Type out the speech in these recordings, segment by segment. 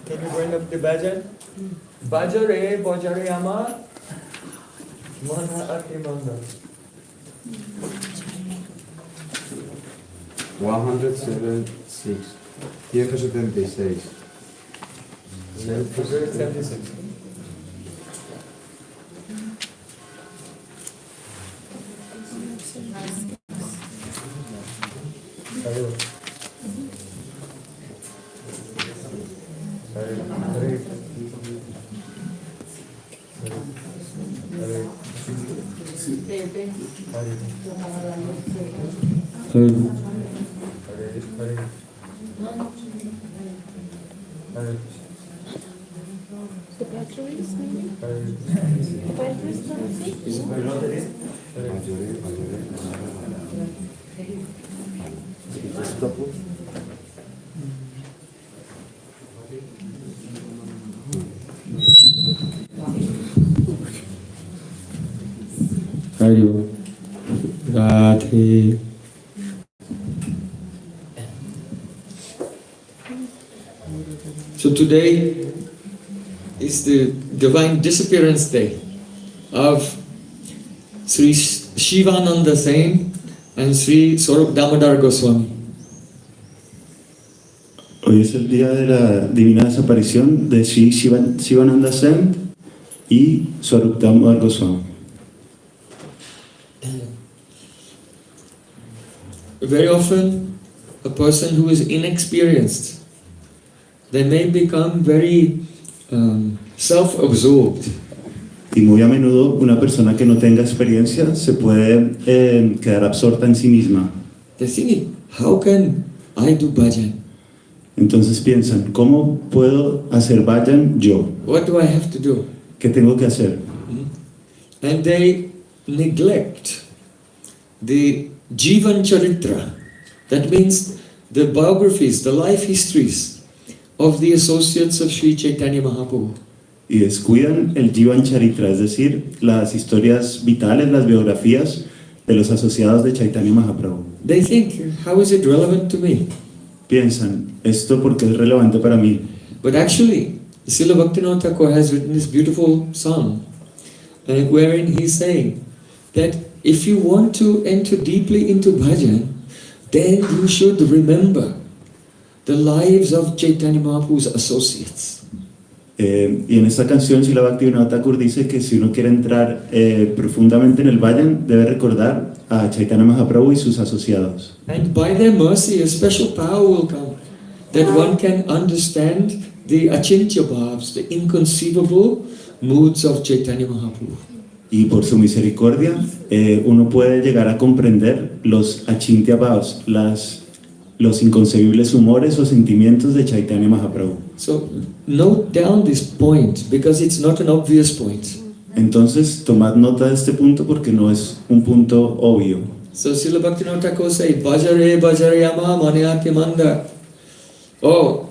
Can you bring up the bhajan? Bhajare bhajare ama mana ati manda. 176. 176. 176. Hello. The batteries, maybe? Batteries, Haribo. Radhe. So today is the divine disappearance day of Sri Shivananda Sain and Sri Swarup Damodar Goswami. Hoy es el día de la divina desaparición de Sri Shivananda Sen y Swarup Damodar Goswami. Very often, a person who is inexperienced, they may become very self-absorbed. Y muy a menudo una persona que no tenga experiencia se puede quedar absorta en sí misma. They think, how can I do bhajan? Entonces piensan, ¿cómo puedo hacer bhajan yo? What do I have to do? ¿Qué tengo que hacer? And they neglect the Jivan Charitra. That means the biographies, the life histories of the associates of Sri Chaitanya Mahaprabhu. Y descuidan el Jivan Charitra, es decir, las historias vitales, las biografías de los asociados de Chaitanya Mahaprabhu. They think, how is it relevant to me? Piensan, ¿esto por qué es relevante para mí? But actually, Srila Bhaktivinoda Thakur has written this beautiful song wherein he's saying that if you want to enter deeply into bhajan, then you should remember the lives of Chaitanya Mahaprabhu's associates. Y en esta canción Srila Bhaktivinoda Thakur dice que si uno quiere entrar profundamente en el bhajan, debe recordar a Chaitanya Mahaprabhu y sus asociados. And by their mercy, a special power will come, that one can understand the achintya bhavs, the inconceivable moods of Chaitanya Mahaprabhu. Y por su misericordia, uno puede llegar a comprender los achintya bhavs, los inconcebibles humores o sentimientos de Chaitanya Mahaprabhu. So note down this point, because it's not an obvious point. Entonces, tomad nota de este punto porque no es un punto obvio. So Srila Bhaktivinoda Thakur say, Bhajare Bhajare Yama Mane Atimanda. Oh,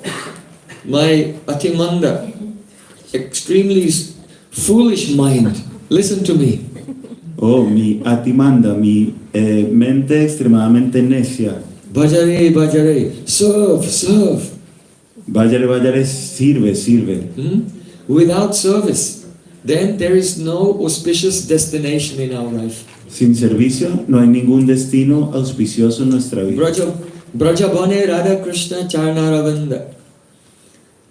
my Atimanda, extremely foolish mind, listen to me. Oh, mi atimanda, mi mente extremadamente necia. Bhajare Bhajare, serve. Váyale, váyale, sirve. Without service, then there is no auspicious destination in our life. Sin servicio no hay ningún destino auspicioso en nuestra vida. Brajabane Radha Krishna Charnaravanda.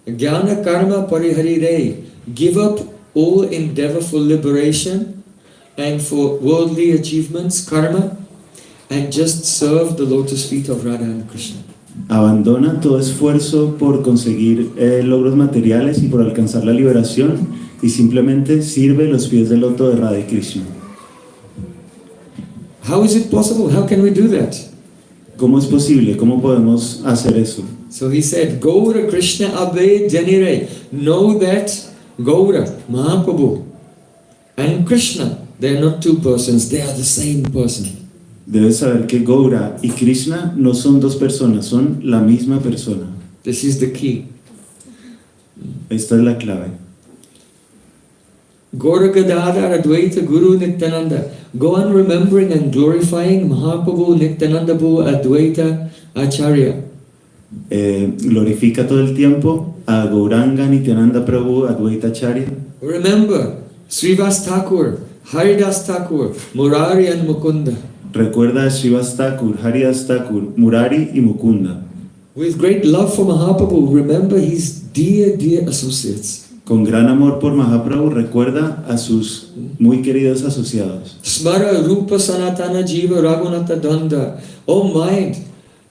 Jnana Karma Pariharire. Give up all endeavor for liberation and for worldly achievements, karma, and just serve the lotus feet of Radha and Krishna. Abandona todo esfuerzo por conseguir logros materiales y por alcanzar la liberación y simplemente sirve los pies del loto de Radha y Krishna. How is it possible? How can we do that? ¿Cómo es posible? ¿Cómo podemos hacer eso? So he said, Gaura Krishna Abhay Janire. Know that Gaura, Mahaprabhu, and Krishna, they are not two persons, they are the same person. Debes saber que Gaura y Krishna no son dos personas, son la misma persona. This is the key. Esta es la clave. Gaura Gadadhar Advaita Guru Nityananda. Go on remembering and glorifying Mahaprabhu Nityananda Bhu Advaita Acharya. Glorifica todo el tiempo a Gauranga Nityananda Prabhu Advaita Acharya. Remember Srivas Thakur, Haridas Thakur, Murari and Mukunda. Recuerda a Srivas Thakur, Haridas Thakur, Murari y Mukunda. With great love for Mahaprabhu, remember his dear, dear associates. Con gran amor por Mahaprabhu, recuerda a sus muy queridos asociados. Smara Rupa Sanatana Jiva Raghunatha Danda. Oh mind,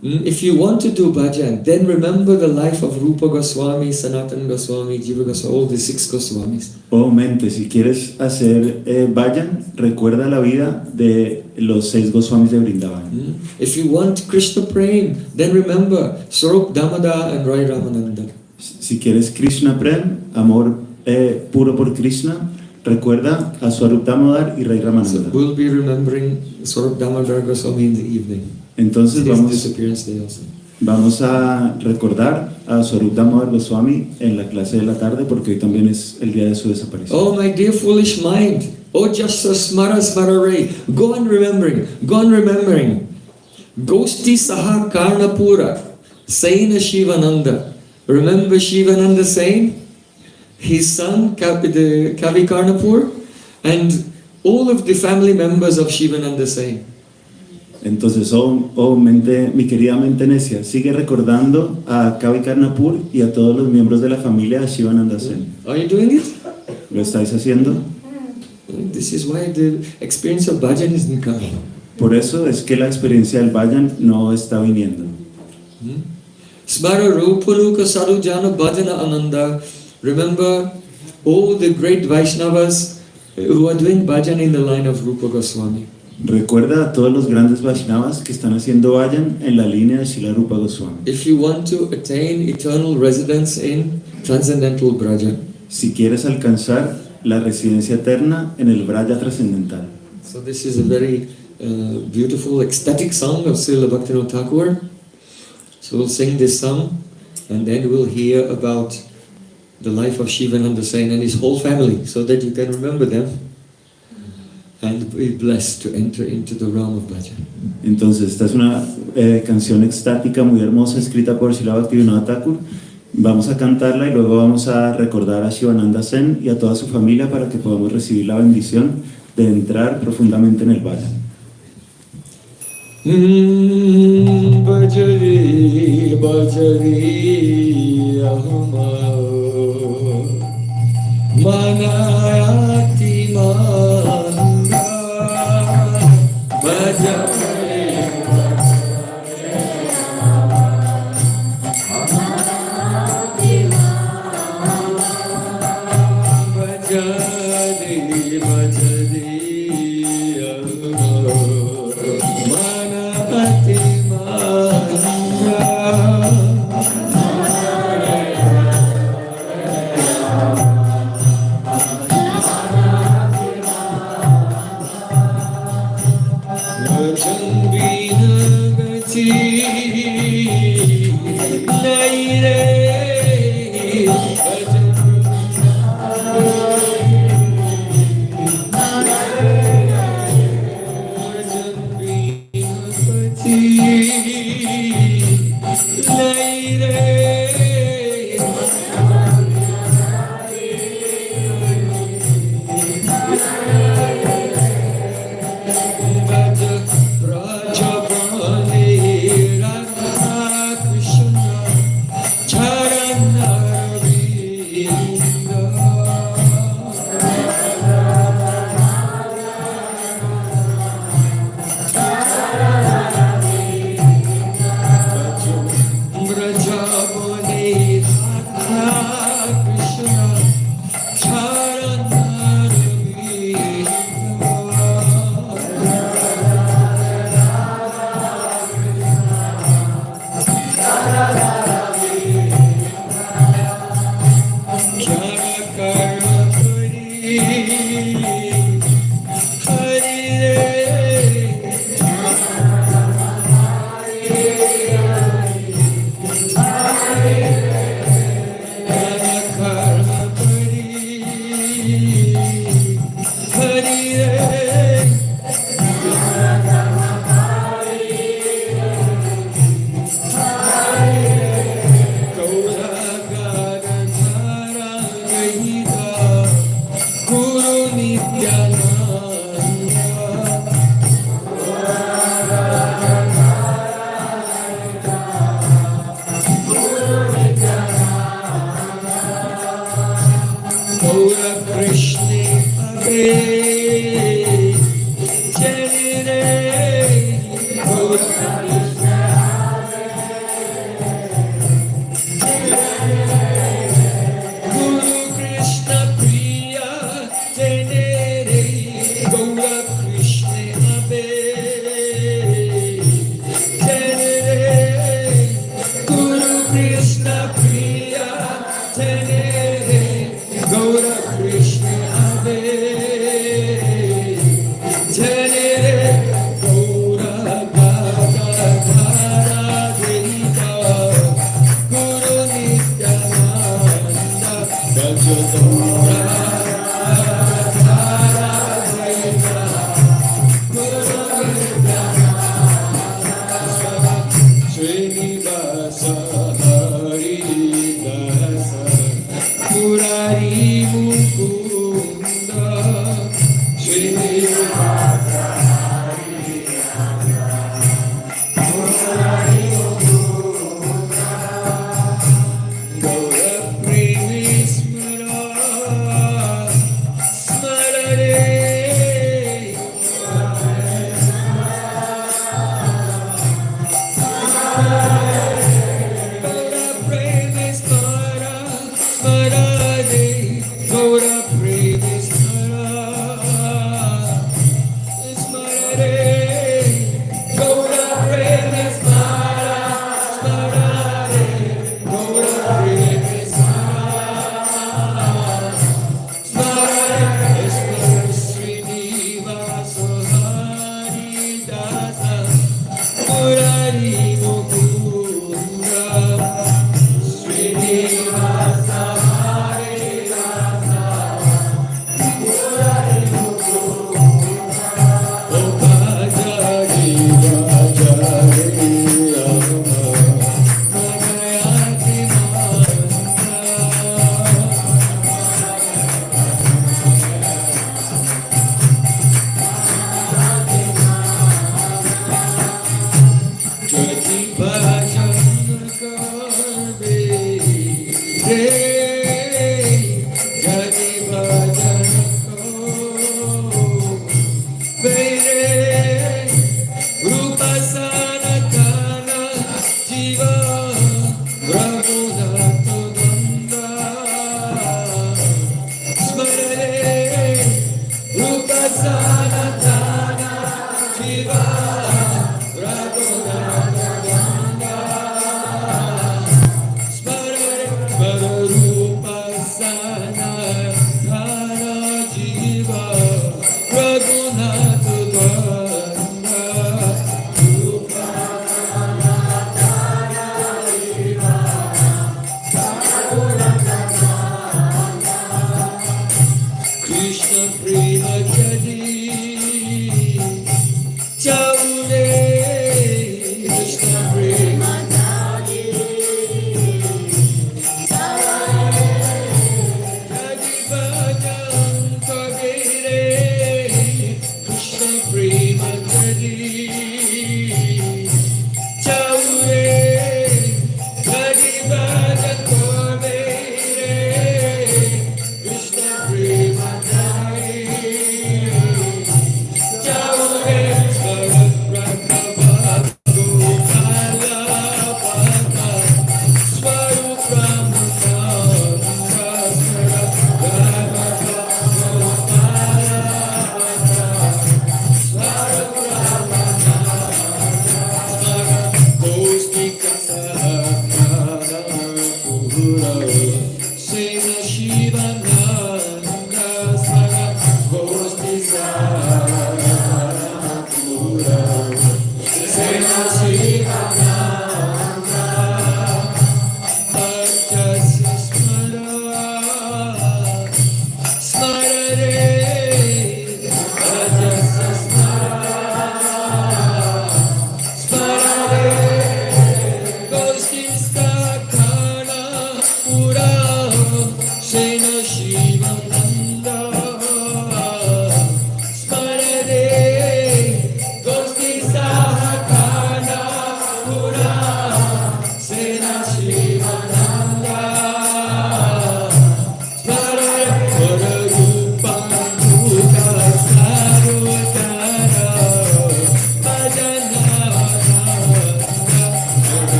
if you want to do bhajan, then remember the life of Rupa Goswami, Sanatana Goswami, Jiva Goswami, all the 6 Goswamis. Oh mente, si quieres hacer vayan, recuerda la vida de los 6 Goswamis de Vrindavan. If you want Krishna Prem, then remember Swarup Damodar and Rai Ramananda. Si quieres Krishna Prem, amor puro por Krishna, recuerda a Swarup Damodar y Rai So Ramananda. we'll be remembering Swarup Damodar Goswami in the evening. Entonces His vamos, disappearance day also. vamos a recordar a Swarup Damodar Goswami en la clase de la tarde porque hoy también es el día de su desaparición. Oh my dear foolish mind, oh Jasa Smara Smarare, go on remembering, go on remembering. Gosti Saha Karnapura, Saina Shivananda. Remember Shivananda saying, his son Kavi Karnapur, and all of the family members of Shivananda saying. Entonces, mi querida mente necia, sigue recordando a Kavi Karnapur y a todos los miembros de la familia de Shivananda Sen. Are you doing it? ¿Lo estáis haciendo? This is why the experience of bhajan isn't coming. Por eso es que la experiencia del Vayan no está viniendo. Smara Rupanuka Sadhu Jana Bhajana Ananda. Remember all the great Vaishnavas who are doing bhajan in the line of Rupa Goswami. Recuerda a todos los grandes Vaishnavas que están haciendo Vayan en la línea de Srila Rupa Goswami. If you want to attain eternal residence in transcendental Braja, Si quieres alcanzar la residencia eterna en el Braya trascendental. so this is a very beautiful ecstatic song of Srila Bhaktivinoda Thakur. So we'll sing this song and then we'll hear about the life of Shivananda Sen and his whole family so that you can remember them and be blessed to enter into the realm of bhajan. Entonces, esta es una canción extática muy hermosa escrita por Srila Bhaktivinoda Thakur. Vamos a cantarla y luego vamos a recordar a Shivananda Sen y a toda su familia para que podamos recibir la bendición de entrar profundamente en el Vayan. Bhajari, bhajari, ahama, manayati manda, bhajari, bhajari, bhajari, ahama, manayati manda. Smara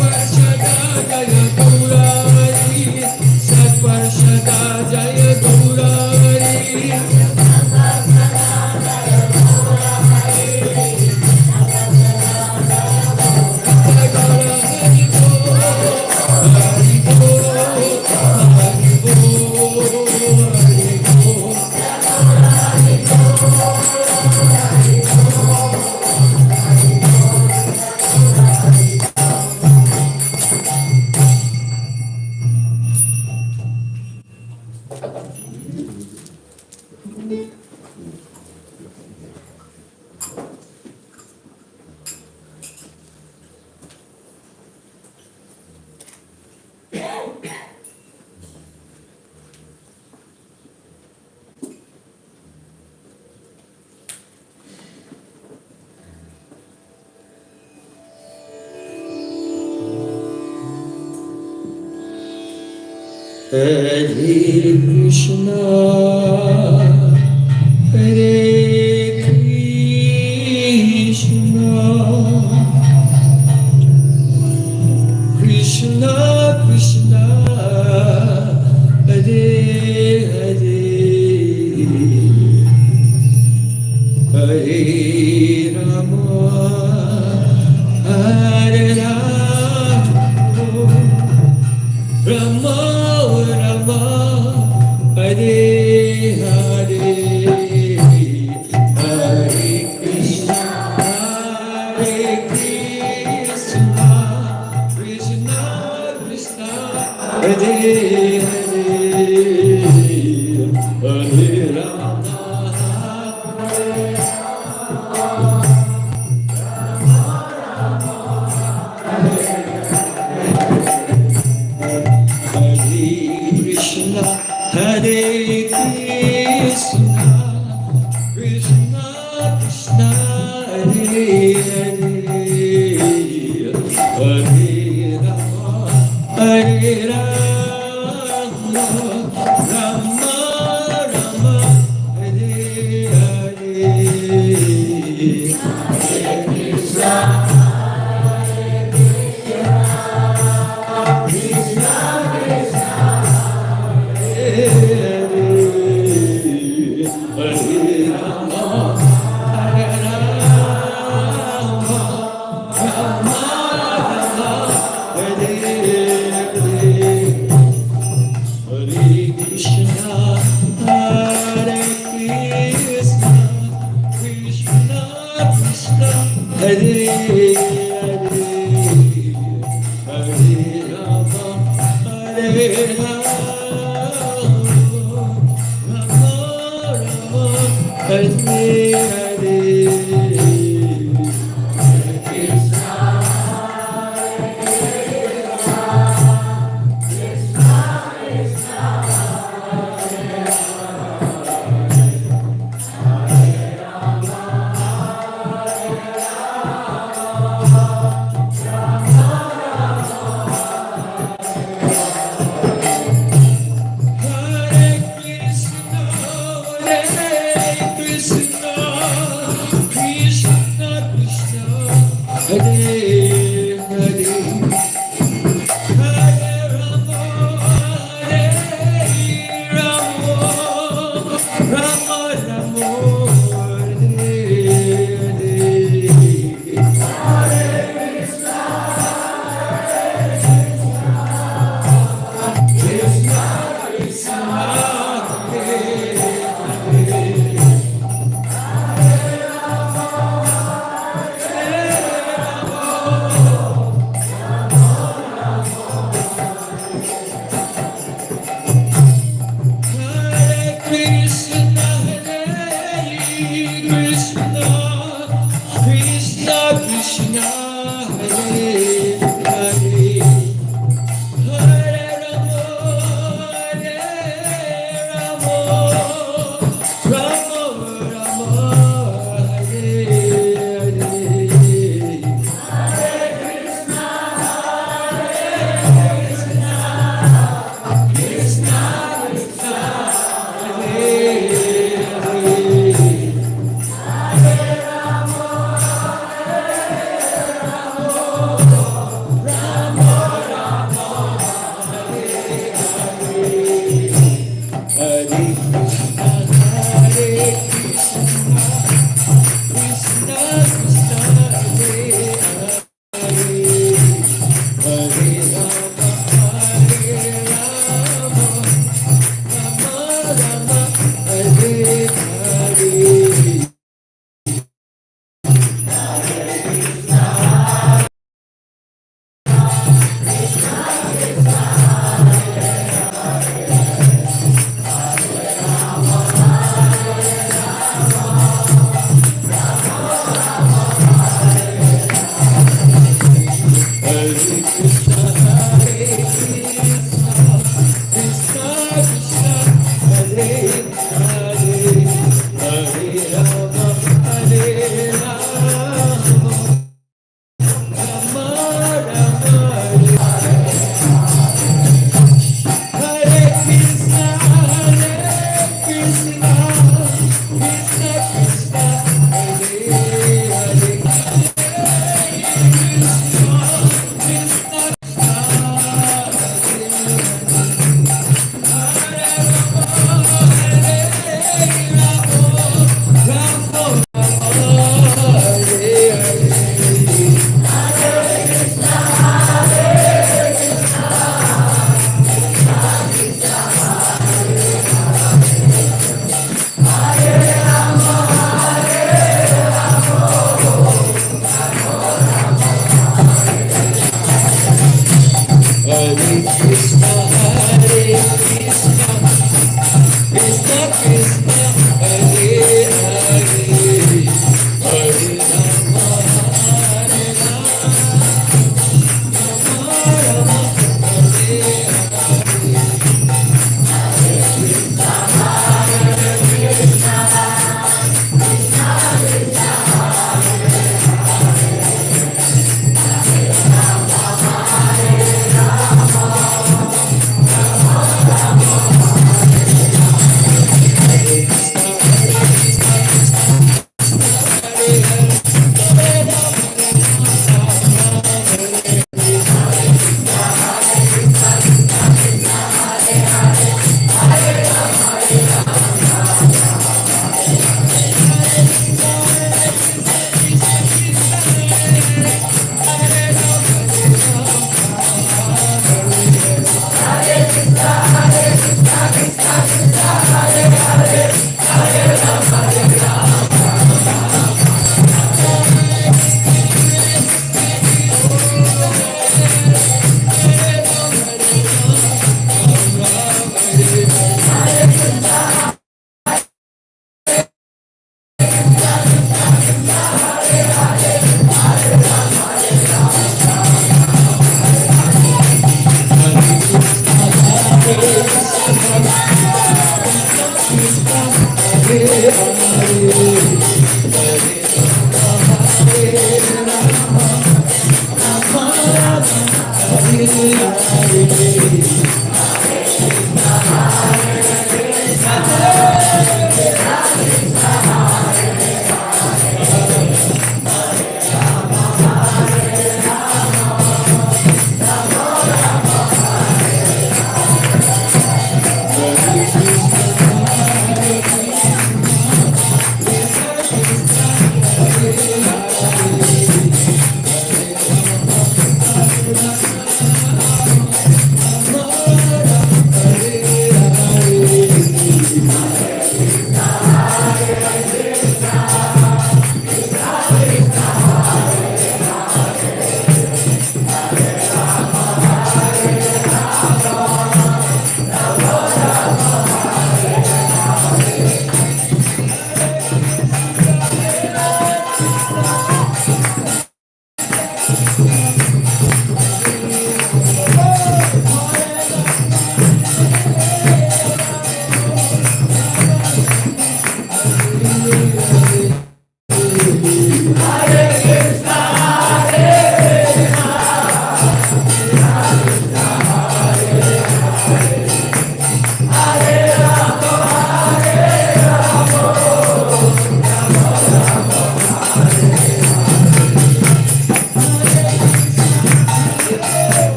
Satparshada Jaya Gaurari, Satparshada Jaya Gaurari. Hare Krishna, Hare Krishna, Krishna Krishna, Hare Hare, Hare Rama, Hare Rama, Rama Rama, Hare Hare, Hare Krishna, Hare Krishna, Krishna Krishna, Hare Hare, Hare Rama, Krishna, Hare Krishna, Krishna Krishna, Hare Hare, Hare Rama, Hare Rama, Rama Rama, Hare Hare, Hare Krishna.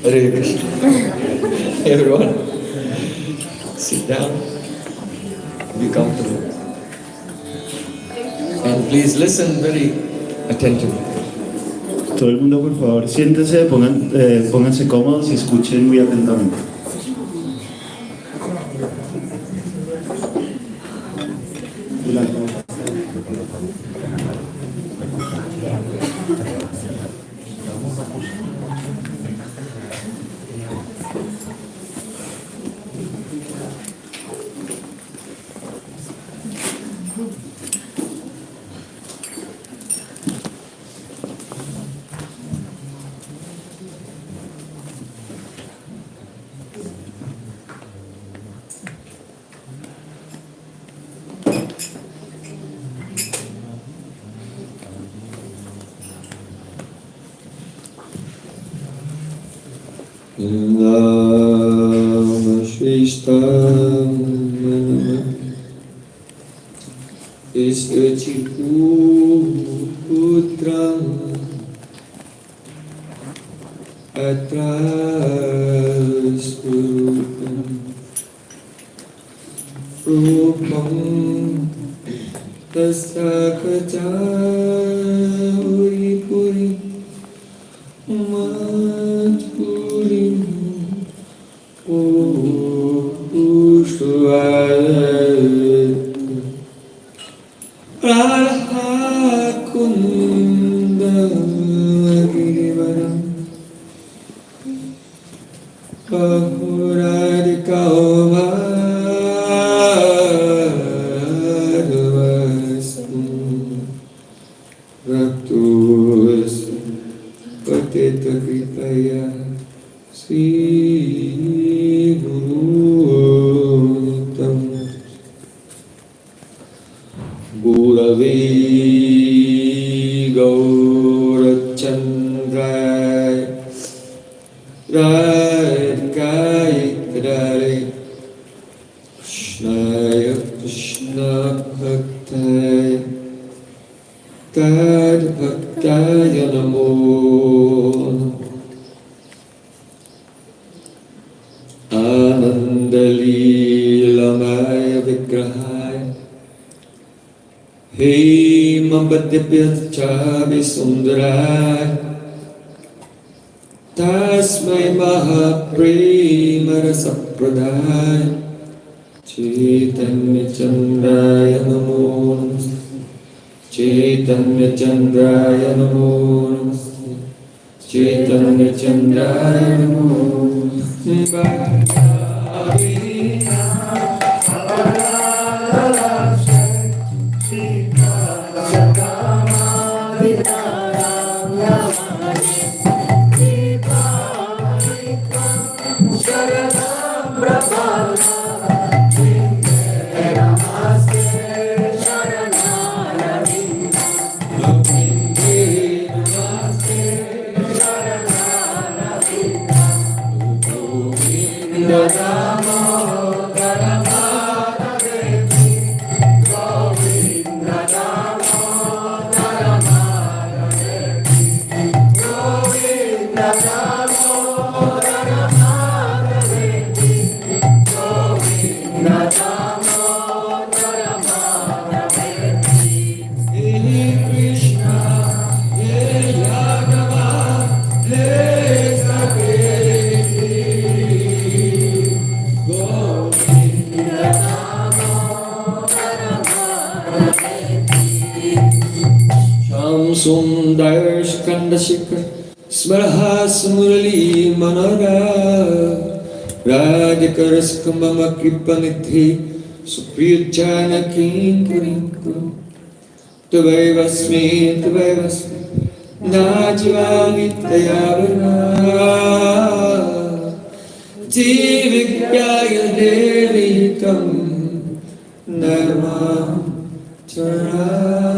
Hare Krishna. Everyone, sit down, be comfortable. And please listen very attentively. Todo el mundo, por favor, siéntense, pónganse cómodos y escuchen muy atentamente. Namashishtam Istachiputram Atrasturupam Rupam Tasakachari Puri Matpurim Radhakunda Girivaram Kahuradika Madhvasam Raktus Patita Kripaya Sri Gurutam Gurave Gaurachandray Radhikayatare Krishnaya Krishna Bhaktaya Tad Bhaktaya Namo Anandalilamaya Vigrahaya Hemabhadyapyachavi Sundaraya Tasmai Mahapremarasapradaya Chaitanya Chandraya Namo Namaste Chaitanya Chandraya Namo Namaste Chaitanya Chandraya Namo Namaste Sundar Skanda Shikhar Smarhas Murali Manara Radhikaras Kamama Kripanidhi Supriyajana Kinkurinkuru Tavaivasmi Najivani Tayavana Jivikyaya Devitam Narma Charatakam.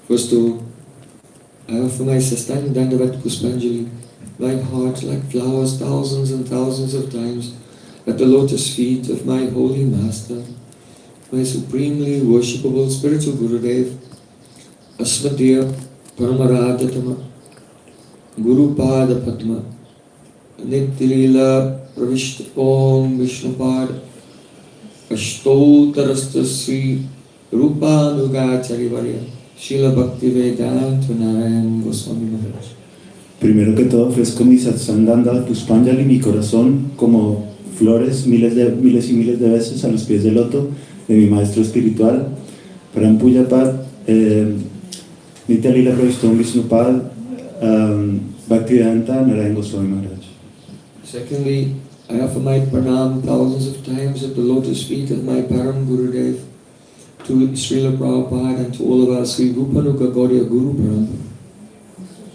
First to I offer my Sastang Dandavat Puspanjali, my heart like flowers thousands and thousands of times at the lotus feet of my holy master, my supremely worshipable spiritual Gurudev, Asmadya Paramaradhatama, Guru Pada Padma, Nittilila Pravishta Om Vishnupad, Ashtotarasta Sri Rupanugachari Varya, Srila Bhaktivedanta Narayan Goswami Maharaj. Primero que todo ofrezco mi satsang Dandavat Puspanjali, mi corazón como flores miles y miles de veces a los pies del loto de mi maestro espiritual, Param Pujapad, Nitya Lila Pravishta Vishnupad, Bhaktivedanta Narayan Goswami Maharaj. Secondly, I offer my pranam thousands of times at the lotus feet of my Param Gurudev, to Srila Prabhupada and to all of us, Sri Rupanuga Gaudiya Guru Parampara.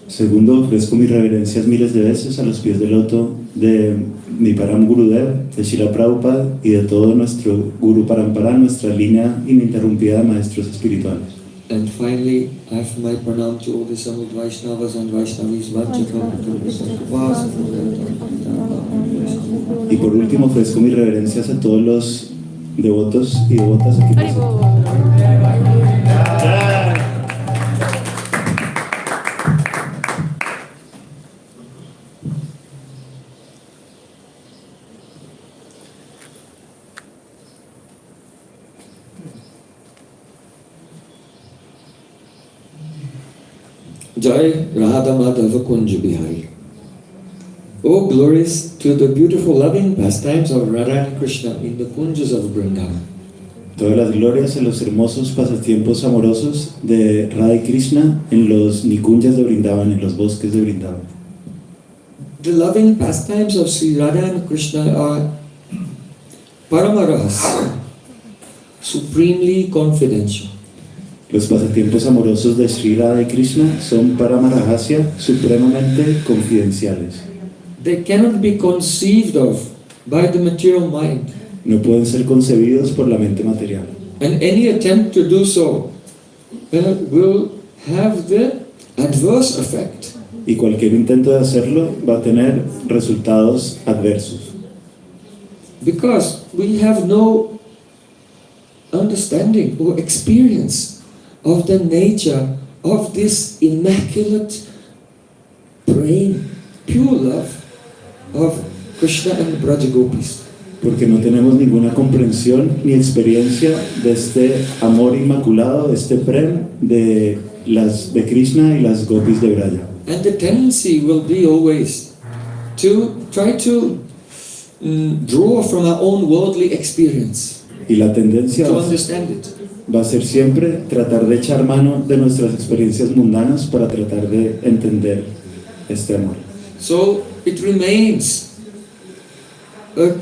Segundo, ofrezco mis reverencias miles de veces a los pies del loto de mi Param Gurudev, de Srila Prabhupada y de todo nuestro Guru Parampara, nuestra línea ininterrumpida de maestros espirituales. And finally, I offer my pranam to all the Samud Vaishnavas and Vaishnavis. Y por último ofrezco mis reverencias a todos los devotos y devotas aquí presentes. Jai Radha Madhava Kunja Bihari. Oh, glories to the beautiful loving pastimes of Radha and Krishna in the Kunjas of Vrindavan. Todas las glorias en los hermosos pasatiempos amorosos de Radha y Krishna en los Nikunjas de Vrindavan, en los bosques de Vrindavan. The loving pastimes of Sri Radha and Krishna are Paramarahasya, supremely confidential. Los pasatiempos amorosos de Sri Radha y Krishna son Paramarahasya, supremamente confidenciales. They cannot be conceived of by the material mind, No pueden ser concebidos por la mente material. and any attempt to do so will have the adverse effect Y cualquier intento de hacerlo va a tener resultados adversos. because we have no understanding or experience of the nature of this immaculate praying, pure love of Krishna and Braja Gopis. Porque no tenemos ninguna comprensión ni experiencia de este amor inmaculado, de este prem de Krishna y las gopis de Braja. And the tendency will be always to try to draw from our own worldly experience Y la tendencia to understand it. va a ser siempre tratar de echar mano de nuestras experiencias mundanas para tratar de entender este amor. So it remains a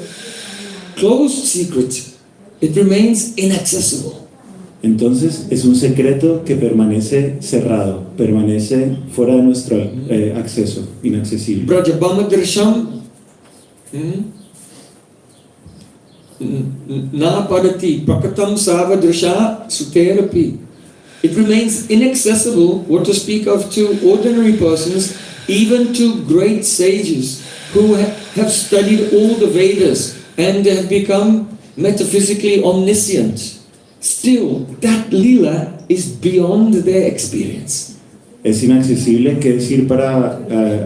closed secret. It remains inaccessible. Entonces es un secreto que permanece cerrado, permanece fuera de nuestro acceso, inaccesible. Brajabhamadrasham na padati prakatam savadrisha suterapi. It remains inaccessible, what to speak of to ordinary persons, even to great sages who have studied all the Vedas and have become metaphysically omniscient. Still, that lila is beyond their experience. Es inaccesible, que decir para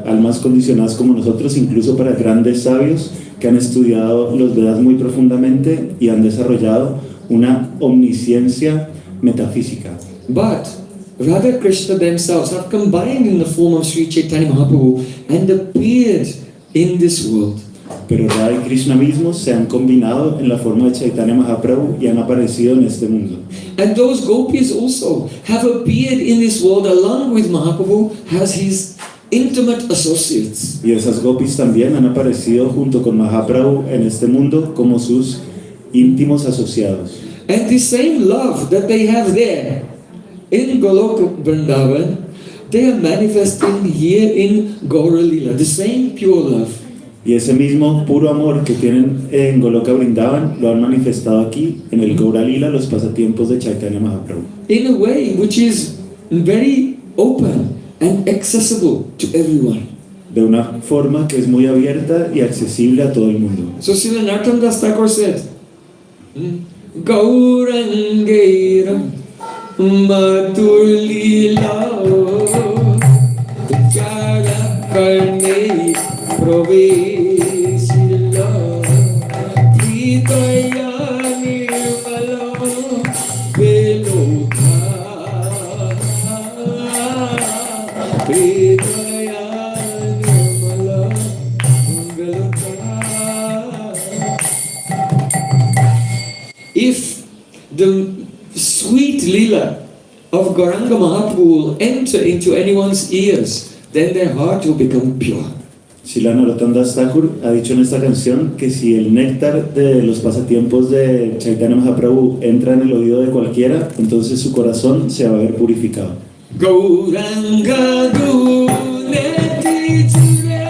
almas condicionadas como nosotros, incluso para grandes sabios que han estudiado los Vedas muy profundamente y han desarrollado una omnisciencia metafísica. But Radha Krishna themselves have combined in the form of Sri Chaitanya Mahaprabhu and appeared in this world. Pero Radha y Krishna mismos se han combinado en la forma de Chaitanya Mahaprabhu y han aparecido en este mundo. And those gopis also have appeared in this world along with Mahaprabhu as his intimate associates. Y esas gopis también han aparecido junto con Mahaprabhu en este mundo como sus íntimos asociados. And the same love that they have there in Goloka Vrindavan, they are manifesting here in Gaura Lila, the same pure love. Y ese mismo puro amor que tienen en Goloka Vrindavan lo han manifestado aquí en el Gaura Lila, los pasatiempos de Chaitanya Mahaprabhu. In a way which is very open and accessible to everyone. De una forma que es muy abierta y accesible a todo el mundo. So Srila Narottam Das Thakur said, Gaurangeram Madhur Lila Jara Karne Praveshila Hridaya Nirmala Velokha Hridaya Nirmala Velokha. If the sweet lila of Gauranga Mahaprabhu will enter into anyone's ears, then their heart will become pure. Srila Narottam Das Thakur ha dicho en esta canción que si el néctar de los pasatiempos de Chaitanya Mahaprabhu entra en el oído de cualquiera, entonces su corazón se va a ver purificado. Gauranga Duneti Chure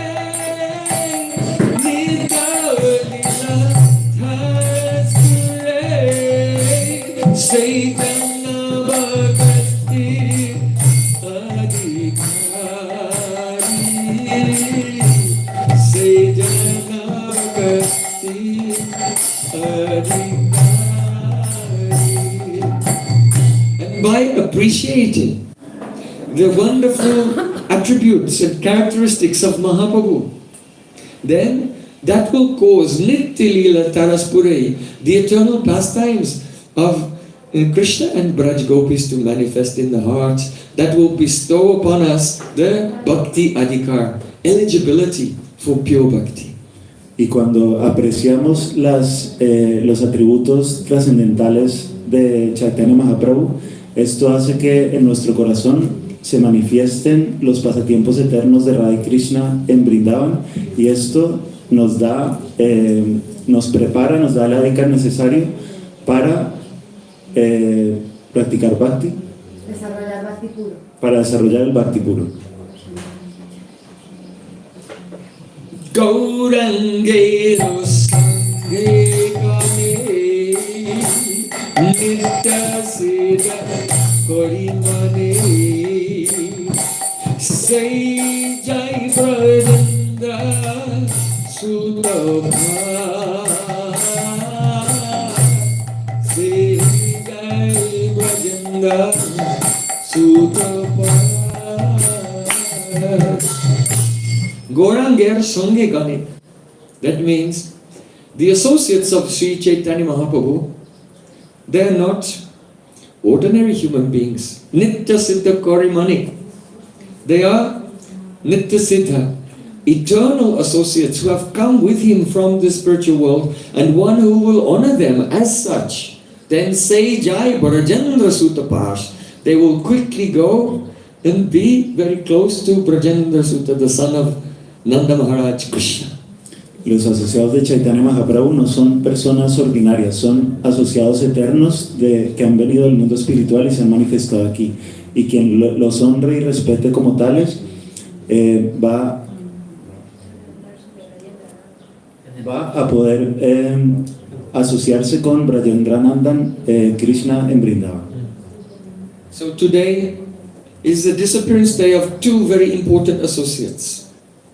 Nidavlila Thasure Chaitanya Bhagat Bhakti Adhikari. And by appreciating the wonderful attributes and characteristics of Mahaprabhu, then that will cause Nitya Leela Taraspure, the eternal pastimes of Krishna and Braj Gopis to manifest in the hearts. That will bestow upon us the Bhakti Adhikar, eligibility for pure Bhakti. Y cuando apreciamos los atributos trascendentales de Chaitanya Mahaprabhu, esto hace que en nuestro corazón se manifiesten los pasatiempos eternos de Radha y Krishna en Vrindavan, y esto nos da, nos prepara, nos da el adhikar necesario para practicar Bhakti, Desarrollar Bhakti puro. para desarrollar el Bhakti puro. Gaurange Rosange Kane Nitya Seda Korimane Say Jai Brajendra Sudabha Say Jai Brajendra Sudabha Gauranger Sange Gane. That means the associates of Sri Chaitanya Mahaprabhu, they are not ordinary human beings. Nitya Siddha Korimani. They are Nitya Siddha, eternal associates who have come with him from the spiritual world, and one who will honor them as such. Then say Jai Brajendra Sutapash. They will quickly go and be very close to Brajendra Suta, the son of Nanda Maharaj Krishna. Los asociados de Chaitanya Mahaprabhu no son personas ordinarias, son asociados eternos que han venido del mundo espiritual y se han manifestado aquí. Y quien los honre y respete como tales va a poder asociarse con Brajendranandan Krishna en Vrindavan. So today is the disappearance day of two very important associates.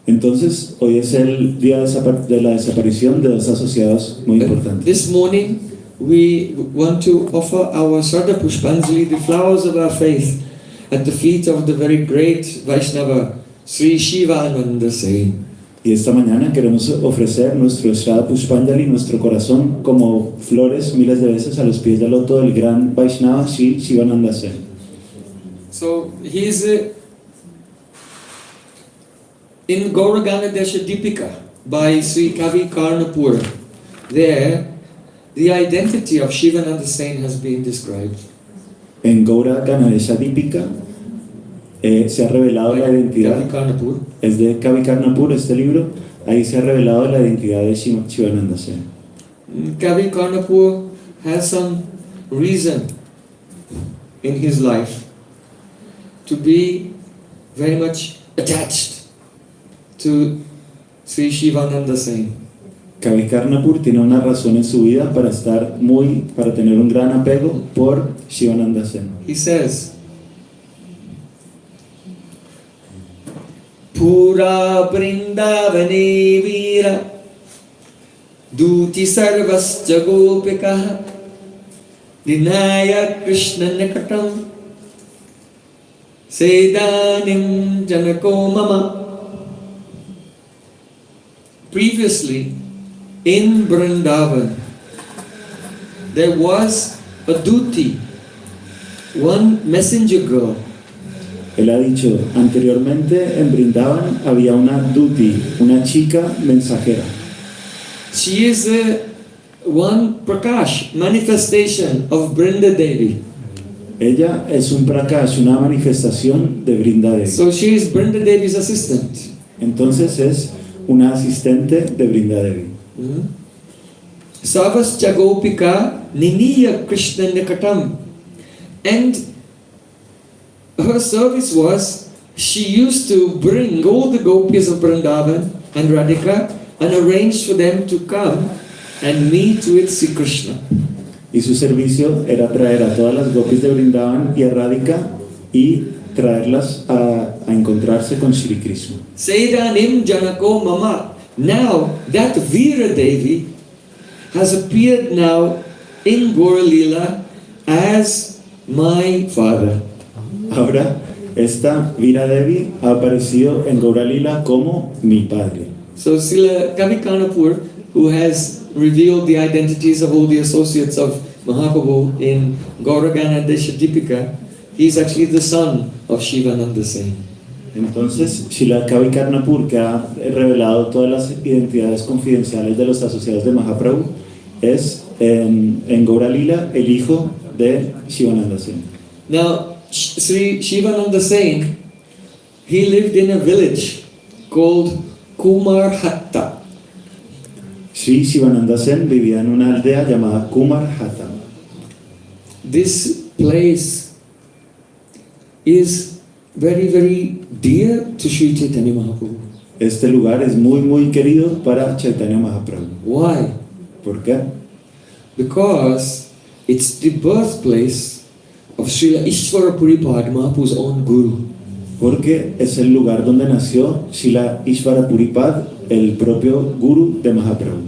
Entonces, hoy es el día de la desaparición de dos asociados muy importantes. This morning we want to offer our Shraddha Pushpanjali, the flowers of our faith, at the feet of the very great Vaishnava Sri Shivananda Sen. Y esta mañana queremos ofrecer nuestro Shraddha Pushpanjali, nuestro corazón, como flores miles de veces a los pies del loto del gran Vaishnava Sri Shivananda Sen. So he is in Gauraganadesha Deepika by Sri Kavi Karnapur. There, the identity of Shivananda Sen has been described. En Gaura Ganadesha Deepika se ha revelado la identidad, Kavi Karnapur. es de Kavi Karnapur este libro, ahí se ha revelado la identidad de Shivananda Sen. Kavi Karnapur has some reason in his life to be very much attached to Sri Shivananda Sen. Kavi Karnapur tiene una razón en su vida para tener un gran apego por Shivananda Sen. He says, Pura Vrindavane Vira Duti Sarvascha Gopika Dinaya Krishna Nakatam Sedanim Janako Mama. Previously, in Vrindavan, there was a Duti, one messenger girl. Él ha dicho, anteriormente en Vrindavan había una Duti, una chica mensajera. She is one Prakash, manifestation of Brinda Devi. Ella es un prakash, una manifestación de Brindadevi. So she is Brinda Devi's assistant. Entonces es una asistente de Brindadevi. Savascha Gopika Niniya Krishna Nikatam. And her service was, she used to bring all the gopis of Vrindavan and Radhika and arrange for them to come and meet with Sri Krishna. Y su servicio era traer a todas las gopis de Vrindavan y a Radhika y traerlas a encontrarse con Shri Krishna. Sedanim Janako Mama Now, that Veera Devi has appeared now in Gaura Leela as my father. Ahora, esta Vira Devi ha aparecido en Gaura Lila como mi padre. So Srila Kavi Kanapur, who has revealed the identities of all the associates of Mahaprabhu in Gauragana Deshadipika, he's actually the son of Shivananda Sen. Entonces, Srila Kavi Karnapur, que ha revelado todas las identidades confidenciales de los asociados de Mahaprabhu, es en Gaura Lila el hijo de Shivananda Sen. Now, Sri Shivananda Sen, he lived in a village called Kumarhatta. Sri Shivananda Sen vivía en una aldea llamada Kumarhatta. This place is very, very dear to Sri Chaitanya Mahaprabhu. Este lugar es muy, muy querido para Chaitanya Mahaprabhu. Why? ¿Por qué? Because it's the birthplace of Srila Ishvara Puripad, Mahaprabhu's own guru. Porque es el lugar donde nació Srila Ishvara Puripad, el propio guru de Mahaprabhu.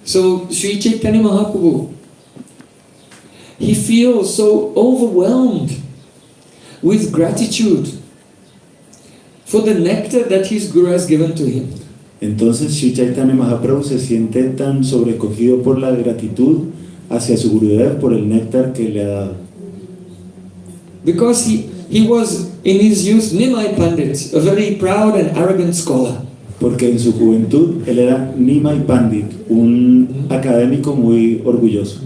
So Sri Chaitanya Mahaprabhu, he feels so overwhelmed with gratitude for the nectar that his guru has given to him. Entonces Sri Chaitanya Mahaprabhu se siente tan sobrecogido por la gratitud hacia su Gurudev por el néctar que le ha dado. Because he was in his youth Nimai Pandit, a very proud and arrogant scholar. Porque en su juventud él era Nimai Pandit, un académico muy orgulloso.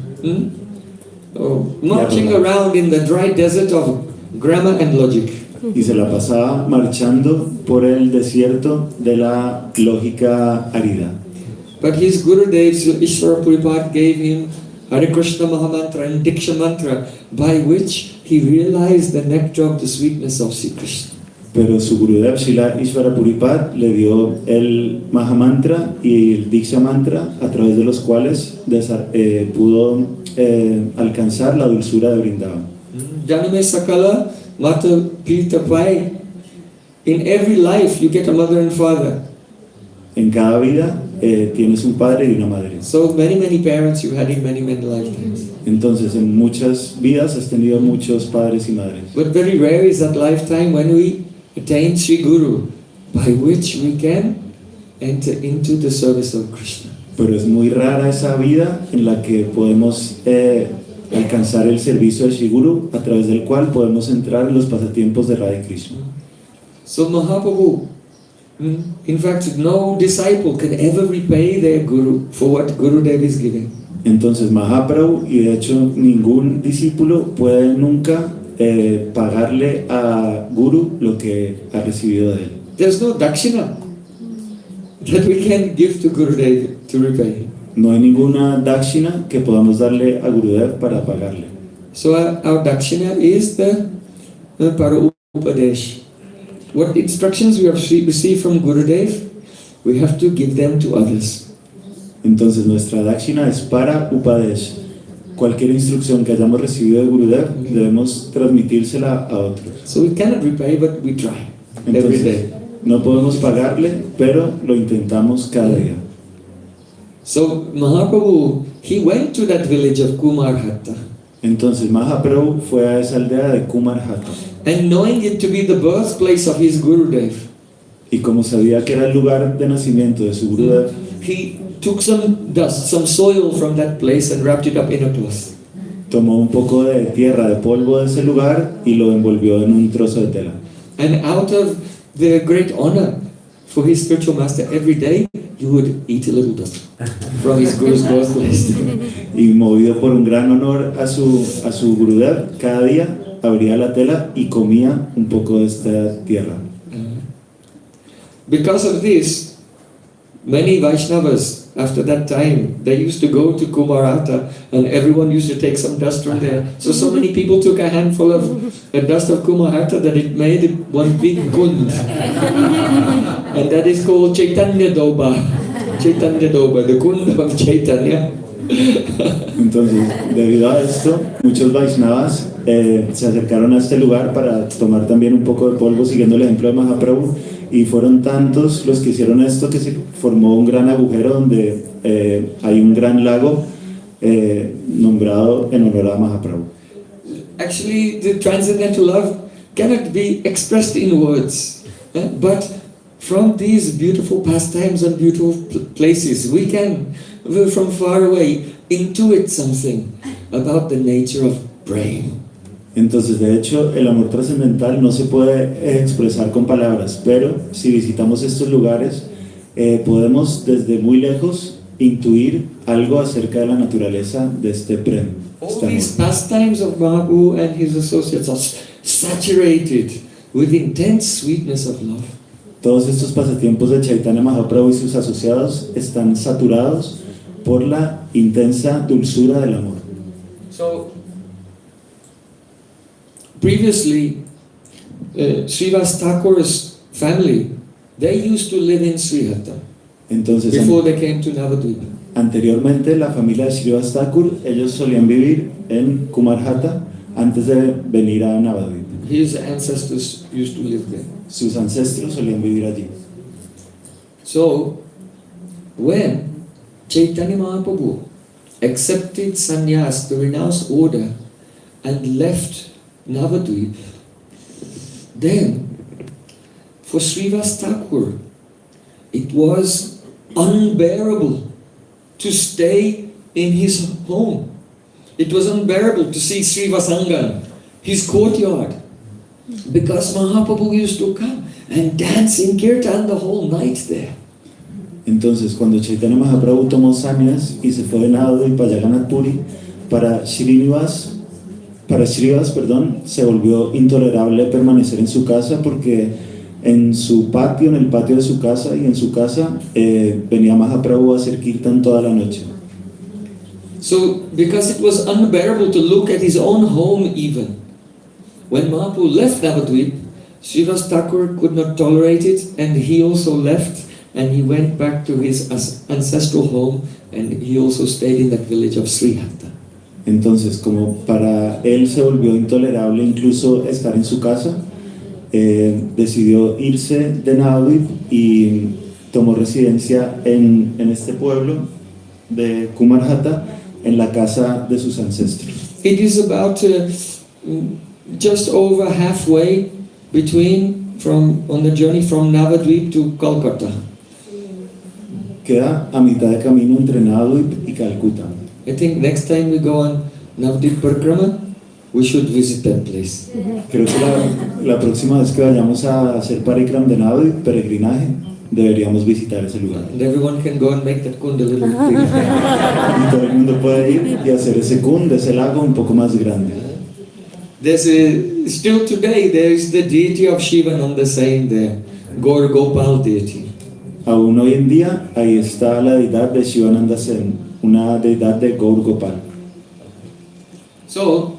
Marching around in the dry desert of grammar and logic. Y se la pasaba marchando por el desierto de la lógica árida. But his Gurudev, Ishvara Puripad, gave him Hare Krishna Mahamantra and Diksha Mantra, by which he realized the nectar of the sweetness of Sri Krishna. Pero su Gurudev Srila Ishvara Puripad le dio el Mahamantra y el Diksha Mantra, a través de los cuales pudo alcanzar la dulzura de Vrindavan. Janame Sakala Mata Pita Pai. In every life you get a mother and father. En cada vida tienes un padre y una madre. So many parents you had in many lifetimes. Entonces en muchas vidas has tenido muchos padres y madres. But very rare is that lifetime when we attain Sri Guru, by which we can enter into the service of Krishna. Pero es muy rara esa vida en la que podemos alcanzar el servicio de Sri Guru, a través del cual podemos entrar en los pasatiempos de Radha Krishna. So Mahaprabhu, in fact, no disciple can ever repay their Guru for what Gurudev is giving. Entonces Mahaprabhu, y de hecho ningún discípulo puede nunca pagarle a Guru lo que ha recibido de él. There's no dakshina that we can give to Gurudev to repay. No hay ninguna dakshina que podamos darle a Gurudev para pagarle. So our dakshina is the para upadesh. What instructions we have received from Gurudev, we have to give them to others. Entonces nuestra dakshina es para Upadesh. Cualquier instrucción que hayamos recibido de Gurudev debemos transmitírsela a otros. So we cannot repay, but we try every Entonces, day. no podemos pagarle, pero lo intentamos cada día. So Mahaprabhu, he went to that village of Kumarhatta, Entonces Mahaprabhu fue a esa aldea de Kumarhatta, and knowing it to be the birthplace of his Gurudev, y como sabía que era el lugar de nacimiento de su Gurudev, he took some dust, some soil from that place and wrapped it up in a cloth. tomó un poco de tierra, de polvo de ese lugar y lo envolvió en un trozo de tela. And out of the great honor for his spiritual master, every day you would eat a little dust from his Guru's birthplace. Y movido por un gran honor a su Gurudev, cada día abría la tela y comía un poco de esta tierra. Because of this, many Vaishnavas, after that time, they used to go to Kumarhatta and everyone used to take some dust from there. So many people took a handful of dust of Kumarhatta that it made one big kund. And that is called Chaitanya Doba. Chaitanya Doba, the kund of Chaitanya. Entonces, debido a esto, muchos Vaishnavas se acercaron a este lugar para tomar también un poco de polvo, siguiendo el ejemplo de Mahaprabhu, Y fueron tantos los que hicieron esto que se formó un gran agujero donde hay un gran lago nombrado en honor a Mahaprabhu. Actually, the transcendental love cannot be expressed in words, but from these beautiful pastimes and beautiful places, we can, from far away, intuit something about the nature of praying. Entonces, de hecho, el amor trascendental no se puede expresar con palabras, pero si visitamos estos lugares, podemos desde muy lejos intuir algo acerca de la naturaleza de este prem. All these pastimes of Mahaprabhu and his associates are saturated with intense sweetness of love. Todos estos pasatiempos de Chaitanya Mahaprabhu y sus asociados están saturados por la intensa dulzura del amor. So, previously, Srivas Thakur's family, they used to live in Srihata Entonces, before they came to Navadvip. anteriormente la familia de Srivas Thakur, ellos solían vivir en Kumarhata antes de venir a Navadvip. His ancestors used to live there. Sus ancestros solían vivir allí. So, when Chaitanya Mahaprabhu accepted sannyas, the renounced order, and left Navadvip, then for Srivas Thakur, it was unbearable to stay in his home. It was unbearable to see Srivasangan, his courtyard, because Mahaprabhu used to come and dance in kirtan the whole night there. Entonces, cuando Chaitanya Mahaprabhu tomó sannyas y se fue de Navadvip para Jagannath Puri, para Srivas, se volvió intolerable permanecer en su casa porque en su patio, en el patio de su casa y en su casa venía Mahaprabhu a hacer kirtan toda la noche. So, because it was unbearable to look at his own home even, when Mahaprabhu left Navadvip, Srivas Thakur could not tolerate it, and he also left, and he went back to his ancestral home, and he also stayed in that village of Srihata. Entonces, como para él se volvió intolerable incluso estar en su casa, decidió irse de Navadvip y tomó residencia en este pueblo de Kumarhata, en la casa de sus ancestros. It is about just over halfway on the journey from Navadvip to Kolkata. Queda a mitad de camino entre Navadvip y Calcuta. I think next time we go on Navadvip Parikrama, we should visit that place. Creo que la próxima vez que vayamos a hacer Parikram de Navadvip, peregrinaje, deberíamos visitar ese lugar. And everyone can go and make that kund a little bigger. Y todo el mundo puede ir y hacer ese kund, ese lago un poco más grande. Still today there is the deity of Shivananda saying there, Gaur Gopal deity. Aún hoy en día ahí está la deidad de Shivananda Sen, una deidad de Gaur Gopal. So,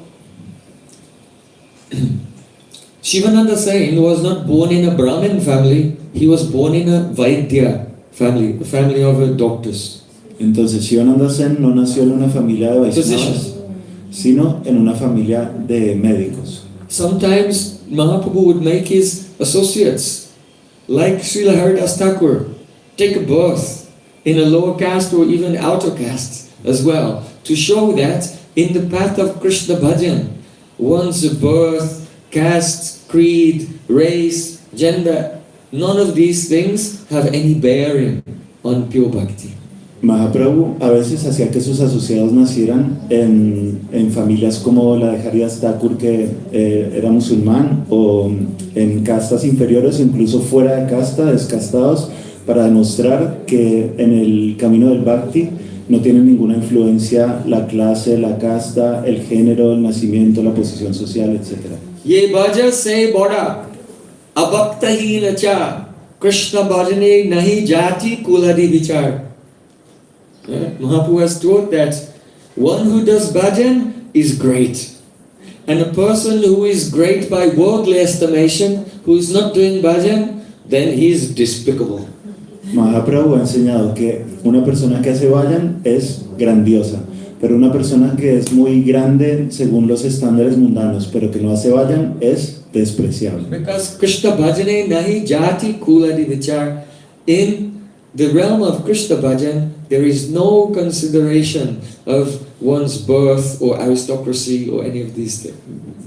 Shivananda Sen was not born in a Brahmin family, he was born in a Vaidya family, a family of doctors. Entonces Shivananda Sen no nació en una familia de Vaishnavas, Physicians. sino en una familia de médicos. Sometimes Mahaprabhu would make his associates, like Srila Haridas Thakur, take a birth in a lower caste or even outer caste as well, to show that in the path of Krishna Bhajan, one's birth, caste, creed, race, gender, none of these things have any bearing on pure bhakti. Mahaprabhu a veces hacía que sus asociados nacieran en familias como la de Haridas Thakur, que era musulmán, o en castas inferiores, incluso fuera de casta, descastados, para demostrar que en el camino del bhakti no tiene ninguna influencia la clase, la casta, el género, el nacimiento, la posición social, etc. Ye bhaja se bada, abhaktahi cha, Krishna bhajane nahi jati kuladi vichar. Mahaprabhu has taught that one who does bhajan is great. And a person who is great by worldly estimation, who is not doing bhajan, then he is despicable. Mahaprabhu ha enseñado que una persona que hace bhajan es grandiosa, pero una persona que es muy grande según los estándares mundanos, pero que no hace bhajan, es despreciable. Because Krishna bhajane nahi jati kuladi vichar. In the realm of Krishna bhajan, there is no consideration of one's birth or aristocracy or any of these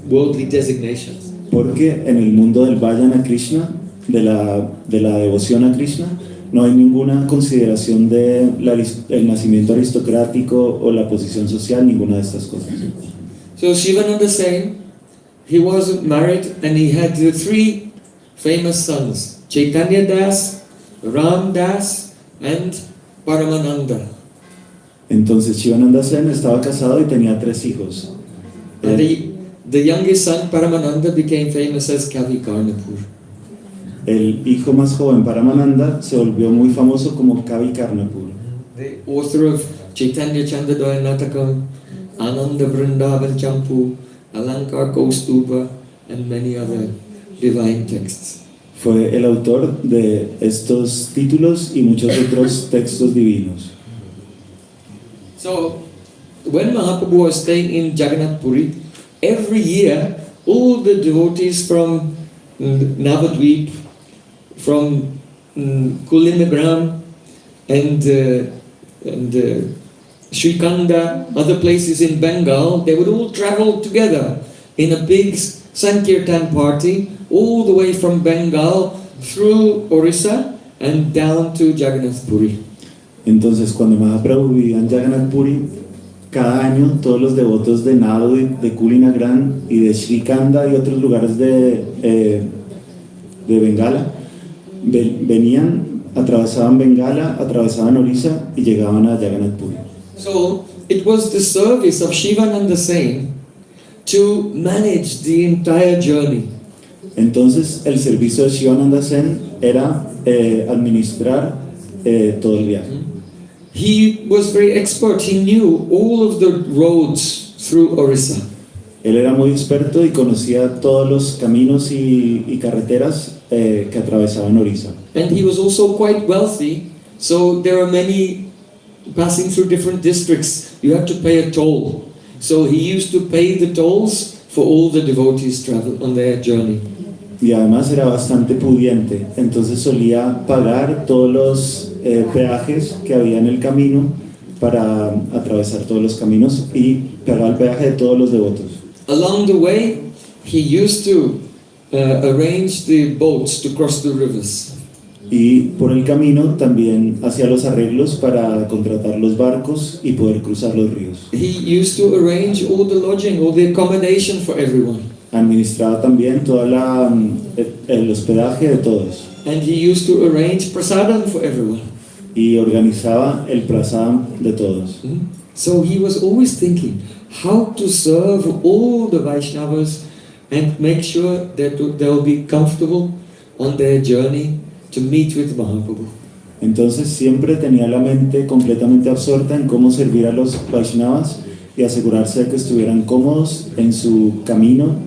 worldly designations. Porque en el mundo del Vajana Krishna, de la devoción a Krishna, no hay ninguna consideración de el nacimiento aristocrático o la posición social, ninguna de estas cosas. So Shivananda Sen, he was married and he had the three famous sons, Chaitanya Das, Ram Das and Paramananda. Entonces Shivananda Sen estaba casado y tenía 3 hijos. And the youngest son, Paramananda, became famous as Kavi Karnapur. El hijo más joven, Paramananda, se volvió muy famoso como Kavi Karnapur. The author of Chaitanya Chandadaya Natakam, Ananda Vrindavan Champu, Alankar Kaustuba, and many other divine texts. Fue el autor de estos títulos y muchos otros textos divinos. So, when Mahaprabhu was staying in Jagannath Puri, every year all the devotees from Navadvip, from Kulinagram, and Srikanda, other places in Bengal, they would all travel together in a big Sankirtan party, all the way from Bengal through Orissa and down to Jagannath Puri. Entonces, cuando Mahaprabhu vivía en Jagannath Puri, cada año todos los devotos de Navadvip, de Kulinagram y de Srikanda y otros lugares de Bengala venían, atravesaban Bengala, atravesaban Orissa y llegaban a Jagannath Puri. So it was the service of Shivananda Sen to manage the entire journey. Entonces, el servicio de Shivananda Sen era administrar todo el viaje. He was very expert. He knew all of the roads through Orissa. Él era muy experto y conocía todos los caminos y carreteras que atravesaban Orissa. And he was also quite wealthy, so there are many passing through different districts. You have to pay a toll. So he used to pay the tolls for all the devotees travel on their journey. Y además era bastante pudiente, entonces solía pagar todos los peajes que había en el camino para atravesar todos los caminos y pagar el peaje de todos los devotos. Along the way, he used to arrange the boats to cross the rivers. Y por el camino también hacía los arreglos para contratar los barcos y poder cruzar los ríos. He used to arrange all the lodging, all the accommodation for everyone. Administraba también toda el hospedaje de todos. And he used to arrange prasadam for everyone. Y organizaba el prasadam de todos. So he was always thinking how to serve all the Vaishnavas and make sure that they'll be comfortable on their journey to meet with Mahaprabhu. Entonces siempre tenía la mente completamente absorta en cómo servir a los Vaishnavas y asegurarse de que estuvieran cómodos en su camino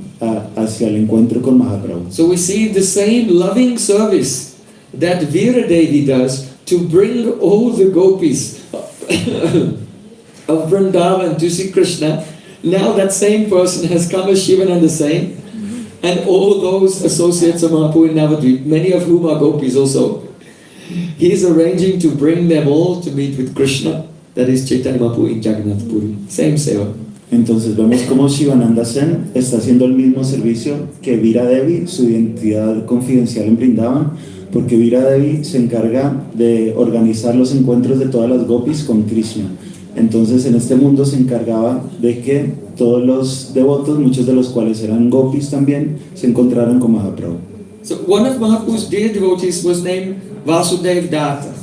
hacia el encuentro con Mahaprabhu. So we see the same loving service that Veera Devi does to bring all the gopis of Vrindavan to see Krishna. Now that same person has come as Shivananda Sen, and all those associates of Mahaprabhu in Navadvip, many of whom are gopis also. He is arranging to bring them all to meet with Krishna, that is Chaitanya Mahaprabhu in Jagannath Puri. Same seva. Entonces vemos cómo Shivananda Sen está haciendo el mismo servicio que Veera Devi, su identidad confidencial en Vrindavan, porque Veera Devi se encarga de organizar los encuentros de todas las gopis con Krishna. Entonces en este mundo se encargaba de que todos los devotos, muchos de los cuales eran gopis también, se encontraran con Mahaprabhu. So one of Mahaprabhu's dear devotees was named Vasudev Datta.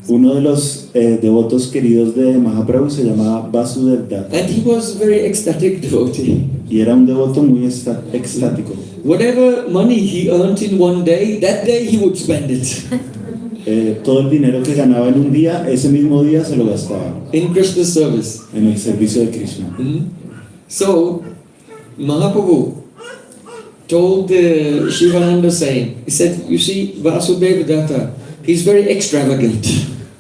Uno de los devotos queridos de Mahaprabhu se llamaba Vasudev Datta. And he was a very ecstatic devotee. Y era un devoto muy extático. Whatever money he earned in one day, that day he would spend it Todo el dinero que ganaba en un día, ese mismo día se lo gastaba in Krishna's service. en el servicio de Krishna. So, Mahaprabhu told Shivananda Sen, he said, you see, Vasudeva Datta, he's very extravagant.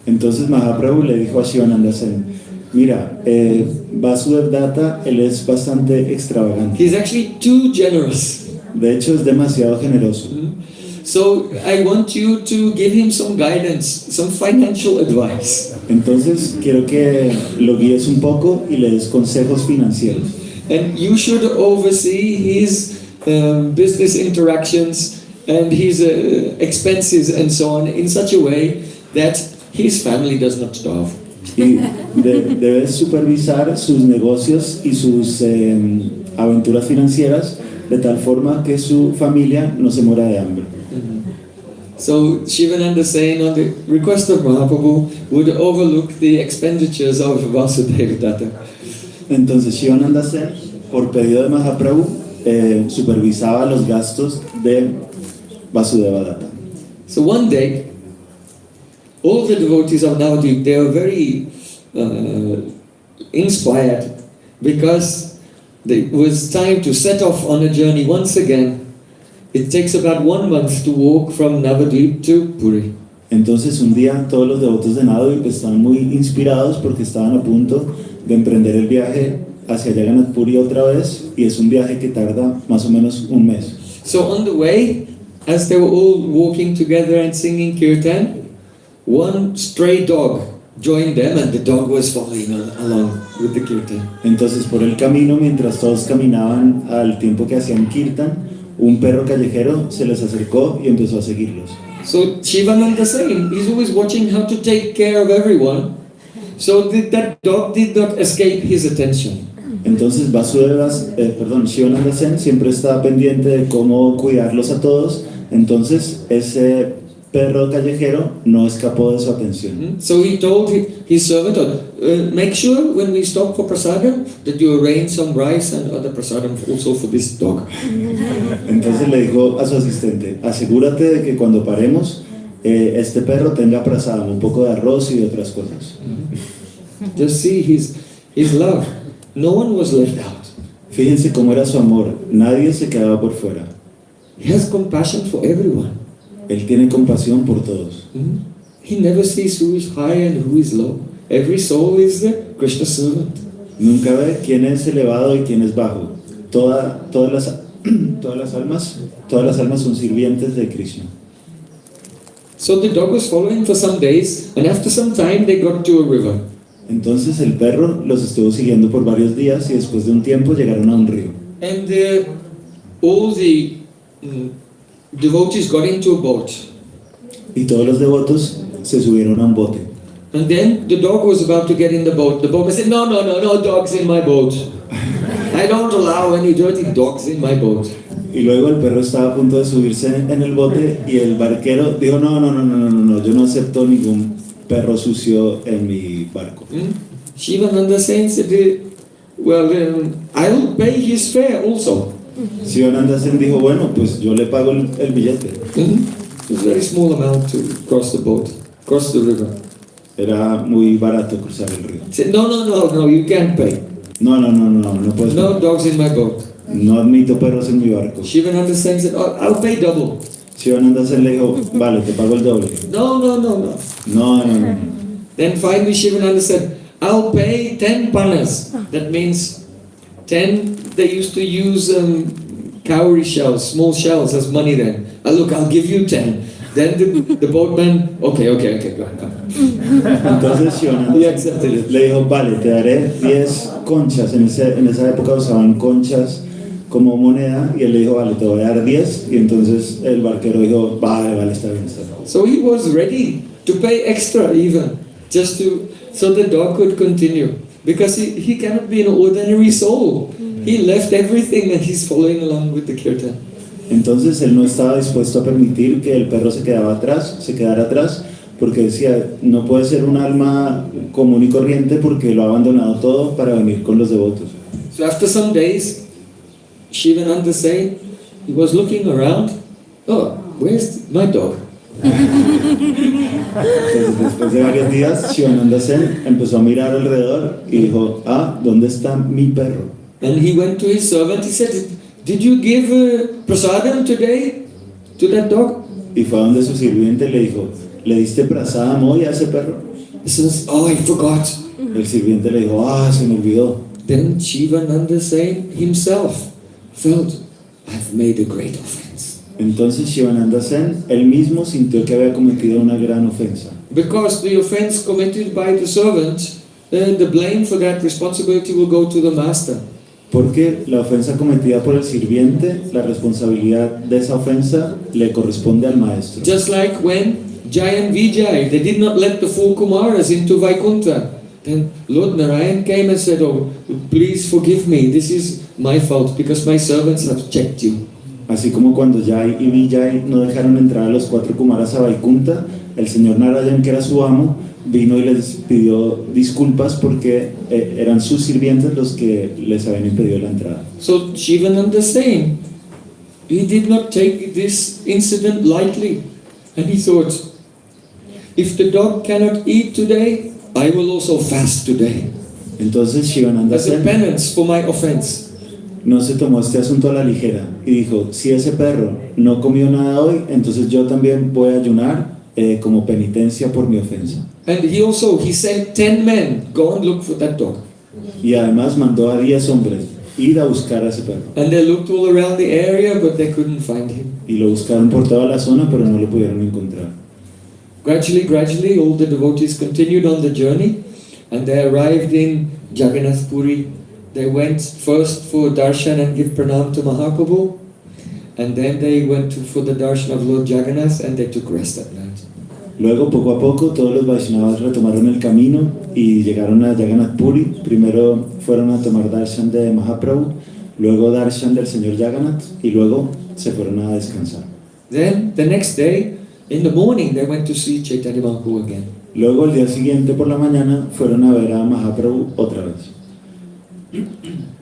Entonces Mahaprabhu le dijo a Shivananda Sen, mira, Vasudev Datta, él es bastante extravagante. He's actually too generous. De hecho, es demasiado generoso. So I want you to give him some guidance, some financial advice. Entonces, quiero que lo guíes un poco y le des consejos financieros. And you should oversee his business interactions and his expenses and so on in such a way that his family does not starve. Y debes supervisar sus negocios y sus aventuras financieras de tal forma que su familia no se muera de hambre. So Shivananda Sen, on the request of Mahaprabhu, would overlook the expenditures of Vasudeva Datta. Entonces Shivananda Sen, por pedido de Mahaprabhu, supervisaba los gastos de Vasudeva Datta. So one day, all the devotees of Navadvip, they were very inspired because it was time to set off on a journey once again. It takes about 1 month to walk from Navadvip to Puri. Entonces un día todos los devotos de Navadvip estaban muy inspirados porque estaban a punto de emprender el viaje hacia Jagannath Puri otra vez, y es un viaje que tarda más o menos un mes. So on the way, as they were all walking together and singing kirtan, one stray dog joined them and the dog was following along with the kirtan. Entonces por el camino, mientras todos caminaban al tiempo que hacían kirtan, un perro callejero se les acercó y empezó a seguirlos. So Shivananda Sen, he's always watching how to take care of everyone. So that dog did not escape his attention. Entonces Shivananda Sen siempre estaba pendiente de cómo cuidarlos a todos. Entonces ese perro callejero no escapó de su atención. So he told his servant, make sure when we stop for prasadam that you arrange some rice and other prasadam also for this dog. Entonces le dijo a su asistente, asegúrate de que cuando paremos este perro tenga prasadam, un poco de arroz y de otras cosas. Just see his love. No one was left out. Fíjense cómo era su amor, nadie se quedaba por fuera. He has compassion for everyone. Él tiene compasión por todos. He never sees who is high and who is low. Every soul is the Krishna servant. Nunca ve quién es elevado y quién es bajo. Todas las almas son sirvientes de Krishna. So the dog was following for some days, and after some time they got to a river. Entonces el perro los estuvo siguiendo por varios días y después de un tiempo llegaron a un río. And all the devotees got into a boat. Y todos los devotos se subieron a un bote. And then the dog was about to get in the boat. The boatman said, no dogs in my boat. I don't allow any dirty dogs in my boat. Y luego el perro estaba a punto de subirse en el bote y el barquero dijo, no, yo no acepto ningún perro sucio en mi barco. Shivananda Sen said, I'll pay his fare also. Shivananda Sen dijo, bueno, pues yo le pago el billete. It was a very small amount to cross the river. Era muy barato cruzar el río. He said, no, you can't pay. No puedes No pagar. dogs in my boat. No admito perros en mi barco. Shivananda Sen said, I'll pay double. Shivananda Sen le dijo, vale, te pago el doble. No. No. Then finally Shivananda said, I'll pay 10 panas. That means 10, they used to use cowrie shells, small shells as money then. I'll give you 10. Then the boatman, okay, go. Entonces Shivananda He accepted it. le dijo, vale, te daré 10 conchas. En esa época usaban conchas como moneda y él le dijo, vale, te voy a dar 10. Y entonces el barquero dijo, vale, está bien. So he was ready to pay extra even, so the dog could continue. Because he cannot be an ordinary soul. He left everything and he's following along with the kirtan. Entonces él no estaba dispuesto a permitir que el perro se quedara atrás, porque decía, no puede ser un alma común y corriente porque lo ha abandonado todo para venir con los devotos. So after some days, Shivananda Sen, he was looking around. Oh, where's my dog? Entonces después de varios días, Shivananda Sen empezó a mirar alrededor y dijo, ¿dónde está mi perro? And he went to his servant. He said, did you give prasadam today to that dog? Y fue a donde su sirviente le dijo, ¿le diste prasadam hoy a ese perro? He says, I forgot. El sirviente le dijo, se me olvidó. Then Shivananda Sen himself felt, I've made a great offense. Entonces Shivananda Sen, él mismo sintió que había cometido una gran ofensa. Because the offense committed by the servant, the blame for that responsibility will go to the master. Porque la ofensa cometida por el sirviente, la responsabilidad de esa ofensa le corresponde al maestro. Just like when Jai and Vijay, they did not let the four Kumaras into Vaikuntha. Then Lord Narayan came and said, oh, please forgive me, this is my fault because my servants have checked you. Así como cuando Jai y Vijay no dejaron entrar a los 4 Kumaras a Vaikunta, el señor Narayan, que era su amo, vino y les pidió disculpas porque eran sus sirvientes los que les habían impedido la entrada. So Shivananda is saying, he did not take this incident lightly. And he thought, if the dog cannot eat today, I will also fast today. Entonces Shivananda As a Sen penance for my offense. no se tomó este asunto a la ligera y dijo, si ese perro no comió nada hoy, entonces yo también voy a ayunar como penitencia por mi ofensa. And he sent 10 men, go and look for that dog. Y además mandó a 10 hombres ir a buscar a ese perro. And they looked all around the area, but they couldn't find him. Y lo buscaron por toda la zona, pero no lo pudieron encontrar. Gradually, all the devotees continued on the journey, and they arrived in Jagannath Puri. They went first for darshan and give pranam to Mahaprabhu, and then they went for the darshan of Lord Jagannath, and they took rest at night. Luego, poco a poco, todos los Vaishnavas retomaron el camino y llegaron a Jagannath Puri. Primero fueron a tomar darshan de Mahaprabhu, luego darshan del señor Jagannath y luego se fueron a descansar. Then, the next day, in the morning, they went to see Chaitanya Mahaprabhu again. Luego, el día siguiente por la mañana, fueron a ver a Mahaprabhu otra vez.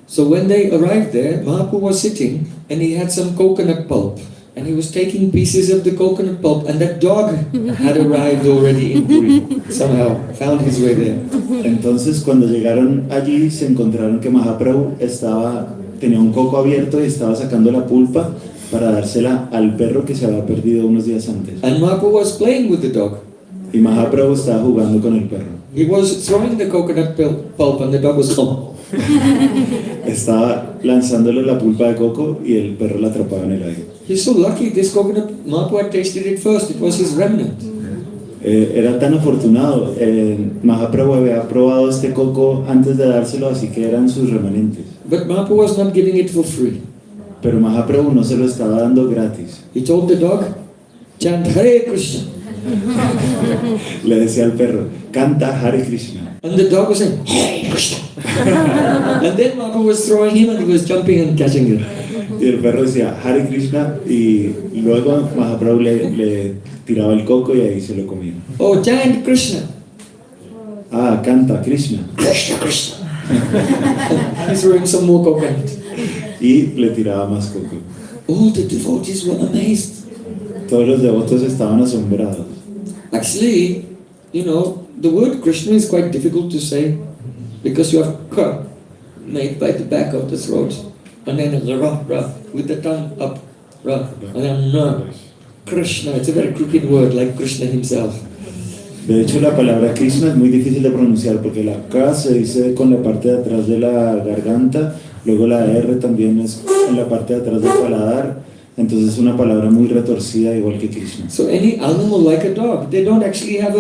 So when they arrived there, Mahaprabhu was sitting, and he had some coconut pulp. And he was taking pieces of the coconut pulp, and that dog had arrived already in Puri. Somehow, found his way there. Entonces, cuando llegaron allí, se encontraron que Mahaprabhu tenía un coco abierto y estaba sacando la pulpa para dársela al perro que se había perdido unos días antes. And Mahaprabhu was playing with the dog. Y Mahaprabhu estaba jugando con el perro. He was throwing the coconut pulp, and the dog was Estaba lanzándole la pulpa de coco y el perro la atrapaba en el aire. He's so lucky this coconut, Mahaprabhu had tasted it first, it was his remnant. Era tan afortunado, Mahaprabhu había probado este coco antes de dárselo, así que eran sus remanentes. But Mahaprabhu was not giving it for free. Pero Mahaprabhu no se lo estaba dando gratis. He told the dog, chant Hare Krishna. Le decía al perro, canta Hare Krishna. And the dog was saying, Hare Krishna. And then Mahaprabhu was throwing him and he was jumping and catching it. Y el perro decía Hare Krishna y luego Mahaprabhu le tiraba el coco y ahí se lo comía. Oh, chant Krishna. Ah, canta Krishna. Krishna, Krishna. And he's throwing some more coconut. Y le tiraba más coco. All the devotees were amazed. Todos los devotos estaban asombrados. Actually, the word Krishna is quite difficult to say because you have K made by the back of the throat, and then Ra, with the tongue up, Ra, and then Na, Krishna. It's a very crooked word, like Krishna himself. De hecho, la palabra Krishna es muy difícil de pronunciar porque la K se dice con la parte de atrás de la garganta, luego la R también es en la parte de atrás del paladar, entonces es una palabra muy retorcida igual que Krishna. So any animal like a dog, they don't actually have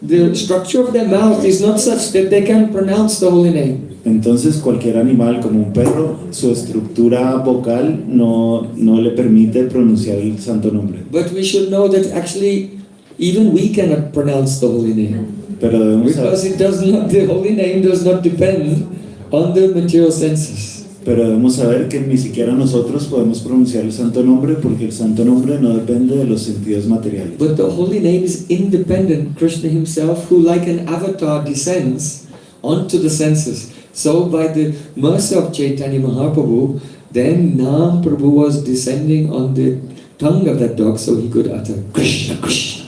the structure of their mouth is not such that they can pronounce the holy name. Entonces cualquier animal como un perro, su estructura vocal no le permite pronunciar el santo nombre. But we should know that actually even we cannot pronounce the holy name. Pero debemos Because saber, the holy name does not depend on the material senses. pero debemos saber que ni siquiera nosotros podemos pronunciar el santo nombre porque el santo nombre no depende de los sentidos materiales. But the holy name is independent. Krishna himself, who like an avatar descends onto the senses. So by the mercy of Chaitanya Mahaprabhu, then Nam Prabhu was descending on the tongue of that dog so he could utter Krishna, Krishna.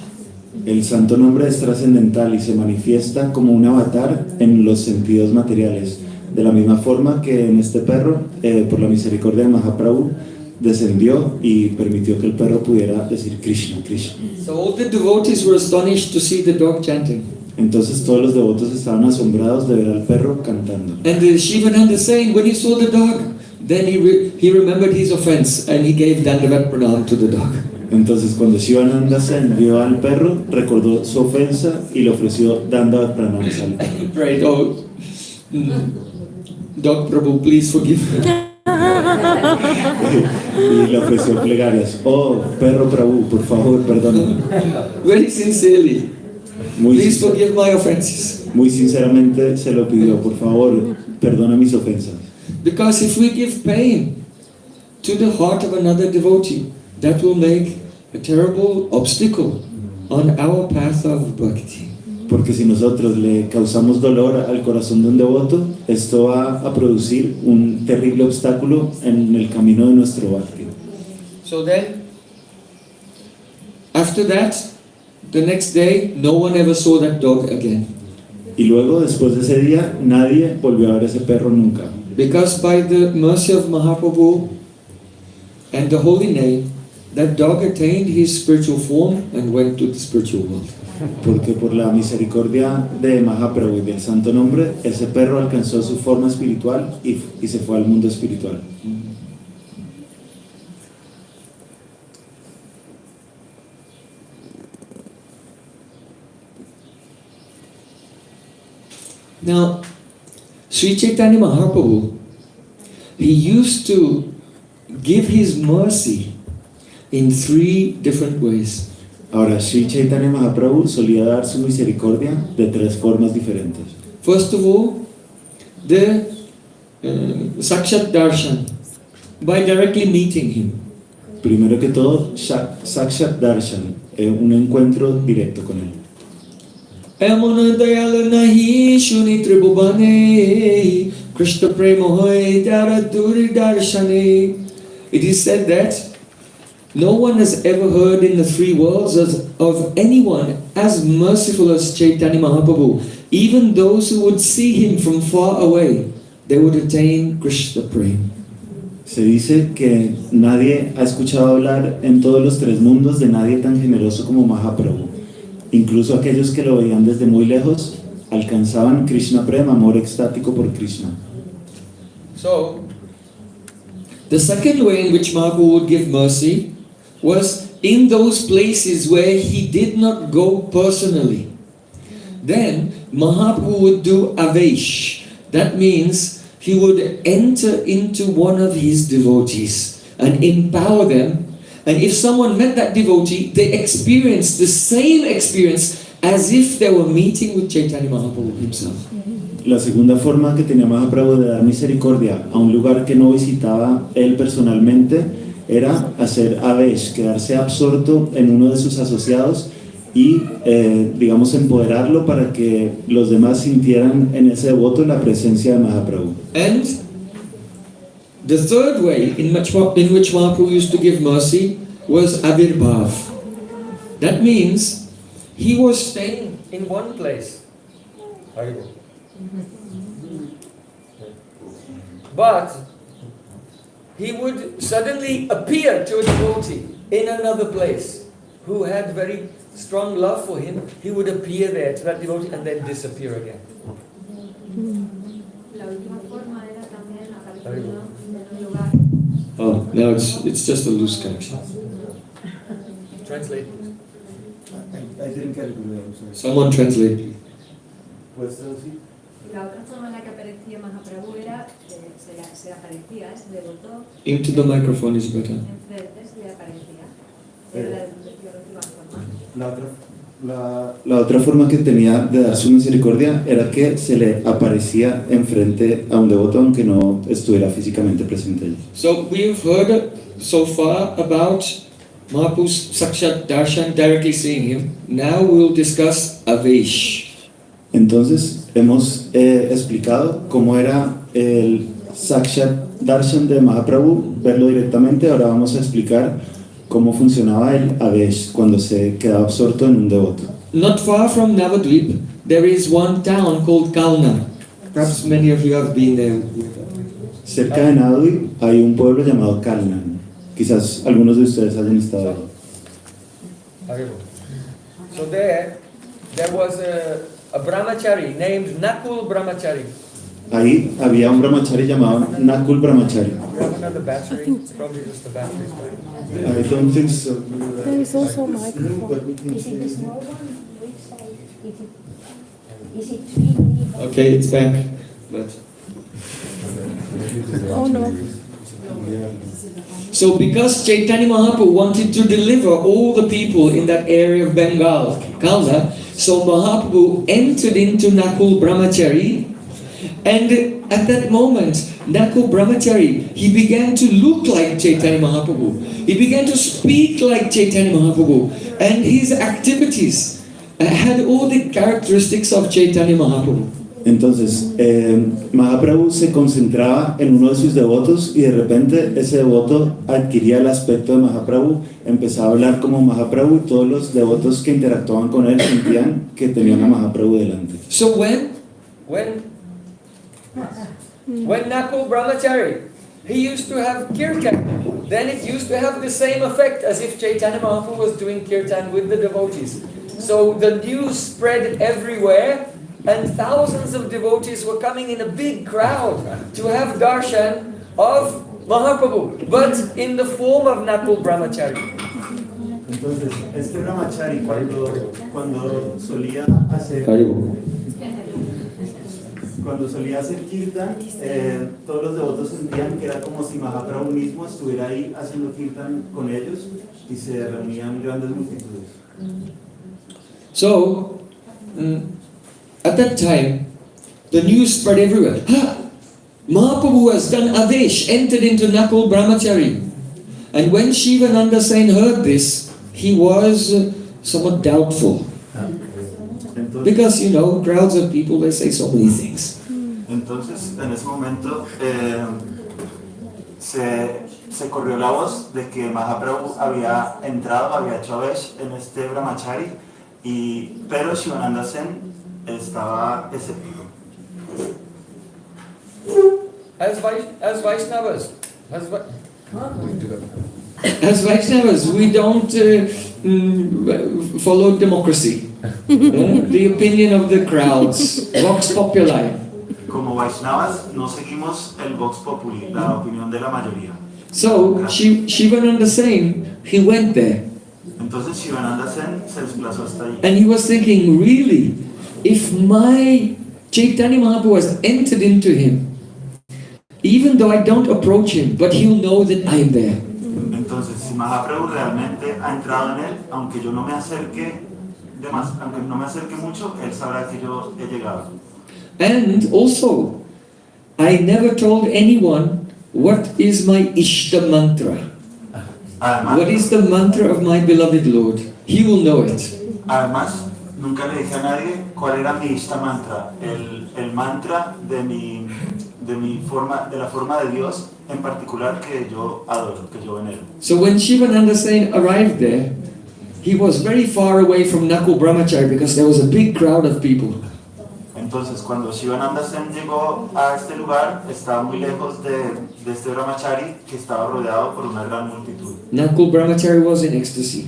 El santo nombre es trascendental y se manifiesta como un avatar en los sentidos materiales. De la misma forma que en este perro, por la misericordia de Mahaprabhu, descendió y permitió que el perro pudiera decir Krishna, Krishna. So all the devotees were astonished to see the dog chanting. Entonces todos los devotos estaban asombrados de ver al perro cantando. And the Shivananda saying, when he saw the dog, then he remembered his offense and he gave Dandavat Pranam to the dog. Entonces cuando Shivananda Sen vio al perro, recordó su ofensa y le ofreció Dandavat Pranamas al perro. Right, oh, Dog Prabhu, please forgive me. Y le ofreció plegarias. Oh, perro Prabhu, por favor, perdóname. Very sincerely, Muy, please sincer- forgive my offenses. muy sinceramente se lo pidió, por favor, perdona mis ofensas. Because if we give pain to the heart of another devotee, that will make a terrible obstacle on our path of bhakti. Porque si nosotros le causamos dolor al corazón de un devoto, esto va a producir un terrible obstáculo en el camino de nuestro bhakti. So then, after that, the next day, no one ever saw that dog again. Y luego, después de ese día, nadie volvió a ver ese perro nunca. Because by the mercy of Mahaprabhu and the holy name, that dog attained his spiritual form and went to the spiritual world. Porque por la misericordia de Mahaprabhu y del santo nombre, ese perro alcanzó su forma espiritual y se fue al mundo espiritual. Now, Sri Chaitanya Mahaprabhu, he used to give his mercy in 3 different ways. Ahora, Sri Chaitanya Mahaprabhu solía dar su misericordia de 3 formas diferentes. First of all, the Sakshat Darshan, by directly meeting him. Primero que todo, Sakshat Darshan, un encuentro directo con él. Emona dayala nahi shuni tribhubane Krishna prema hoy dara duri darshane. It is said that no one has ever heard in the 3 worlds of anyone as merciful as Chaitanya Mahaprabhu. Even those who would see him from far away, they would attain Krishna prema. Se dice que nadie ha escuchado hablar en todos los 3 mundos de nadie tan generoso como Mahaprabhu. Incluso aquellos que lo veían desde muy lejos alcanzaban Krishna Prema, amor extático por Krishna. So, the second way in which Mahaprabhu would give mercy was in those places where he did not go personally. Then Mahaprabhu would do avesh. That means he would enter into one of his devotees and empower them. And if someone met that devotee, they experienced the same experience as if they were meeting with Chaitanya Mahaprabhu himself. La segunda forma que tenía Mahaprabhu de dar misericordia a un lugar que no visitaba él personalmente era hacer avesh, quedarse absorto en uno de sus asociados y, digamos, empoderarlo para que los demás sintieran en ese devoto la presencia de Mahaprabhu. And the third way in which Mahaprabhu used to give mercy was Avirbhav. That means he was staying in one place. But he would suddenly appear to a devotee in another place who had very strong love for him. He would appear there to that devotee and then disappear again. La última forma era también aparecer en un lugar. Oh, no, it's just a loose connection. Translate. I didn't get it, I'm sorry. Someone translate, please. ¿Puedes traducir? La otra forma en la que aparecía Mahaprabhu era se aparecía, se devotó Into the microphone is better. enfrente, se le aparecía. Era la última forma. La otra forma que tenía de dar su misericordia era que se le aparecía enfrente a un devoto aunque no estuviera físicamente presente allí. So we've heard so far about Mahaprabhu's Sakshat Darshan, directly seeing him. Now we'll discuss Avesh. Entonces hemos explicado cómo era el Sakshat Darshan de Mahaprabhu, verlo directamente. Ahora vamos a explicar cómo funcionaba el Avesh cuando se quedaba absorto en un devoto. Not far from Navadvip, there is one town called Kalna. Perhaps many of you have been there. Cerca de Navadvip hay un pueblo llamado Kalnan. Quizás algunos de ustedes hayan estado ahí. So there was a brahmachari named Nakul Brahmachari. ahí había un brahmachari llamado Nakul Brahmachari. You have another battery? It's probably just the battery's dying. I don't think so. There is also a microphone. Is it the small one? Which side? Is it 3D? Okay, it's back. But Oh no. so because Chaitanya Mahaprabhu wanted to deliver all the people in that area of Bengal, Kalna, so Mahaprabhu entered into Nakul Brahmachari, and at that moment, Nakul Brahmachari, he began to look like Chaitanya Mahaprabhu. He began to speak like Chaitanya Mahaprabhu, and his activities had all the characteristics of Chaitanya Mahaprabhu. Entonces, Mahaprabhu se concentraba en uno de sus devotos y de repente ese devoto adquiría el aspecto de Mahaprabhu, empezaba a hablar como Mahaprabhu y todos los devotos que interactuaban con él sentían que tenían a Mahaprabhu delante. So when Nakul Brahmachari, he used to have kirtan, then it used to have the same effect as if Chaitanya Mahaprabhu was doing kirtan with the devotees. So the news spread everywhere, and thousands of devotees were coming in a big crowd to have darshan of Mahaprabhu, but in the form of Nakul Brahmachari. Entonces, este Brahmachari cuando solía hacer kirtan, todos los devotos sentían que era como si Mahaprabhu mismo estuviera ahí haciendo kirtan con ellos y se reunían grandes multitudes. So, at that time, the news spread everywhere. Mahaprabhu has done Avesh, entered into Nakul Brahmachari. And when Shivananda Sen heard this, he was somewhat doubtful. Because, crowds of people, they say so many things. Entonces, en ese momento, se corrió la voz de que Mahaprabhu había entrado, había hecho Avesh en este Brahmachari, pero Shivananda Sen estaba escéptico. As Vaishnavas, we don't follow democracy. The opinion of the crowds, vox populi. Como Vaishnavas, no seguimos el vox populi, la opinión de la mayoría. So, Shivananda Sen, he went there. Entonces Shivananda Sen se desplazó hasta ahí. And he was thinking, really, if my Chaitanya Mahaprabhu has entered into him, even though I don't approach him, but he'll know that I am there. Entonces, si Mahaprabhu realmente ha entrado en él, aunque yo no me acerque mucho, él sabrá que yo he llegado. And also, I never told anyone what is my Ishta mantra. Además, What is the mantra of my beloved Lord? He will know it. Además, nunca le dije a nadie cuál era mi Ishta mantra, el mantra de la forma de Dios en particular que yo adoro, que yo venero. So when Shivananda Sen arrived there, he was very far away from Nakul Brahmachari because there was a big crowd of people. Entonces, cuando Shivananda Sen llegó a este lugar, estaba muy lejos de este Brahmachari que estaba rodeado por una gran multitud. Nakul Brahmachari was in ecstasy.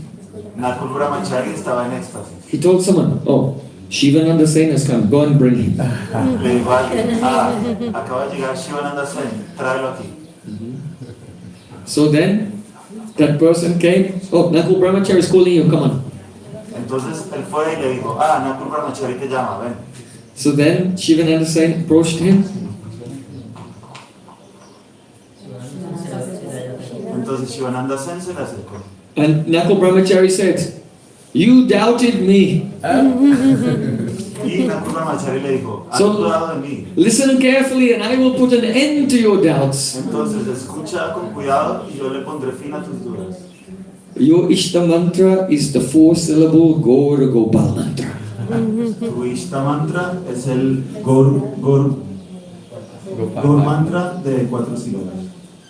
Nakul Brahmachari estaba en éxtasis. He told someone, Shivananda Sen has come, go and bring him. Le dijo a alguien, acaba de llegar Shivananda Sen, tráelo aquí. So then, that person came, Nakul Brahmachari is calling you, come on. Entonces él fue y le dijo, Nakul Brahmachari te llama, ven. So then Shivananda Sen approached him. Entonces Shivananda Sen se le acercó. And Nakul Brahmachari said, you doubted me. Y Nakul Brahmachari le dijo, has So- dudado de mí. Listen carefully and I will put an end to your doubts. Entonces escucha con cuidado y yo le pondré fin a tus dudas. Your Ishta mantra is the 4-syllable Gaura Gopal mantra. Tu Ishta mantra es el Gaur mantra de 4 sílabas.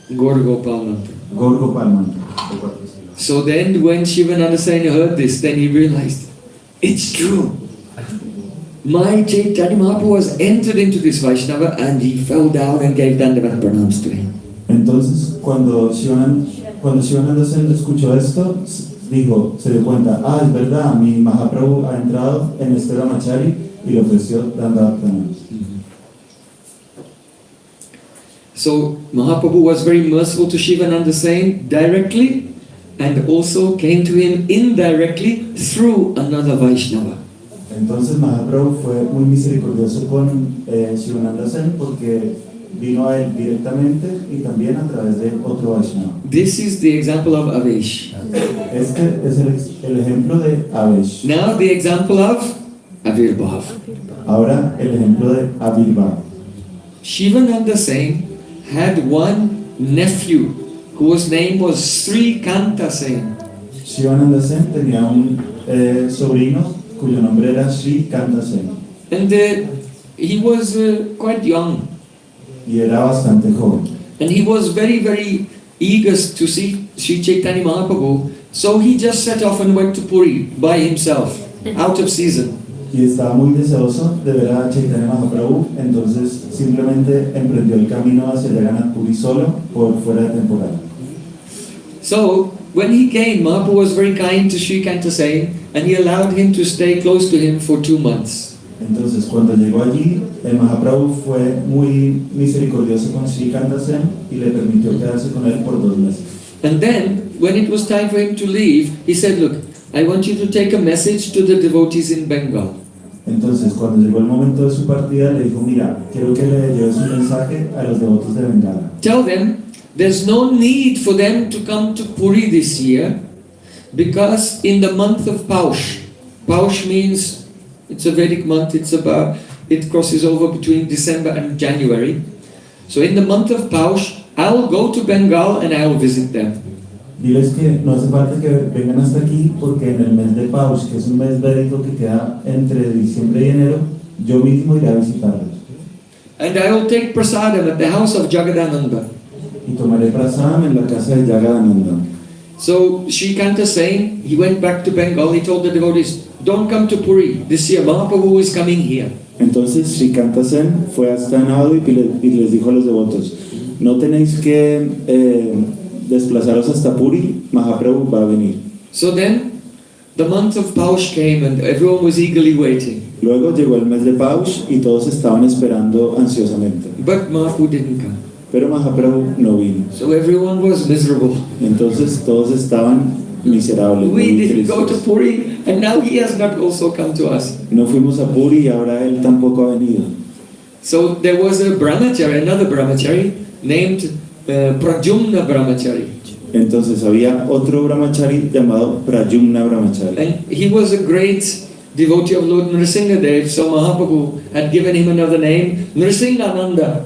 Gaura Gopal mantra. Gaur Gopal mantra de 4 sílabas. So then when Shivananda Sen heard this, then he realized, it's true. My Chaitanya Mahaprabhu has entered into this Vaishnava and he fell down and gave Dandavat pranams to him. Entonces cuando Shivananda Sen escuchó esto, se dio cuenta, es verdad, mi Mahaprabhu ha entrado en este Brahmachari y le ofreció Dandavat pranams. So Mahaprabhu was very merciful to Shivananda Sen directly and also came to him indirectly through another Vaishnava. Entonces Mahaprabhu fue muy misericordioso con Shivananda Sen porque vino a él directamente y también a través de otro Vaishnava. This is the example of Avesh. Este es el ejemplo de Avesh. Now the example of Avirbhav. Ahora el ejemplo de Avirbhav. Shivananda Sen had one nephew whose name was Sri Kanta Sen. Shivananda Sen tenía un sobrino cuyo nombre era Sri Kanta Sen And he was quite young. y era bastante joven. And he was very, very eager to see Sri Chaitanya Mahaprabhu. So he just set off and went to Puri by himself, out of season. Y estaba muy deseoso de ver a Chaitanya Mahaprabhu, entonces simplemente emprendió el camino hacia Jagannath Puri solo por fuera de temporada. So when he came, Mahaprabhu was very kind to Sri Kanta Sen and he allowed him to stay close to him for 2 months. Entonces cuando llegó allí, el Mahaprabhu fue muy misericordioso con Sri Kanta Sen y le permitió quedarse con él por 2 meses. And then, when it was time for him to leave, he said, look, I want you to take a message to the devotees in Bengal. Entonces cuando llegó el momento de su partida, le dijo, mira, quiero que le lleves un mensaje a los devotos de Bengala. Tell them there's no need for them to come to Puri this year because in the month of Paush, Paush means it's a Vedic month, it crosses over between December and January. So in the month of Paush, I'll go to Bengal and I'll visit them. Diles que no hace falta que vengan hasta aquí porque en el mes de Paush, que es un mes védico que queda entre diciembre y enero, yo mismo iré a visitarlos. And I will take prasadam at the house of Jagadananda. Y tomaré prasadam en la casa de Jagadananda. So Sri Kanta Sen, he went back to Bengal, he told the devotees, don't come to Puri, this year Mahaprabhu is coming here. Entonces Sri Kanta Sen fue hasta Navadvip y les dijo a los devotos, no tenéis que desplazaros hasta Puri, Mahaprabhu va a venir. So then, the month of Paush came and everyone was eagerly waiting. Luego llegó el mes de Paush y todos estaban esperando ansiosamente. But Mahaprabhu didn't come. Pero Mahaprabhu no vino. So everyone was miserable. Entonces todos estaban miserables. We muy didn't go to tristes. Puri and now he has not also come to us. No fuimos a Puri y ahora él tampoco ha venido. So there was a brahmachari, another brahmachari, named Pradyumna Brahmachari. Entonces había otro brahmachari llamado Pradyumna Brahmachari. And he was a great devotee of Lord Nrsingadev, so Mahaprabhu had given him another name, Nrsingananda.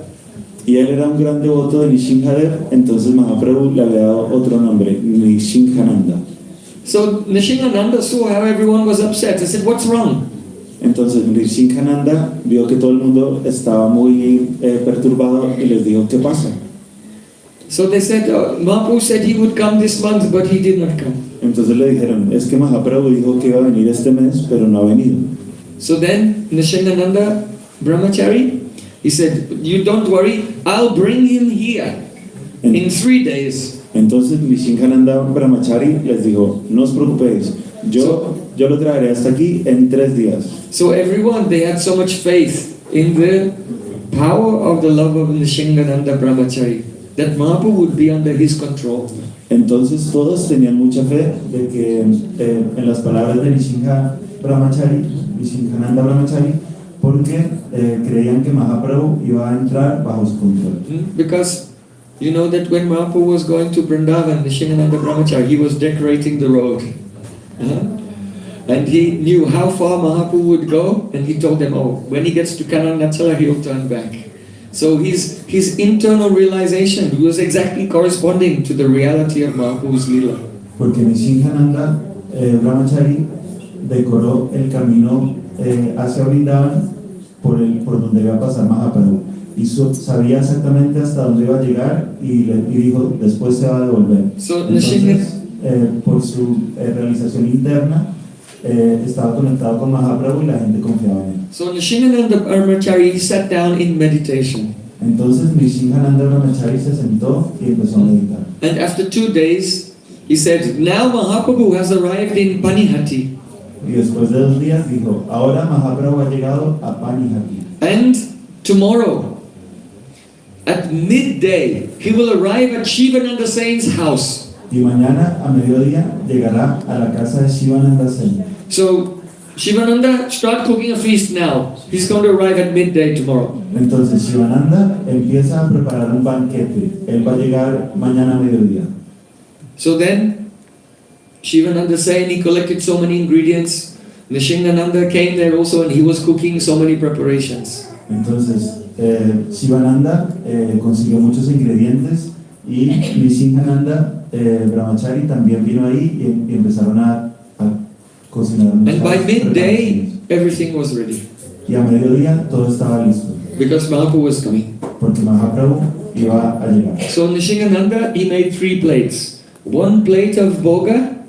Y él era un gran devoto de Nrsingadev, entonces Mahaprabhu le había dado otro nombre, Nrsingananda. So Nrsingananda saw how everyone was upset. He said, what's wrong? Entonces Nrsingananda vio que todo el mundo estaba muy perturbado y les dijo, ¿qué pasa? So they said, Mahaprabhu said he would come this month, but he did not come. Entonces le dijeron, es que Mahaprabhu dijo que iba a venir este mes, pero no ha venido. So then Nrsingananda Brahmachari, he said, you don't worry, I'll bring him here in 3 days. Entonces Nrsingananda Brahmachari les dijo, no os preocupéis, yo lo traeré hasta aquí en 3 días. So everyone, they had so much faith in the power of the love of Nrsingananda Brahmachari, that Mahaprabhu would be under his control. Entonces todos tenían mucha fe de que en las palabras de Nrsingananda Brahmachari, porque creían que Mahaprabhu iba a entrar bajo su control. Because you know that when Mahaprabhu was going to Vrindavan, Nrsingananda Brahmachari, he was decorating the road. And he knew how far Mahaprabhu would go, and he told them, oh, when he gets to Kananachala, he'll turn back. So his internal realization was exactly corresponding to the reality of Mahaprabhu's Leela. Porque Nrsingananda Brahmachari decoró el camino hacia Vrindavan por donde iba a pasar Mahaprabhu. Y sabía exactamente hasta dónde iba a llegar y dijo, después se va a devolver. So Entonces, por su realización interna, estaba conectado con Mahaprabhu y la gente confiaba en él. So Nrsingananda Brahmachari, he sat down in meditation. Entonces Nrsingananda Brahmachari se sentó y empezó a meditar. And after 2 days, he said, now Mahaprabhu has arrived in Panihati. Y después de 2 días dijo, ahora Mahaprabhu ha llegado a Panihati. And tomorrow, at midday, he will arrive at Shivananda Sen's house. Y mañana a mediodía llegará a la casa de Shivananda Sen. So, Shivananda, start cooking a feast now. He's going to arrive at midday tomorrow. Entonces Shivananda empieza a preparar un banquete. Él va a llegar mañana a mediodía. So then, Shivananda Sen, he collected so many ingredients. Nishingananda came there also and he was cooking so many preparations. Entonces Shivananda consiguió muchos ingredientes y Nishingananda Brahmachari también vino ahí y empezaron a cocinar muchas And by midday, preparaciones. everything was ready. Y a mediodía todo estaba listo Because Mahaprabhu was coming. porque Mahaprabhu iba a llegar. So Nishingananda, he made 3 plates. 1 plate of Bhoga,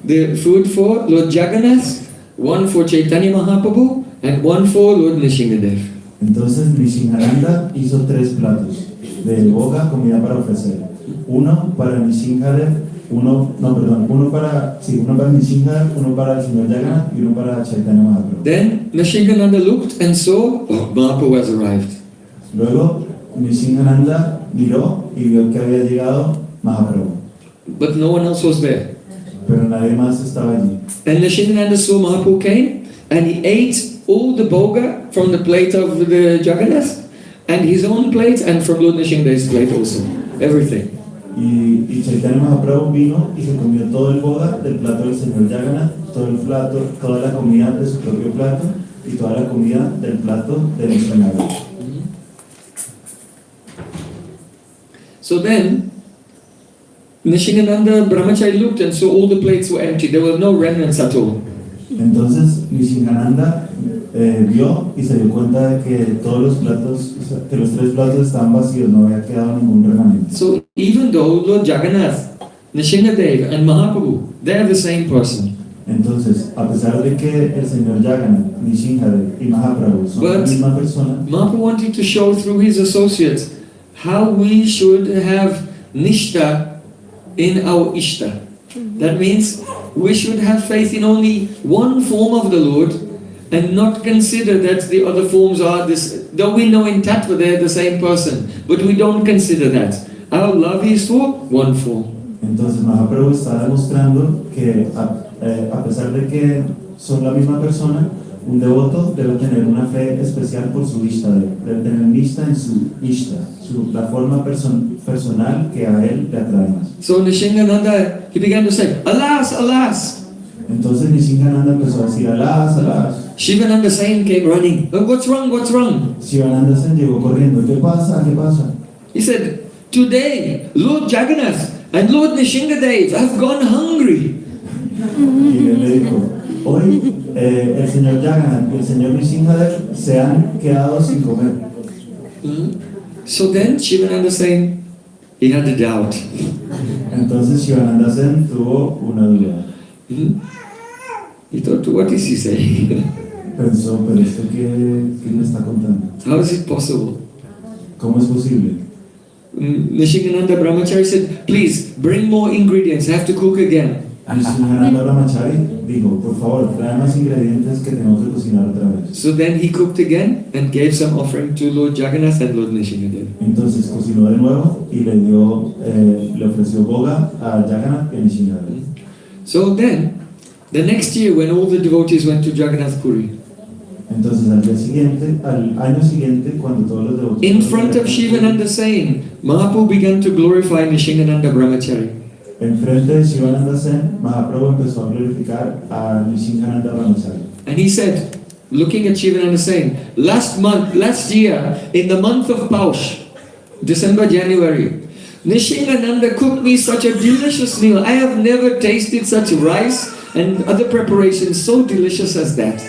the food for Lord Jagannath, 1 for Chaitanya Mahaprabhu, and 1 for Lord Nishingadev. Entonces Nishingananda hizo 3 platos de boga, comida para ofrecer. Uno para Nishingadev, uno para Nishingadev, uno para el señor Jagannath y uno para Chaitanya Mahaprabhu. Then Nishingananda looked and saw, oh, Mahaprabhu has arrived. Luego Nishingananda miró y vio que había llegado Mahaprabhu, But no one else was there. pero nadie más estaba allí. And Nishingananda saw Mahaprabhu came and he ate all the Bhoga from the plate of the Jagannath and his own plate and from Lord Nishingadev's plate also. Everything. Y Chaitanya Mahaprabhu vino y se comió todo el boga del plato del señor Jagannath, todo el plato, toda la comida de su propio plato y toda la comida del plato del Nishingadev. So then, Nishingananda Brahmachari looked and saw all the plates were empty. There were no remnants at all. Entonces Nishingananda vio y se dio cuenta de que todos los platos, o sea, que los 3 platos estaban vacíos, no había quedado ningún remanente. So even though Lord Jagannath, Nishingadev and Mahaprabhu, they are the same person. Entonces, a pesar de que el señor Jagannath, Nishingadev y Mahaprabhu son la But- misma persona, Mahaprabhu wanted to show through his associates how we should have Nishta in our Ishta. That means we should have faith in only one form of the Lord and not consider that the other forms are this. Though we know in Tattva they're the same person, but we don't consider that. Our love is for one form. entonces Mahaprabhu está demostrando que a pesar de que son la misma persona, un devoto debe tener una fe especial por su Ishta, debe tener Nishta en su Ishta, la forma personal que a él le atrae más. So Nishingananda, he began to say, Alas, alas! Entonces Nishingananda empezó a decir, alas, alas. Shivananda Sen came running. "Oh, what's wrong? What's wrong?" Shivananda se llegó corriendo, ¿qué pasa? ¿Qué pasa? He said, "Today, Lord Jagannath and Lord Nishingadev have gone hungry." Y él le dijo, hoy el señor Jagannath y el señor Nishingadev se han quedado sin comer. So then Shivananda Sen, he had a doubt. Entonces Shivananda Sen tuvo una duda. He thought, what is he saying? Pensó, pero esto qué me está contando. How is it possible? ¿Cómo es posible? Nishingananda Brahmachari said, please bring more ingredients, I have to cook again. Nishingananda Brahmachari dijo, por favor, trae más ingredientes que tengo que cocinar otra vez. So then he cooked again and gave some offering to Lord Jagannath and Lord Nishingadev. Entonces cocinó de nuevo y le ofreció boga a Jagannath y a Nishingadev. So then, the next year when all the devotees went to Jagannath Puri, Entonces al año siguiente, cuando todos los devotos in front of Shivananda Sen, Mahaprabhu began to glorify Nishingananda Brahmachari. en frente de Shivananda Sen, Mahaprabhu empezó a glorificar a Nishingananda Brahmachari. And he said, looking at Shivananda Sen, last year, in the month of Paush, December, January, Nishingananda cooked me such a delicious meal. I have never tasted such rice and other preparations so delicious as that.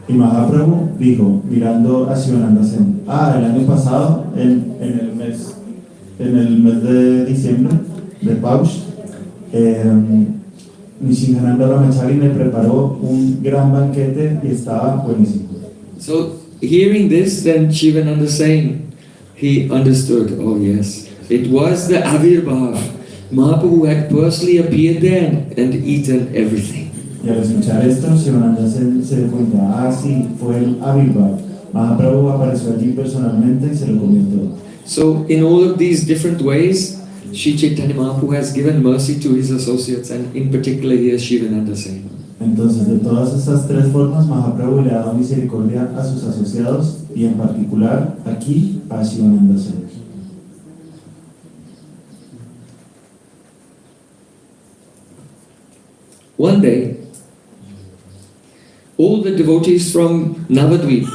Y Mahaprabhu dijo, mirando a Shivananda Sen, el año pasado, en el mes de diciembre, de Paush, Nishingananda Brahmachari me preparó un gran banquete y estaba buenísimo. So, hearing this, then Shivananda Sen, he understood, oh yes, it was the Avirbhav. Mahaprabhu had personally appeared there and eaten everything. Y al escuchar esto, Shivananda se dio cuenta, sí, fue el Avirbhav. Mahaprabhu apareció allí personalmente y se lo comió todo. So in all of these different ways, Sri Chaitanya Mahaprabhu has given mercy to his associates, and in particular here Shivananda Sen. Entonces, de todas estas tres formas, Mahaprabhu le ha dado misericordia a sus asociados y en particular aquí a Shivananda Sen. One day, all the devotees from Navadvip,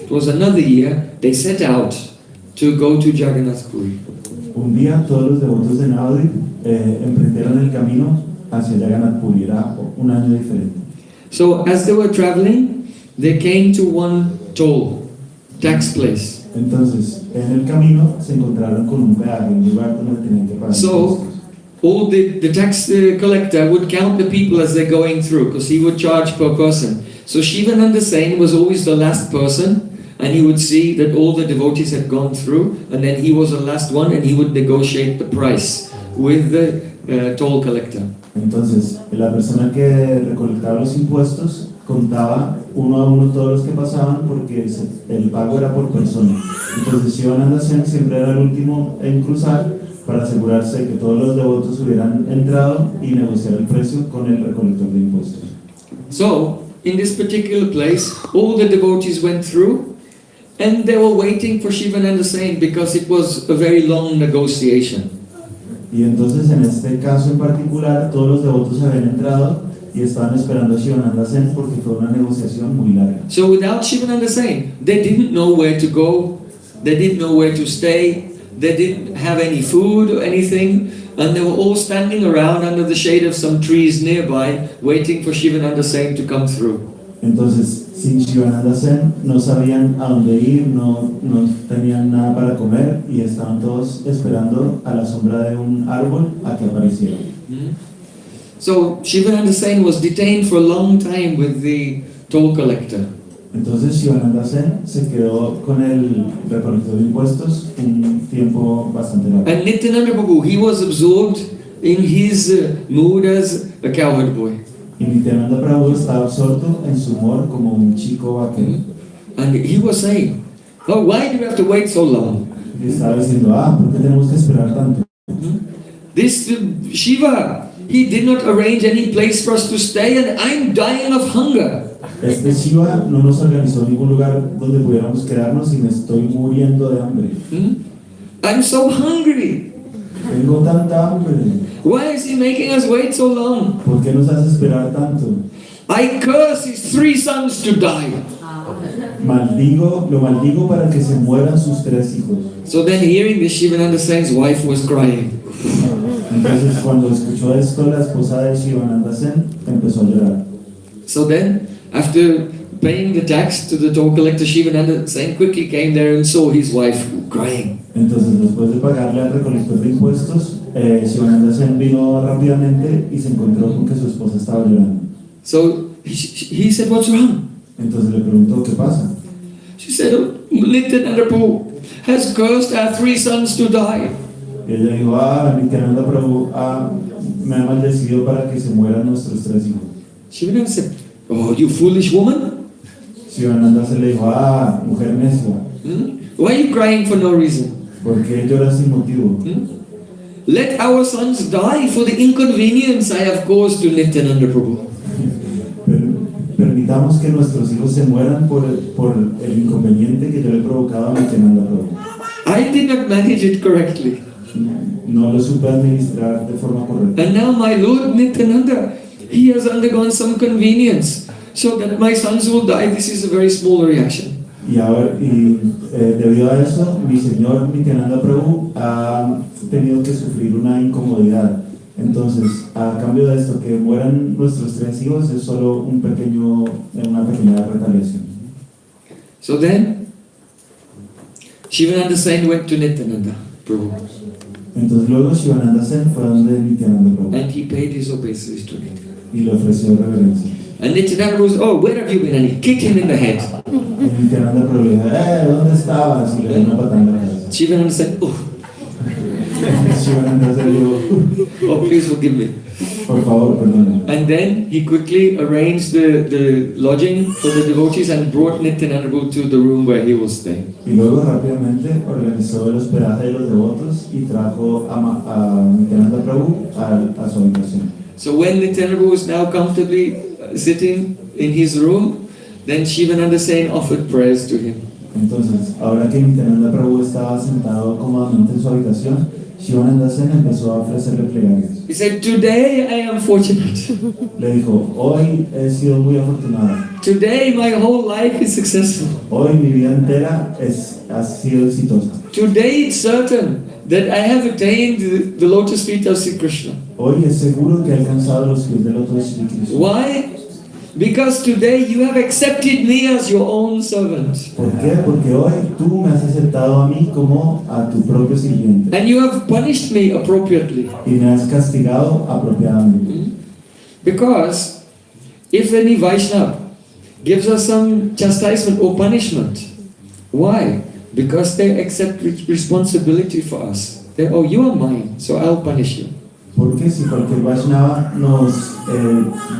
it was another year, they set out to go to Jagannath Puri. Un día, todos los devotos de Navadvip emprendieron el camino hacia Jagannath Puri. Era un año diferente. So as they were traveling, they came to one toll, tax place. Entonces, en el camino se encontraron con un peaje, un lugar donde tenían que pagar So, impuestos. all the tax collector would count the people as they're going through, because he would charge per person. So Shivananda Sen was always the last person, and he would see that all the devotees had gone through, and then he was the last one, and he would negotiate the price with the toll collector. Entonces, la persona que recolectaba los impuestos contaba uno a uno todos los que pasaban porque el pago era por persona. Entonces, Shivananda Sen siempre era el último en cruzar para asegurarse de que todos los devotos hubieran entrado y negociar el precio con el recolector de impuestos. So, in this particular place, all the devotees went through, and they were waiting for Shivananda Sen because it was a very long negotiation. Y entonces, en este caso en particular, todos los devotos habían entrado y estaban esperando a Shivananda Sen porque fue una negociación muy larga. So without Shivananda Sen, they didn't know where to go, they didn't know where to stay, they didn't have any food or anything, and they were all standing around under the shade of some trees nearby, waiting for Shivananda Sen to come through. Entonces, sin Shivananda Sen no sabían a dónde ir, no tenían nada para comer y estaban todos esperando a la sombra de un árbol a que apareciera. So Shivananda Sen was detained for a long time with the toll collector. Entonces Shivananda Sen se quedó con el recolector de impuestos un tiempo bastante largo. And Nityananda Prabhu, he was absorbed in his mood as a cowherd boy. Y Nityananda Prabhu estaba absorto en su humor como un chico vaquero. And he was saying, oh, why do we have to wait so long? Y estaba diciendo, ¿por qué tenemos que esperar tanto? This Shiva, he did not arrange any place for us to stay, and I'm dying of hunger. Este Shiva no nos organizó ningún lugar donde pudiéramos quedarnos y me estoy muriendo de hambre. I'm so hungry. Tengo tanta hambre. Why is he making us wait so long? ¿Por qué nos hace esperar tanto? I curse his 3 sons to die. Lo maldigo para que se mueran sus 3 hijos. So then hearing this, Shivananda Sen's wife was crying. Entonces cuando escuchó esto, la esposa de Shivananda Sen empezó a llorar. So then, after paying the tax to the toll collector, Shivananda Sen quickly came there and saw his wife crying. Entonces después de pagarle al recolector de impuestos, Shivananda Sen vino rápidamente y se encontró con que su esposa estaba llorando. So he said, what's wrong? Entonces le preguntó, ¿qué pasa? She said, Nityananda Prabhu has cursed our 3 sons to die. Y ella dijo, Nityananda Prabhu me ha maldecido para que se mueran nuestros 3 hijos. Shivananda said, oh, you foolish woman. Shivananda se le dijo, mujer necia, Why are you crying for no reason? ¿por qué lloras sin motivo? Let our sons die for the inconvenience I have caused to Nityananda Prabhu. Permitamos que nuestros hijos se mueran por el inconveniente que yo le he provocado a Nityananda Prabhu. I did not manage it correctly. No lo supe administrar de forma correcta. And now my Lord Nityananda, he has undergone some convenience so that my sons will die. This is a very small reaction. Y debido a eso, mi señor Nityananda Prabhu ha tenido que sufrir una incomodidad. Entonces, a cambio de esto, que mueran nuestros 3 hijos es solo una pequeña retaliación. So then, Shivananda Sen went to Nityananda Prabhu Entonces luego Shivananda Sen fue donde Nityananda Prabhu and he paid his obeisance to him. y le ofreció reverencia. And Nityananda Prabhu said, oh, where have you been? And he kicked him in the head. Y Nityananda Prabhu le dijo, ¿dónde estabas? Y le dio una patada en la cabeza. Shivananda said, oh, Shivananda se dijo, Oh, please forgive me. por favor, perdone. And then he quickly arranged the lodging for the devotees and brought Nityananda Prabhu to the room where he was staying. Y luego rápidamente organizó el hospedaje de los devotos y trajo a Nityananda Prabhu a su habitación. So when Nityananda Prabhu was now comfortably sitting in his room, then Shivananda Sen offered prayers to him. Entonces, ahora que Nityananda Prabhu estaba sentado cómodamente en su habitación, Shivananda Sen empezó a ofrecerle plegarias. He said, "Today I am fortunate. Le dijo, hoy he sido muy afortunado. Today my whole life is successful. Hoy mi vida entera ha sido exitosa. Today it's certain that I have attained the lotus feet of Sri Krishna. Hoy es seguro que he alcanzado los pies del loto de Sri Krishna. Why? Because today you have accepted me as your own servant. ¿Por qué? Porque hoy tú me has aceptado a mí como a tu propio sirviente And you have punished me appropriately. y me has castigado apropiadamente. Because if any Vaishnava gives us some chastisement or punishment, why? Because they accept responsibility for us. They, oh, you are mine, so I'll punish you. Porque si cualquier Vaishnava nos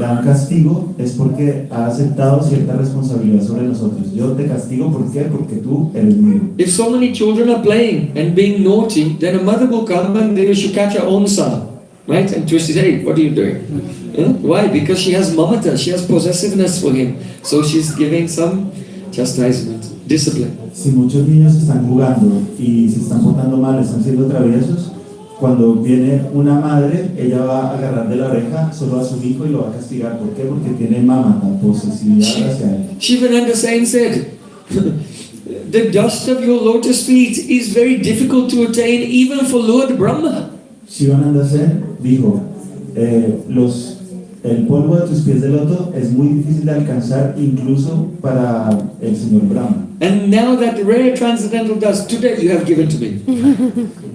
da un castigo es porque ha aceptado cierta responsabilidad sobre nosotros. Yo te castigo, ¿por qué? Porque tú eres mío. If so many children are playing and being naughty, then a mother will come and they should catch her own son, right? And she says, "Hey, what are you doing?" Why? Because she has mamata, she has possessiveness for him. So she's giving some chastisement, discipline. Si muchos niños están jugando y se están portando mal, están siendo traviesos, cuando viene una madre, ella va a agarrar de la oreja solo a su hijo y lo va a castigar. ¿Por qué? Porque tiene mamata, posesividad hacia él. Shivananda Sen said, "The dust of your lotus feet is very difficult to attain even for Lord Brahma." Shivananda Sen dijo, el polvo de tus pies de loto es muy difícil de alcanzar incluso para el señor Brahma. And now that rare transcendental dust, today you have given to me.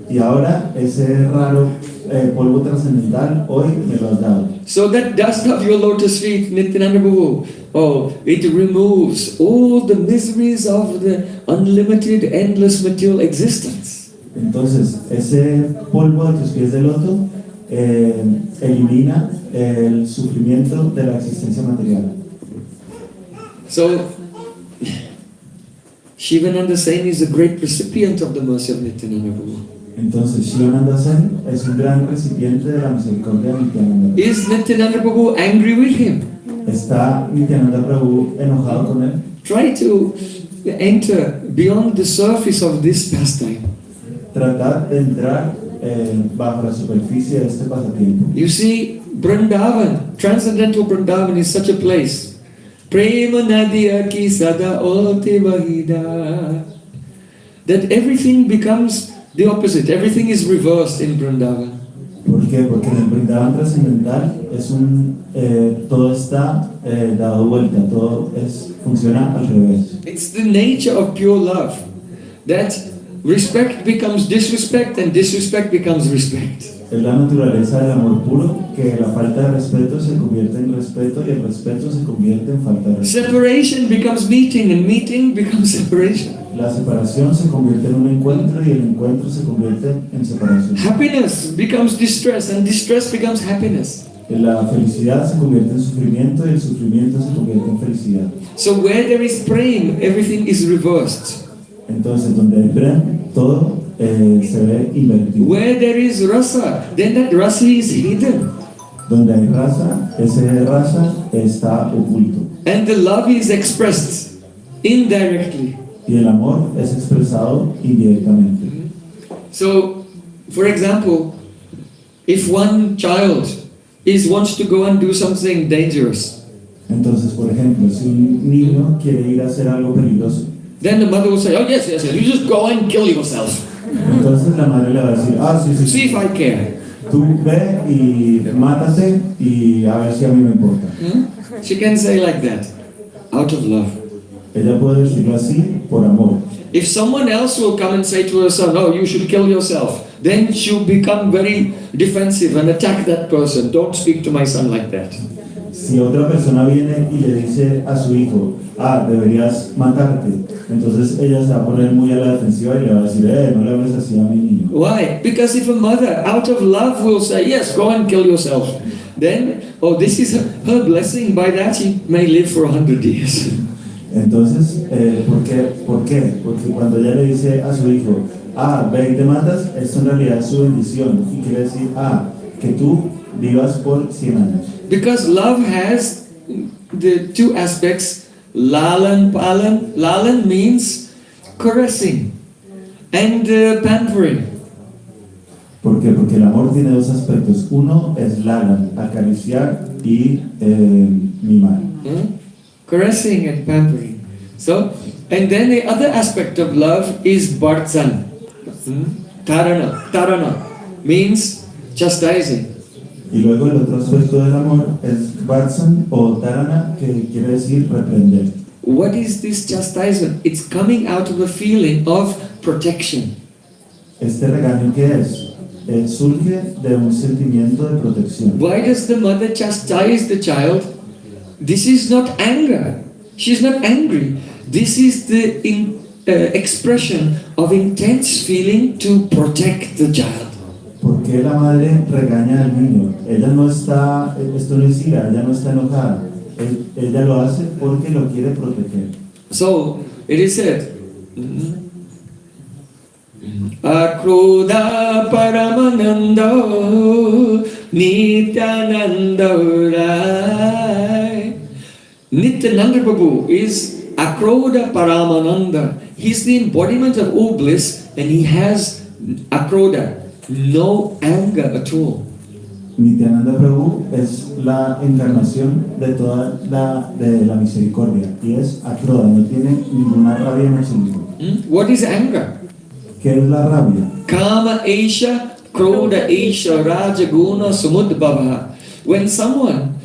Y ahora ese raro polvo trascendental hoy me lo has dado. So that dust of your lotus feet, Nityananda Prabhu, oh, it removes all the miseries of the unlimited, endless material existence. Entonces ese polvo de tus pies de loto elimina el sufrimiento de la existencia material. So, Shivananda Sen is a great recipient of the mercy of Nityananda Prabhu. Entonces Shivananda Sen es un gran recipiente de la misericordia de Nityananda. Is Nityananda Prabhu angry with him? ¿Está Nityananda Prabhu enojado con él? Try to enter beyond the surface of this pastime. Tratar de entrar bajo la superficie de este pasatiempo. You see, Vrindavan, transcendental Vrindavan is such a place. Prema Nadia ki sada oti vahida. That everything becomes the opposite. Everything is reversed in Vrindavan. ¿Por qué? Porque en el Vrindavan trascendental todo está dado vuelta, todo funciona al revés. It's the nature of pure love that respect becomes disrespect and disrespect becomes respect. Es la naturaleza del amor puro que la falta de respeto se convierte en respeto y el respeto se convierte en falta de respeto. Separation becomes meeting and meeting becomes separation. La separación se convierte en un encuentro y el encuentro se convierte en separación. Happiness becomes distress and distress becomes happiness. La felicidad se convierte en sufrimiento y el sufrimiento se convierte en felicidad. So where there is prema, everything is reversed. Entonces, donde hay prem, todo se ve invertido. Where there is rasa, then that rasa is hidden. Donde hay raza, ese raza está oculto. And the love is expressed indirectly. Y el amor es expresado indirectamente. So, for example, if one child wants to go and do something dangerous, Entonces, por ejemplo, si un niño quiere ir a hacer algo peligroso, then the mother will say, "Oh yes, yes, yes, you just go and kill yourself. entonces la madre le va a decir, sí, See if I care." tú ve y mátate y a ver si a mí me importa. She can say like that, out of love. Ella puede decirlo así por amor. If someone else will come and say to her son, "Oh, you should kill yourself," then she'll become very defensive and attack that person. Don't speak to my son like that. Si otra persona viene y le dice a su hijo, deberías matarte, Entonces ella se va a poner muy a la defensiva y le va a decir, no le hables así a mi niño. Why? Because if a mother, out of love, will say, yes, go and kill yourself, then, oh, this is her blessing. By that, she may live for 100 years. Entonces, ¿por qué? Porque cuando ella le dice a su hijo, ve y te matas, esto en realidad es su bendición. Y quiere decir, que tú vivas por 100 años. Because love has the two aspects, lalan, palan. Lalan means caressing and pampering. ¿Por qué? Porque el amor tiene dos aspectos. Uno es lalan, acariciar y mimar. Caressing and pampering. So, and then the other aspect of love is bhartan. Tarana. Tarana means chastising. Y luego el otro aspecto del amor es Barsan o Tarana, que quiere decir reprender. What is this chastisement? It's coming out of a feeling of protection. Este regaño, ¿qué es? Surge de un sentimiento de protección. Why does the mother chastise the child? This is not anger. She's not angry. This is the expression of intense feeling to protect the child. ¿Por qué la madre regaña al niño? Ella no está, esto no es ira, ella no está enojada. Ella lo hace porque lo quiere proteger. So, it is said, Akrodha Paramananda Nityananda Rai. Nityananda Prabhu is Akrodha Paramananda. He's the embodiment of all bliss and he has Akrodha, no anger at all. Nityananda Prabhu es la encarnación de toda la misericordia y es Akrodha, no tiene ninguna rabia en absoluto. What is anger? ¿Qué es la rabia? Kama Esha, Krodha Esha, Rajaguna, Samudbhava. When someone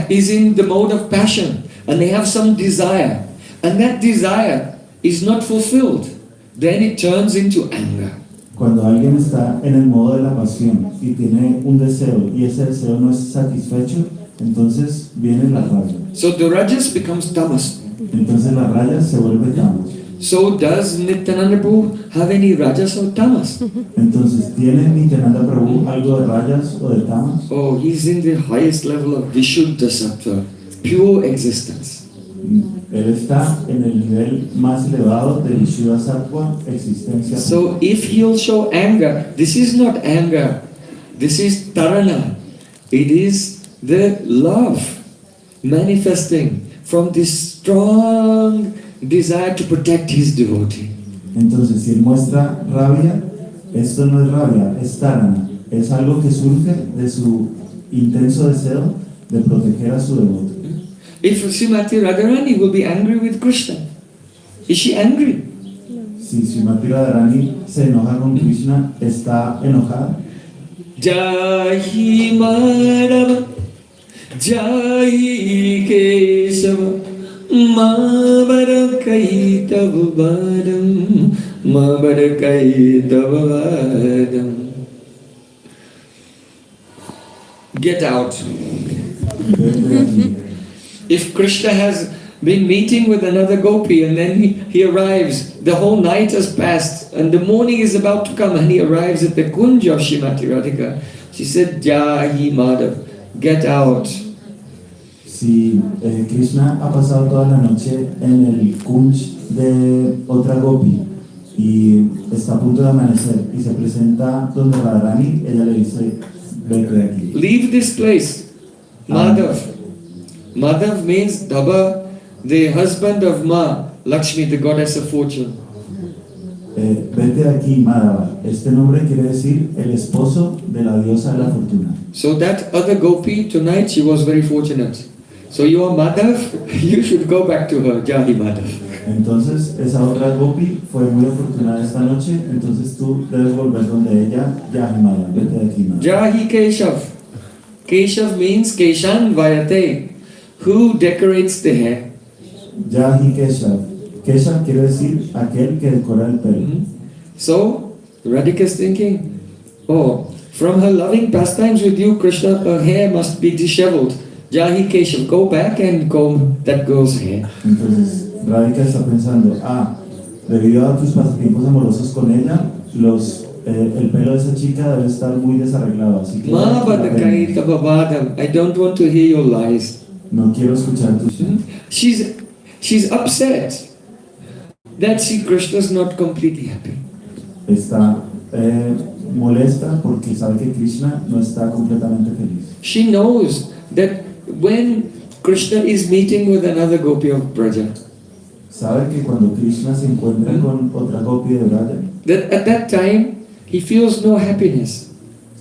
is in the mode of passion and they have some desire, and that desire is not fulfilled, then it turns into anger. Cuando alguien está en el modo de la pasión y tiene un deseo y ese deseo no es satisfecho, entonces viene la rabia. So the rajas becomes tamas. Entonces la raya se vuelve tamas. So does Nityananda Prabhu have any rajas or tamas? Entonces, ¿tiene Nityananda Prabhu algo de rayas o de tamas? Oh, he's in the highest level of Vishuddha Sattva, pure existence. Él está en el nivel más elevado de Vishuddha Sattva, existencia. So if he'll show anger, this is not anger, this is tarana. It is the love manifesting from this strong desire to protect his devotee. Entonces, si él muestra rabia, esto no es rabia, es tarana. Es algo que surge de su intenso deseo de proteger a su devoto. If Srimati Radharani will be angry with Krishna, is she angry? Si Srimati Radharani se enoja con Krishna, ¿está enojada? Jahi Madhava, Jahi Kesava, Mabarakai Tavadam, Mabarakai Tavadam. Get out. If Krishna has been meeting with another gopi and then he arrives, the whole night has passed and the morning is about to come and he arrives at the Kunj of Srimati Radhika, she said, Jahi Madhav, get out. Si Krishna ha pasado toda la noche en el kunj de otra gopi y está a punto de amanecer y se presenta donde Radharani, ella le dice, vete de aquí. Leave this place. Madhav. Madhav means Daba, the husband of Ma, Lakshmi, the goddess of fortune. Vete de aquí, Madhava. Este nombre quiere decir el esposo de la diosa de la fortuna. So that other gopi tonight, she was very fortunate. So you are Madhav, you should go back to her, Jahi Madhav. Entonces, esa otra gopi fue muy afortunada esta noche, entonces tú debes volver donde ella, Jahi Madhava, vete de aquí, Madhava. Jahi Keshav. Keshav means Keshan Vayate, who decorates the hair. Jahi Keshav. Keshav quiere decir aquel que decora el pelo. So, Radhika is thinking, oh, from her loving pastimes with you, Krishna, her hair must be disheveled. Jahi Keshav, go back and comb that girl's hair. Entonces, Radhika está pensando, Debido a tus pasatiempos amorosos con ella, el pelo de esa chica debe estar muy desarreglado, así que Mahabadakaita Babadam, I don't want to hear your lies. no quiero escuchar tus... She's upset that Sri Krishna is not completely happy. Está molesta porque sabe que Krishna no está completamente feliz. She knows that when Krishna is meeting with another gopi of Braja, Sabe que cuando Krishna se encuentra con otra gopi de Braja, that at that time he feels no happiness.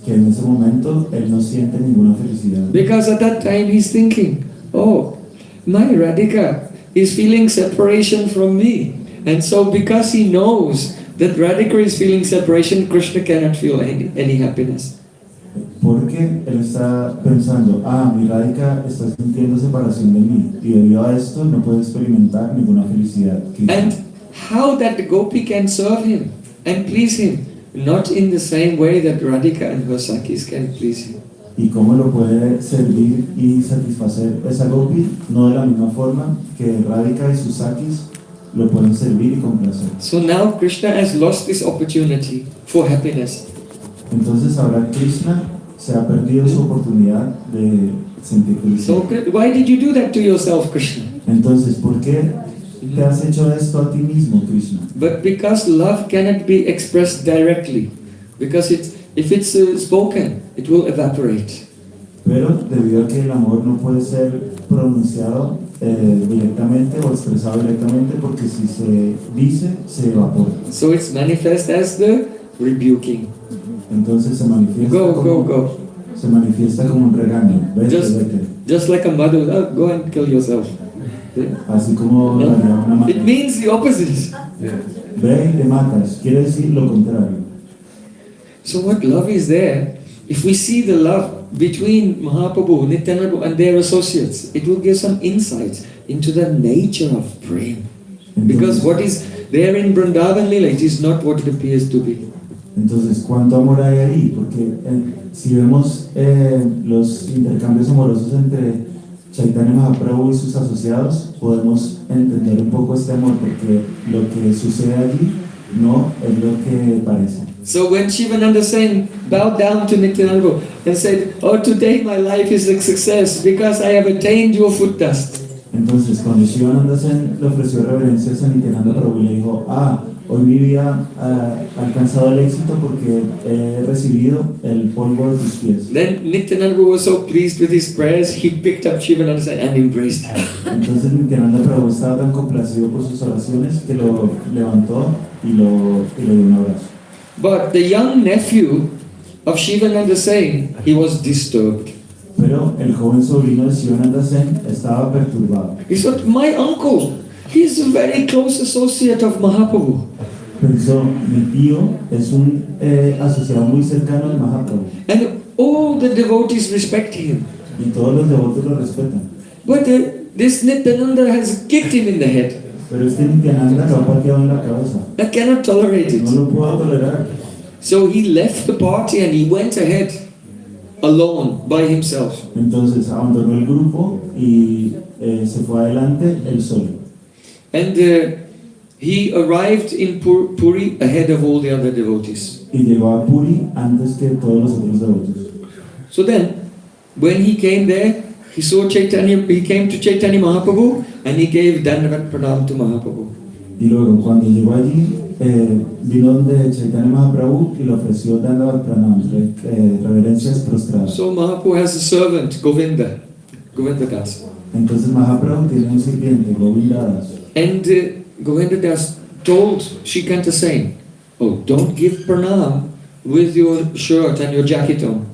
que en ese momento él no siente ninguna felicidad. Because at that time he's thinking, oh, my Radhika is feeling separation from me. And so because he knows that Radhika is feeling separation, Krishna cannot feel any happiness. Porque él está pensando, mi Radhika está sintiendo separación de mí y debido a esto no puede experimentar ninguna felicidad. And how that gopi can serve him and please him, not in the same way that Radhika and her Sakis can please him. Y cómo lo puede servir y satisfacer esa gopi, no de la misma forma que Radhika y sus Sakis lo pueden servir y complacer. So now Krishna has lost this opportunity for happiness. Entonces ahora Krishna se ha perdido su oportunidad de sentir So felicidad. why did you do that to yourself, Krishna? Entonces, ¿por qué te has hecho esto a ti mismo, Krishna? But because love cannot be expressed directly, because if it's spoken, it will evaporate. Pero debido a que el amor no puede ser pronunciado directamente o expresado directamente, porque si se dice, se evapora. So it's manifest as the rebuking. Entonces se manifiesta, Go. se manifiesta como un regaño. Vete, vete. Just like a mother, oh, go and kill yourself. Así como daría una madre. It means the opposite. Ve y te matas. Quiere decir lo contrario. So what love is there? If we see the love between Mahaprabhu, Nityananda and their associates, it will give some insight into the nature of prema. Because what is there in Vrindavan Lila, it is not what it appears to be. Entonces, ¿cuánto amor hay ahí? Porque si vemos los intercambios amorosos entre Chaitanya Mahaprabhu y sus asociados, podemos entender un poco este amor, porque lo que sucede allí no es lo que parece. So when Shivananda Sen bowed down to Nityananda and said, oh, today my life is a success because I have attained your foot dust. Entonces, cuando Shivananda Sen le ofreció reverencias a Nityananda Prabhu, le dijo, hoy mi vida ha alcanzado el éxito porque he recibido el polvo de tus pies. Then Nityananda was so pleased with his prayers, he picked up Shivananda Sen and embraced him. Entonces Nityananda Prabhu estaba tan complacido por sus oraciones que lo levantó y le dio un abrazo. But the young nephew of Shivananda Sen, he was disturbed. Pero el joven sobrino de Shivananda Sen estaba perturbado. He said, my uncle, he's a very close associate of Mahaprabhu. Pensó, mi tío es un asociado muy cercano de Mahaprabhu And all the devotees respect him. y todos los devotos lo respetan. But this Nityananda has kicked him in the head. Pero este Nityananda lo ha pateado en la cabeza. I cannot tolerate No it. lo puedo tolerar. So he left the party and he went ahead alone by himself. Entonces abandonó el grupo y se fue adelante él solo. And he arrived in Puri ahead of all the other devotees. Y llegó a Puri antes que todos los otros devotos. So then, when he came there, he saw Chaitanya, he came to Chaitanya Mahaprabhu and he gave Dandavat Pranam to Mahaprabhu. Y luego cuando llegó allí, vino donde Chaitanya Mahaprabhu y le ofreció Dandavat Pranam, reverencias prostradas. So Mahaprabhu has a servant, Govinda Das. Entonces Mahaprabhu tiene un sirviente, Govinda Das. And Govinda Das told Shrikanta Sen, oh, don't give pranam with your shirt and your jacket on.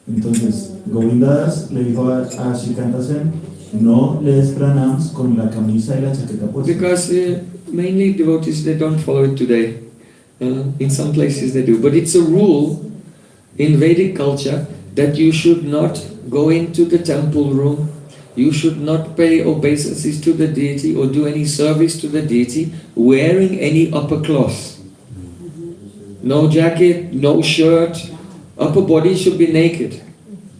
Entonces Govinda Das le dijo a Shrikanta Sen, no le des pranams con la camisa y la chaqueta puesta. Because mainly devotees, they don't follow it today. In some places they do. But it's a rule in Vedic culture that you should not go into the temple room, you should not pay obeisances to the deity or do any service to the deity wearing any upper cloth. No jacket, no shirt, upper body should be naked.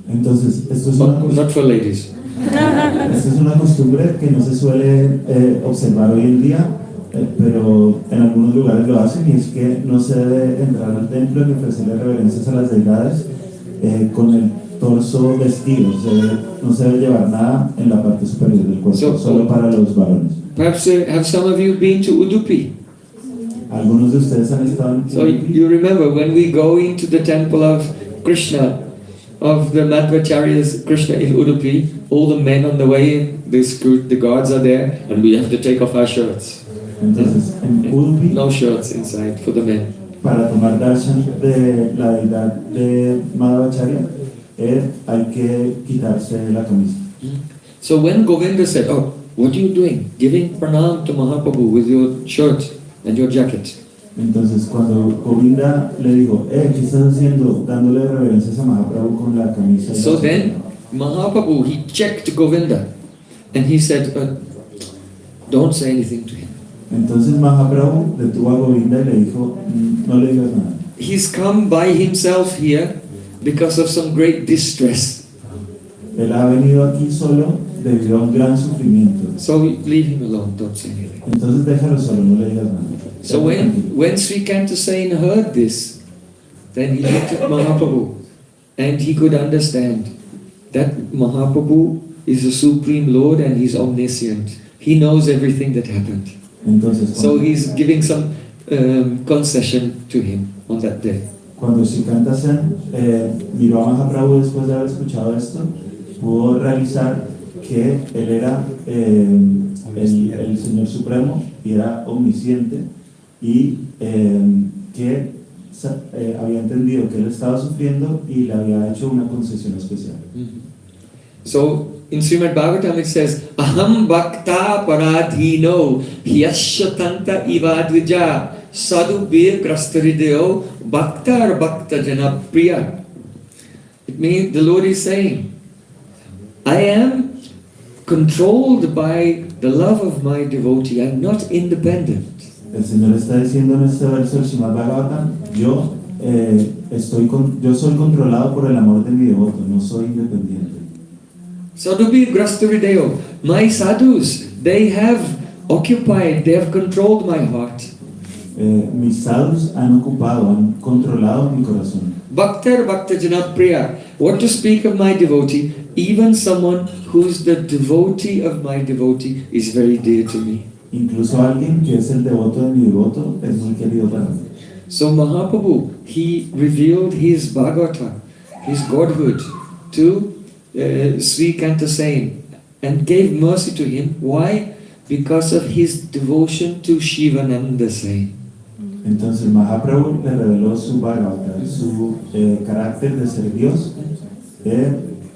Entonces, esto es But not for ladies. Esta es una costumbre que no se suele observar hoy en día pero en algunos lugares lo hacen, y es que no se debe entrar al templo ni ofrecerle reverencias a las deidades con el torso vestido, no se debe llevar nada en la parte superior del cuerpo, solo para los varones. Perhaps have some of you been to Udupi? Algunos de ustedes han estado en So Udupi. you remember when we go into the temple of Krishna, of the Madhvacharyas Krishna in Udupi, all the men on the way in, the guards are there, and we have to take off our shirts. Entonces, en Udupi, No shirts inside for the men. para tomar darshan de la deidad de Madhvacharya, hay que quitarse la camisa. So when Govinda said, "Oh, what are you doing? Giving pranam to Mahaprabhu with your shirt and your jacket." Entonces, cuando Govinda le dijo, ¿qué estás haciendo? Dándole reverencias a Mahaprabhu con la camisa. y So la then Mahaprabhu, he checked Govinda and he said, "Don't say anything to him. Entonces Mahaprabhu detuvo a Govinda y le dijo, no le digas nada. He's come by himself here because of some great distress. Él ha venido aquí solo debido a un gran sufrimiento. So leave him alone, don't say anything." Entonces déjalo solo, no le digas nada. So when Srikanta Sen heard this, then he looked at Mahaprabhu and he could understand that Mahaprabhu is the Supreme Lord and he's omniscient. He knows everything that happened. Entonces, So he's giving some concession to him on that day. cuando Srikanta Sen miró a Mahaprabhu después de haber escuchado esto, pudo realizar que él era el Señor Supremo y era omnisciente, y que había entendido que él estaba sufriendo y le había hecho una concesión especial. So in Srimad Bhagavatam it says, "Aham bhakta paradhino hyashatanta ivadvija sadhu bir krastarideo bhaktar bhakta janapriya." It means the Lord is saying, I am controlled by the love of my devotee. I am not independent. El Señor está diciendo en este verso del Srimad Bhagavatam, yo soy controlado por el amor de mi devoto, no soy independiente. Sadhubir Grastavideo, my sadhus, they have occupied, they have controlled my heart. Mis sadhus han ocupado, han controlado mi corazón. Bhaktar Bhakta Janapriya, what to speak of my devotee, even someone who's the devotee of my devotee is very dear to me. Incluso alguien que es el devoto de mi devoto es muy querido para mí. So Mahaprabhu, he revealed his Bhagavata, his godhood to Srikanta Sen and gave mercy to him. Why? Because of his devotion to Shivananda Sen. Entonces Mahaprabhu le reveló su Bhagavata, su carácter de ser Dios.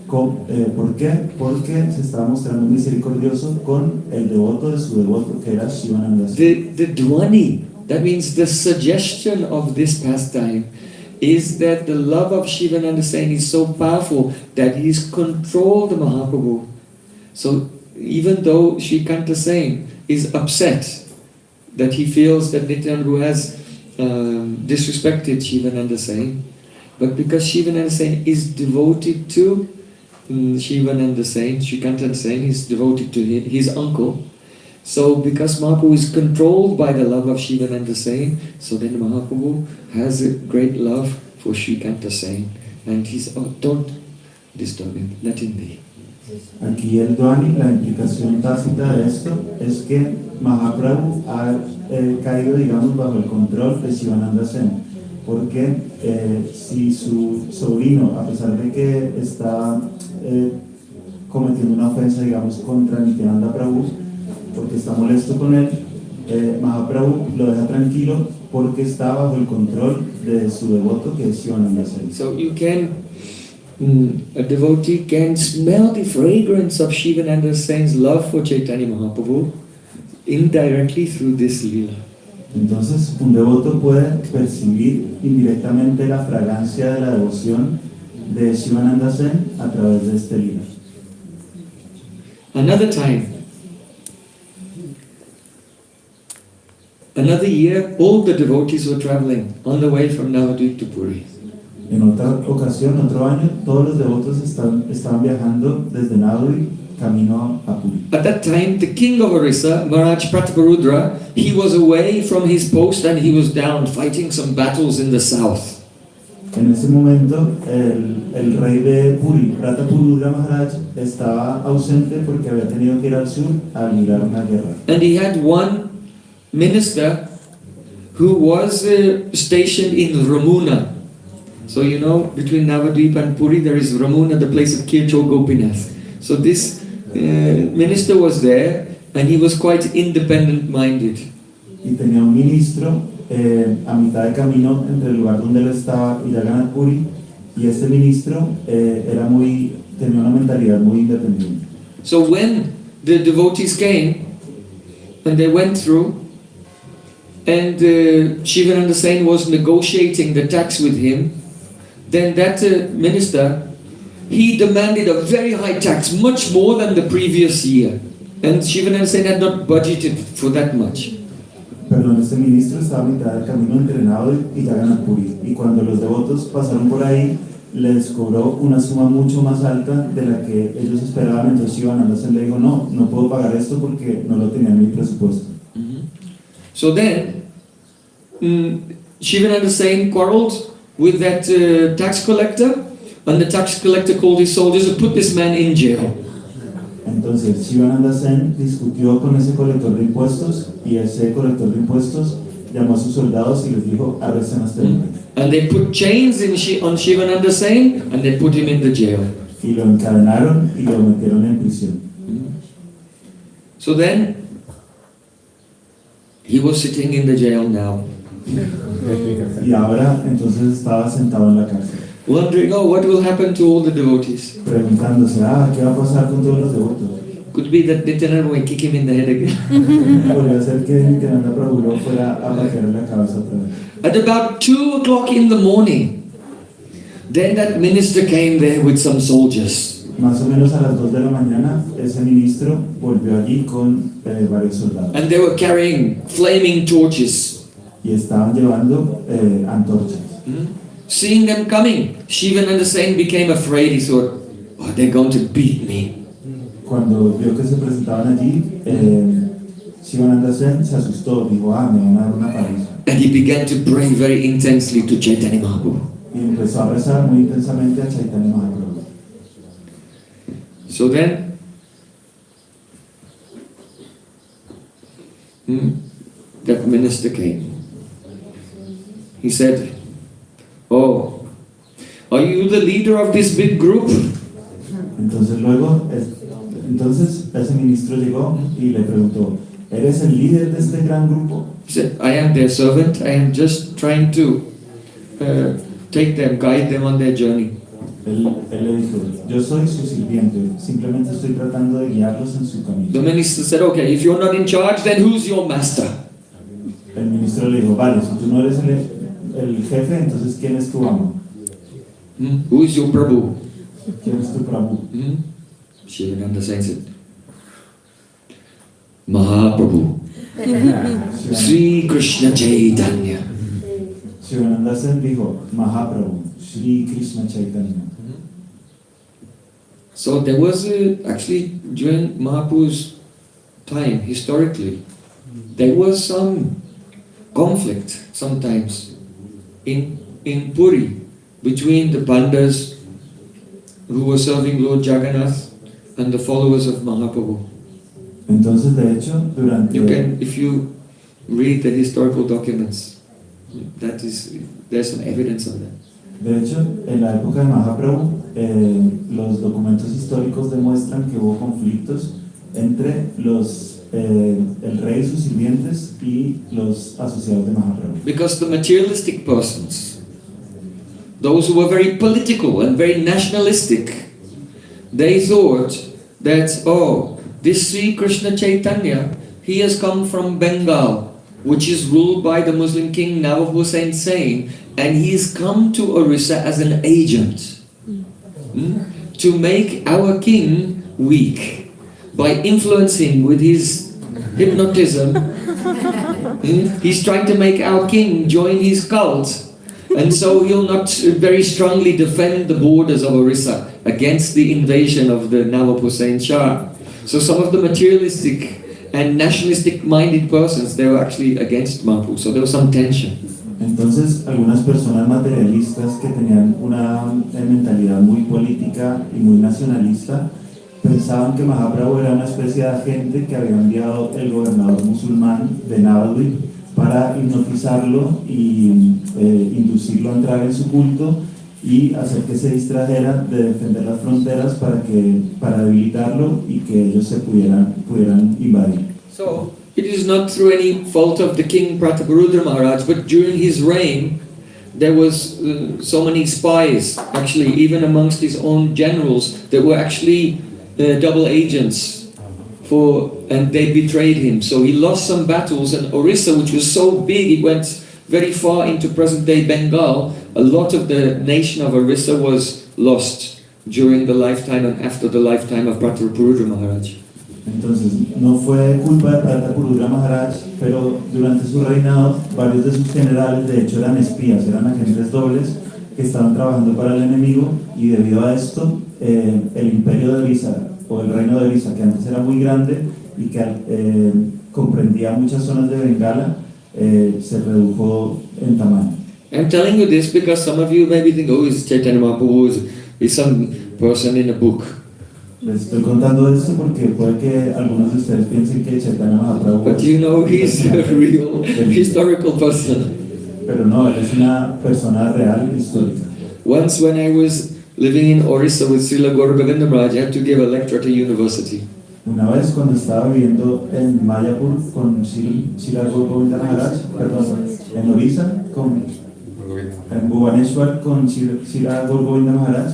¿Por qué? Porque se estaba mostrando misericordioso con el devoto de su devoto, que era Shivananda Sen. The Dwani, that means the suggestion of this pastime, is that the love of Shivananda Sen is so powerful that he's controlled Mahaprabhu. So even though Srikanta Sen is upset that he feels that Nityananda Prabhu has disrespected Shivananda Sen, but because Shivananda Sen is devoted to Shivananda Sen, Srikanta Sen is devoted to his uncle. So because Mahaprabhu is controlled by the love of Shivananda Sen, so then Mahaprabhu has a great love for Srikanta Sen, and he's, oh, don't disturb him, let him be. Aquí el Dwani, la implicación tácita de esto es que Mahaprabhu ha caído, digamos, bajo el control de Shivananda Sen, porque si su sobrino, a pesar de que está cometiendo una ofensa, digamos, contra Nityananda Prabhu, porque está molesto con él, Mahaprabhu lo deja tranquilo porque está bajo el control de su devoto, que es Shivananda Sen. So you can, a devotee can smell the fragrance of Shivananda Sen's love for Chaitanya Mahaprabhu indirectly through this lila. Entonces, un devoto puede percibir indirectamente la fragancia de la devoción de Shivananda Sen a través de este lila. Another time, another year, all the devotees were traveling on the way from Navadvip to Puri. En otra ocasión, otro año, todos los devotos estaban viajando desde Navadvip camino a Puri. At that time, the king of Orissa, Maharaj Prataparudra, he was away from his post and he was down fighting some battles in the south. En ese momento, el rey de Puri, Prataparudra Maharaj, estaba ausente porque había tenido que ir al sur a librar una guerra. And he had one minister who was stationed in Ramuna. So you know, between Navadvip and Puri, there is Ramuna, the place of Kirchho Gopinath. So this minister was there, and he was quite independent-minded. Y tenía un ministro a mitad de camino entre el lugar donde él estaba y Jagannath Puri, y este ministro tenía una mentalidad muy independiente. So when the devotees came, and they went through, and Shivananda Sen was negotiating the tax with him, then that minister, he demanded a very high tax, much more than the previous year. And Shivananda Sen had not budgeted for that much. Perdón, este ministro estaba a mitad del camino entre Navadvip y Jagannath Puri, y cuando los devotos pasaron por ahí, les cobró una suma mucho más alta de la que ellos esperaban. Entonces Shivananda Sen le dijo, no puedo pagar esto porque no lo tenía en mi presupuesto. So then, Shivananda Sen quarreled with that tax collector, and the tax collector called his soldiers and put this man in jail. Entonces Shivananda Sen discutió con ese colector de impuestos, y ese colector de impuestos llamó a sus soldados y les dijo, arresten a este hombre. And they put chains on Shivananda Sen, and they put him in the jail. Y lo encadenaron y lo metieron en prisión. So then, he was sitting in the jail now, Y ahora entonces estaba sentado en la cárcel, wondering, oh, what will happen to all the devotees? preguntándose, ¿qué va a pasar con todos los devotos? Could be that Nityananda will kick him in the head again. Podría ser que Nityananda Prabhu lo fuera a patear la cabeza otra vez. At about 2 o'clock in the morning, then that minister came there with some soldiers. Más o menos a las 2 de la mañana, ese ministro volvió allí con varios soldados. And they were carrying flaming torches. Y estaban llevando antorchas. Seeing them coming, Shivananda Sen became afraid. He thought, oh, they're going to beat me. Cuando vio que se presentaban allí, Shivananda Sen se asustó, dijo, me van a dar una paliza. And he began to pray very intensely to Chaitanya Mahaprabhu. Y empezó a rezar muy intensamente a Chaitanya Mahaprabhu. So then, that minister came. He said, oh, are you the leader of this big group? Entonces ese ministro llegó y le preguntó, ¿eres el líder de este gran grupo? He said, I am their servant. I am just trying to take them, guide them on their journey. Él le dijo, yo soy su sirviente, simplemente estoy tratando de guiarlos en su camino. The minister said, okay, if you're not in charge, then who's your master? El ministro le dijo, vale, si tú no eres el jefe, entonces ¿quién es tu amo? Who is your Prabhu? ¿Quién es tu Prabhu? Shivananda Sen said, Mahaprabhu, Sri Krishna Chaitanya. Shivananda Sen dijo, Mahaprabhu, Sri Krishna Chaitanya. So there was actually during Mahaprabhu's time, historically, there was some conflict sometimes in Puri between the Pandas who were serving Lord Jagannath and the followers of Mahaprabhu. Entonces, de hecho, durante... You can, if you read the historical documents, there's some evidence of that. De hecho, en la época de Mahaprabhu, los documentos históricos demuestran que hubo conflictos entre el rey y sus sirvientes y los asociados de Mahaprabhu. Because the materialistic persons, those who were very political and very nationalistic, they thought that, oh, this Sri Krishna Chaitanya, he has come from Bengal, which is ruled by the Muslim king Nawab Hussain Sain, and he has come to Orissa as an agent to make our king weak by influencing with his hypnotism. He's trying to make our king join his cult, And so he'll not very strongly defend the borders of Orissa against the invasion of the Nawab Hussain Shah. So some of the materialistic and nationalistic minded persons, they were actually against Mahaprabhu. So there was some tension. Entonces, algunas personas materialistas que tenían una mentalidad muy política y muy nacionalista pensaban que Mahaprabhu era una especie de agente que había enviado el gobernador musulmán de Navadvip para hipnotizarlo y inducirlo a entrar en su culto y hacer que se distrajera de defender las fronteras para debilitarlo y que ellos se pudieran invadir. So it is not through any fault of the king Prataparudra Maharaj, but during his reign there was so many spies, actually even amongst his own generals, that were actually double agents and they betrayed him. So he lost some battles, and Orissa, which was so big, it went very far into present-day Bengal. A lot of the nation of Orissa was lost during the lifetime and after the lifetime of Prataparudra Maharaj. Entonces, no fue culpa de Prataparudra Maharaj, pero durante su reinado, varios de sus generales, de hecho, eran espías, eran agentes dobles que estaban trabajando para el enemigo, y debido a esto, el imperio de Orissa, o el reino de Orissa, que antes era muy grande y que comprendía muchas zonas de Bengala, se redujo en tamaño. I'm telling you this because some of you maybe think, oh, is Chaitanya Mahaprabhu is some person in a book. Les estoy contando esto porque puede que algunos de ustedes piensen que Chaitanya Mahaprabhu But you know, he's a real historical person. Pero no, él es una persona real y histórica. Once when I was living in Orissa with Srila Gaura Govinda Maharaj, I had to give a lecture at a university. Una vez cuando estaba viviendo en Mayapur con Srila Gaura Govinda Maharaj, perdón, en Orissa, en Bhubaneswar con Srila Gaura Govinda Maharaj,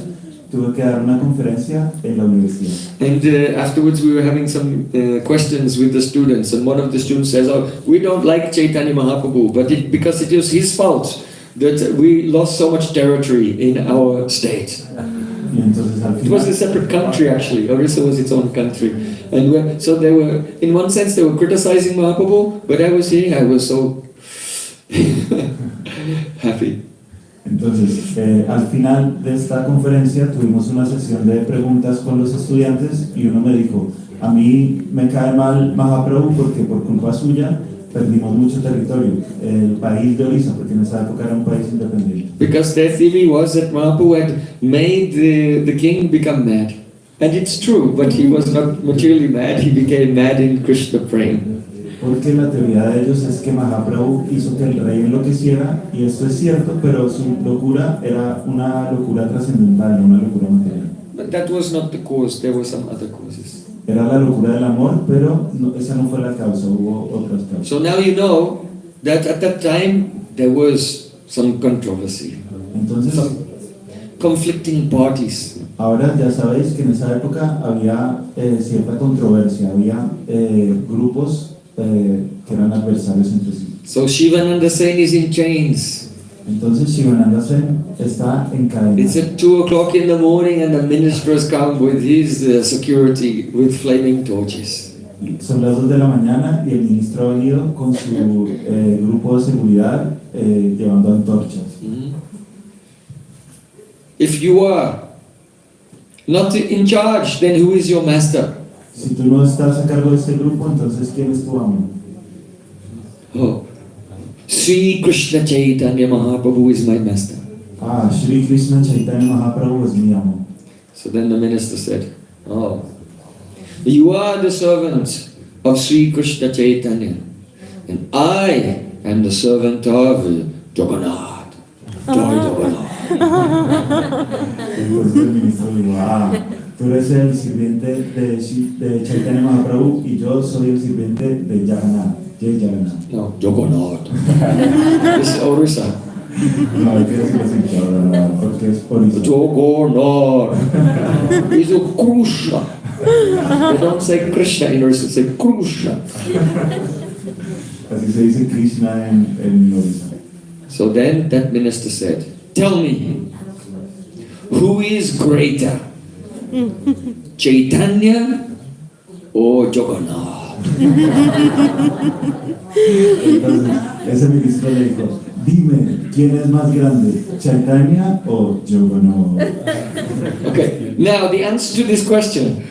tuve que dar una conferencia en la universidad. And afterwards we were having some questions with the students, and one of the students says, oh, we don't like Chaitanya Mahaprabhu, but because it was his fault that we lost so much territory in our state. Y entonces, al It was a final, separate country actually. Orissa was its own country, and so they were, in one sense, they were criticizing Mahaprabhu, but I was here, I was so happy. Entonces, al final de esta conferencia tuvimos una sesión de preguntas con los estudiantes y uno me dijo, a mí me cae mal Mahaprabhu porque por culpa suya perdimos mucho territorio, el país de Orissa, porque en esa época era un país independiente. Because their theory was that Mahaprabhu had made the king become mad. And it's true, but he was not materially mad, he became mad in Krishna prema. Porque la teoría de ellos es que Mahaprabhu hizo que el rey enloqueciera, y esto es cierto, pero su locura era una locura trascendental, no una locura material. But that was not the cause, there were some other causes. Era la locura del amor, pero esa no fue la causa, hubo otras causas. So now you know that at that time there was some controversy, Entonces, some conflicting parties. ahora ya sabéis que en esa época había cierta controversia, había grupos que eran adversarios entre sí. So Shivananda Sen is in chains. Entonces Shivananda Sen está encadenado. It's at 2 o'clock in the morning and the ministers come with his security with flaming torches. Son las 2 de la mañana y el ministro ha venido con su grupo de seguridad llevando antorchas. If you are not in charge, then who is your master? Si tú no estás a cargo de este grupo, entonces ¿quién es tu amo? Oh, Sri Krishna Chaitanya Mahaprabhu is my master. Ah, Shri Krishna Chaitanya Mahaprabhu es mi amo. So then the minister said, oh, you are the servant of Sri Krishna Chaitanya, and I am the servant of Jagannath. Jai Jagannath. Entonces el ministro dijo, tú eres el sirviente de Chaitanya Mahaprabhu y yo soy el sirviente de Jagannath. Jai Jagannath. No, Jagannath. This is Orissa. No, hay que decirlo así, Jagannath, porque es Orissa. Jagannath. He's a Krishna. They don't say Krishna in Orissa, they say Krishna. Así se dice Krishna en Orissa. So then that minister said, tell me, who is greater, Chaitanya or Jagannath? Entonces, ese ministro le dijo, Dime, ¿quién es más grande, Chaitanya o Yogananda? Okay, now the answer to this question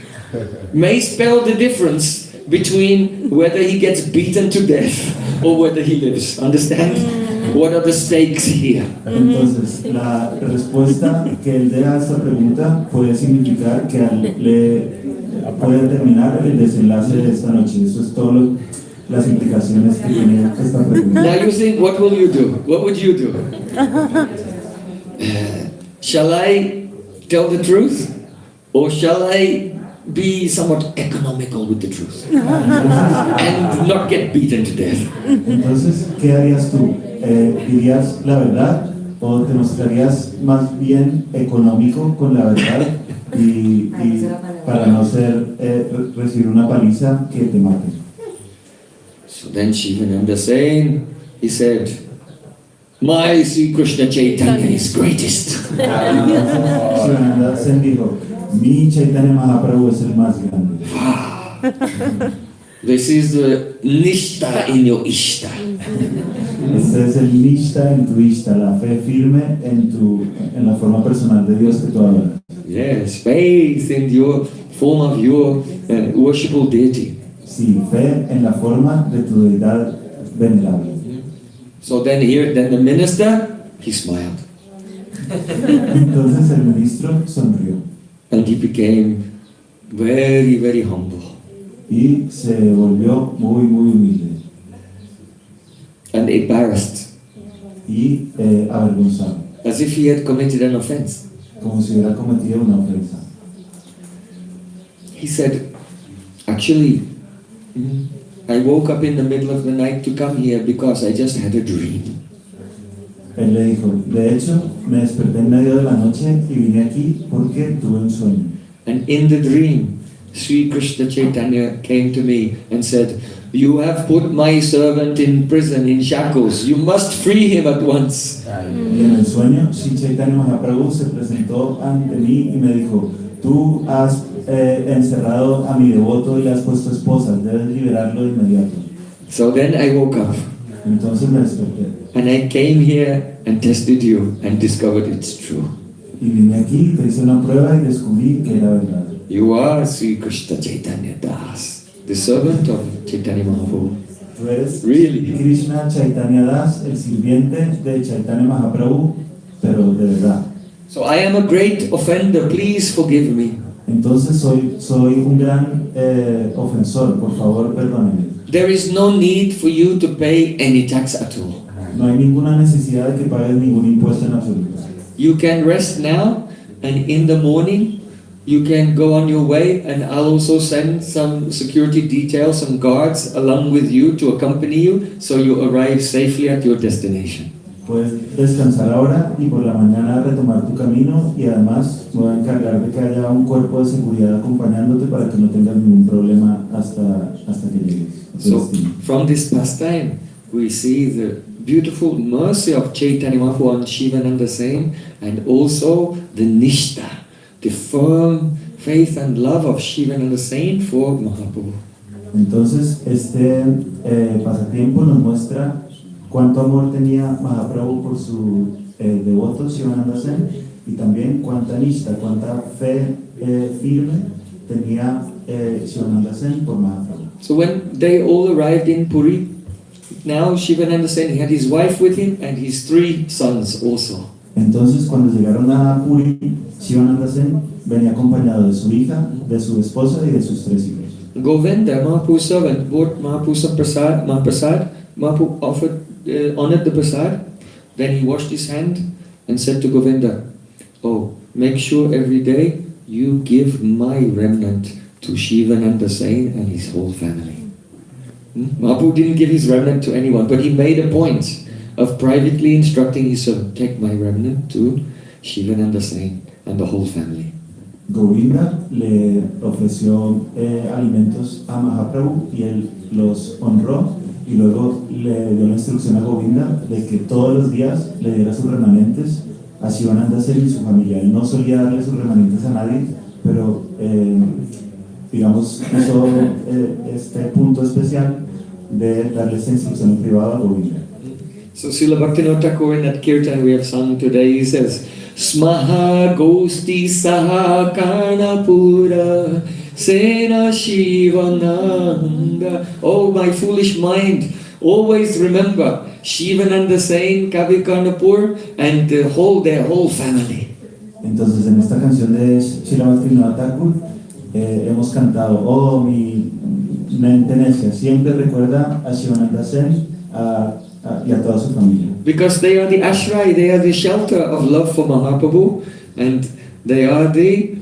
may spell the difference between whether he gets beaten to death or whether he lives. Understand? What are the stakes here? Entonces, la respuesta que él dé a esta pregunta puede significar que puede determinar el desenlace de esta noche. Eso es todo las implicaciones que tiene esta pregunta. Now you think, what will you do? What would you do? Shall I tell the truth? Or shall I be somewhat economical with the truth? And not get beaten to death? Entonces, ¿qué harías tú? ¿Dirías la verdad o te mostrarías más bien económico con la verdad y para no recibir una paliza que te mate? So then Shivananda Sen, he said, my Sri Krishna Chaitanya is greatest. Shivananda Sen dijo, mi Chaitanya Mahaprabhu es el más grande. This is the Nishta in your Ishta. Este es el Nishta en tu Ishta, la fe firme en la forma personal de Dios que tú adoras. Yes, faith in your form of your worshipful deity. Sí, fe en la forma de tu deidad venerable. So then the minister, he smiled. Entonces el ministro sonrió And he became very, very humble. y se volvió muy, muy humilde And embarrassed. y avergonzado, As if he had committed an offense. como si hubiera cometido una ofensa. He said, actually, I woke up in the middle of the night to come here because I just had a dream. Él le dijo, de hecho, me desperté en medio de la noche y vine aquí porque tuve un sueño. And in the dream, Sri Krishna Chaitanya came to me and said, you have put my servant in prison, in shackles. You must free him at once. Y en el sueño, Sri Chaitanya Mahaprabhu se presentó ante mí y me dijo, tú has encerrado a mi devoto y le has puesto esposas, debes liberarlo de inmediato. So then I woke up Entonces me desperté and I came here and tested you and discovered it's true. y vine aquí, te hice una prueba y descubrí que era verdad. You are Sri Krishna Chaitanya Das, the servant of Chaitanya Mahaprabhu. Tú eres Really? Krishna Chaitanya Das, el sirviente de Chaitanya Mahaprabhu, pero de verdad. So I am a great offender, please forgive me. Entonces soy un gran ofensor, por favor perdóneme. There is no need for you to pay any tax at all. No hay ninguna necesidad de que pagues ningún impuesto en absoluto. You can rest now, and in the morning you can go on your way, and I'll also send some security details, some guards along with you to accompany you so you arrive safely at your destination. Puedes descansar ahora y por la mañana retomar tu camino y además me voy a encargar de que haya un cuerpo de seguridad acompañándote para que no tengas ningún problema hasta que llegues a tu So destino. from this pastime we see the beautiful mercy of Chaitanya Mahaprabhu on Shivananda Sen, and also the Nishta, the firm faith and love of Shivananda Sen for Mahaprabhu. Entonces este pasatiempo nos muestra cuánto amor tenía Mahaprabhu por su devoto Shivananda Sen y también cuánta nishta, cuánta fe firme tenía Shivananda Sen por Mahaprabhu. So when they all arrived in Puri, now Shivananda Sen had his wife with him and his 3 sons also. Entonces cuando llegaron a Puri, Shivananda Sen venía acompañado de su hija, de su esposa y de sus 3 hijos. Govinda, Mahaprabhu's servant, brought Mahaprabhu some Mahaprasad. Mahaprabhu honored the prasad. Then he washed his hand and said to Govinda, oh, make sure every day you give my remnant to Shivananda Sen and his whole family. Mahaprabhu didn't give his remnant to anyone, but he made a point of privately instructing his servant, take my remnant to Shivananda Sen and the whole family. Govinda le ofreció alimentos a Mahaprabhu y él los honró y luego le dio la instrucción a Govinda de que todos los días le diera sus remanentes a Shivananda Sen y su familia. Él no solía darle sus remanentes a nadie, pero digamos hizo este punto especial de darle esta instrucción en privado a Govinda. So Srila Bhaktivinoda Thakur in that kirtan we have sung today, he says, Smaha Gosti Saha Karnapura Sena Shivananda. Oh, my foolish mind, always remember Shivananda Sen, Kavi Karnapur, and their whole family. Entonces, en esta canción de Srila Bhaktivinoda Thakur hemos cantado, oh, mi mente necia, siempre recuerda a Shivananda Sen y a toda su familia. Because they are the ashray, they are the shelter of love for Mahaprabhu, and they are the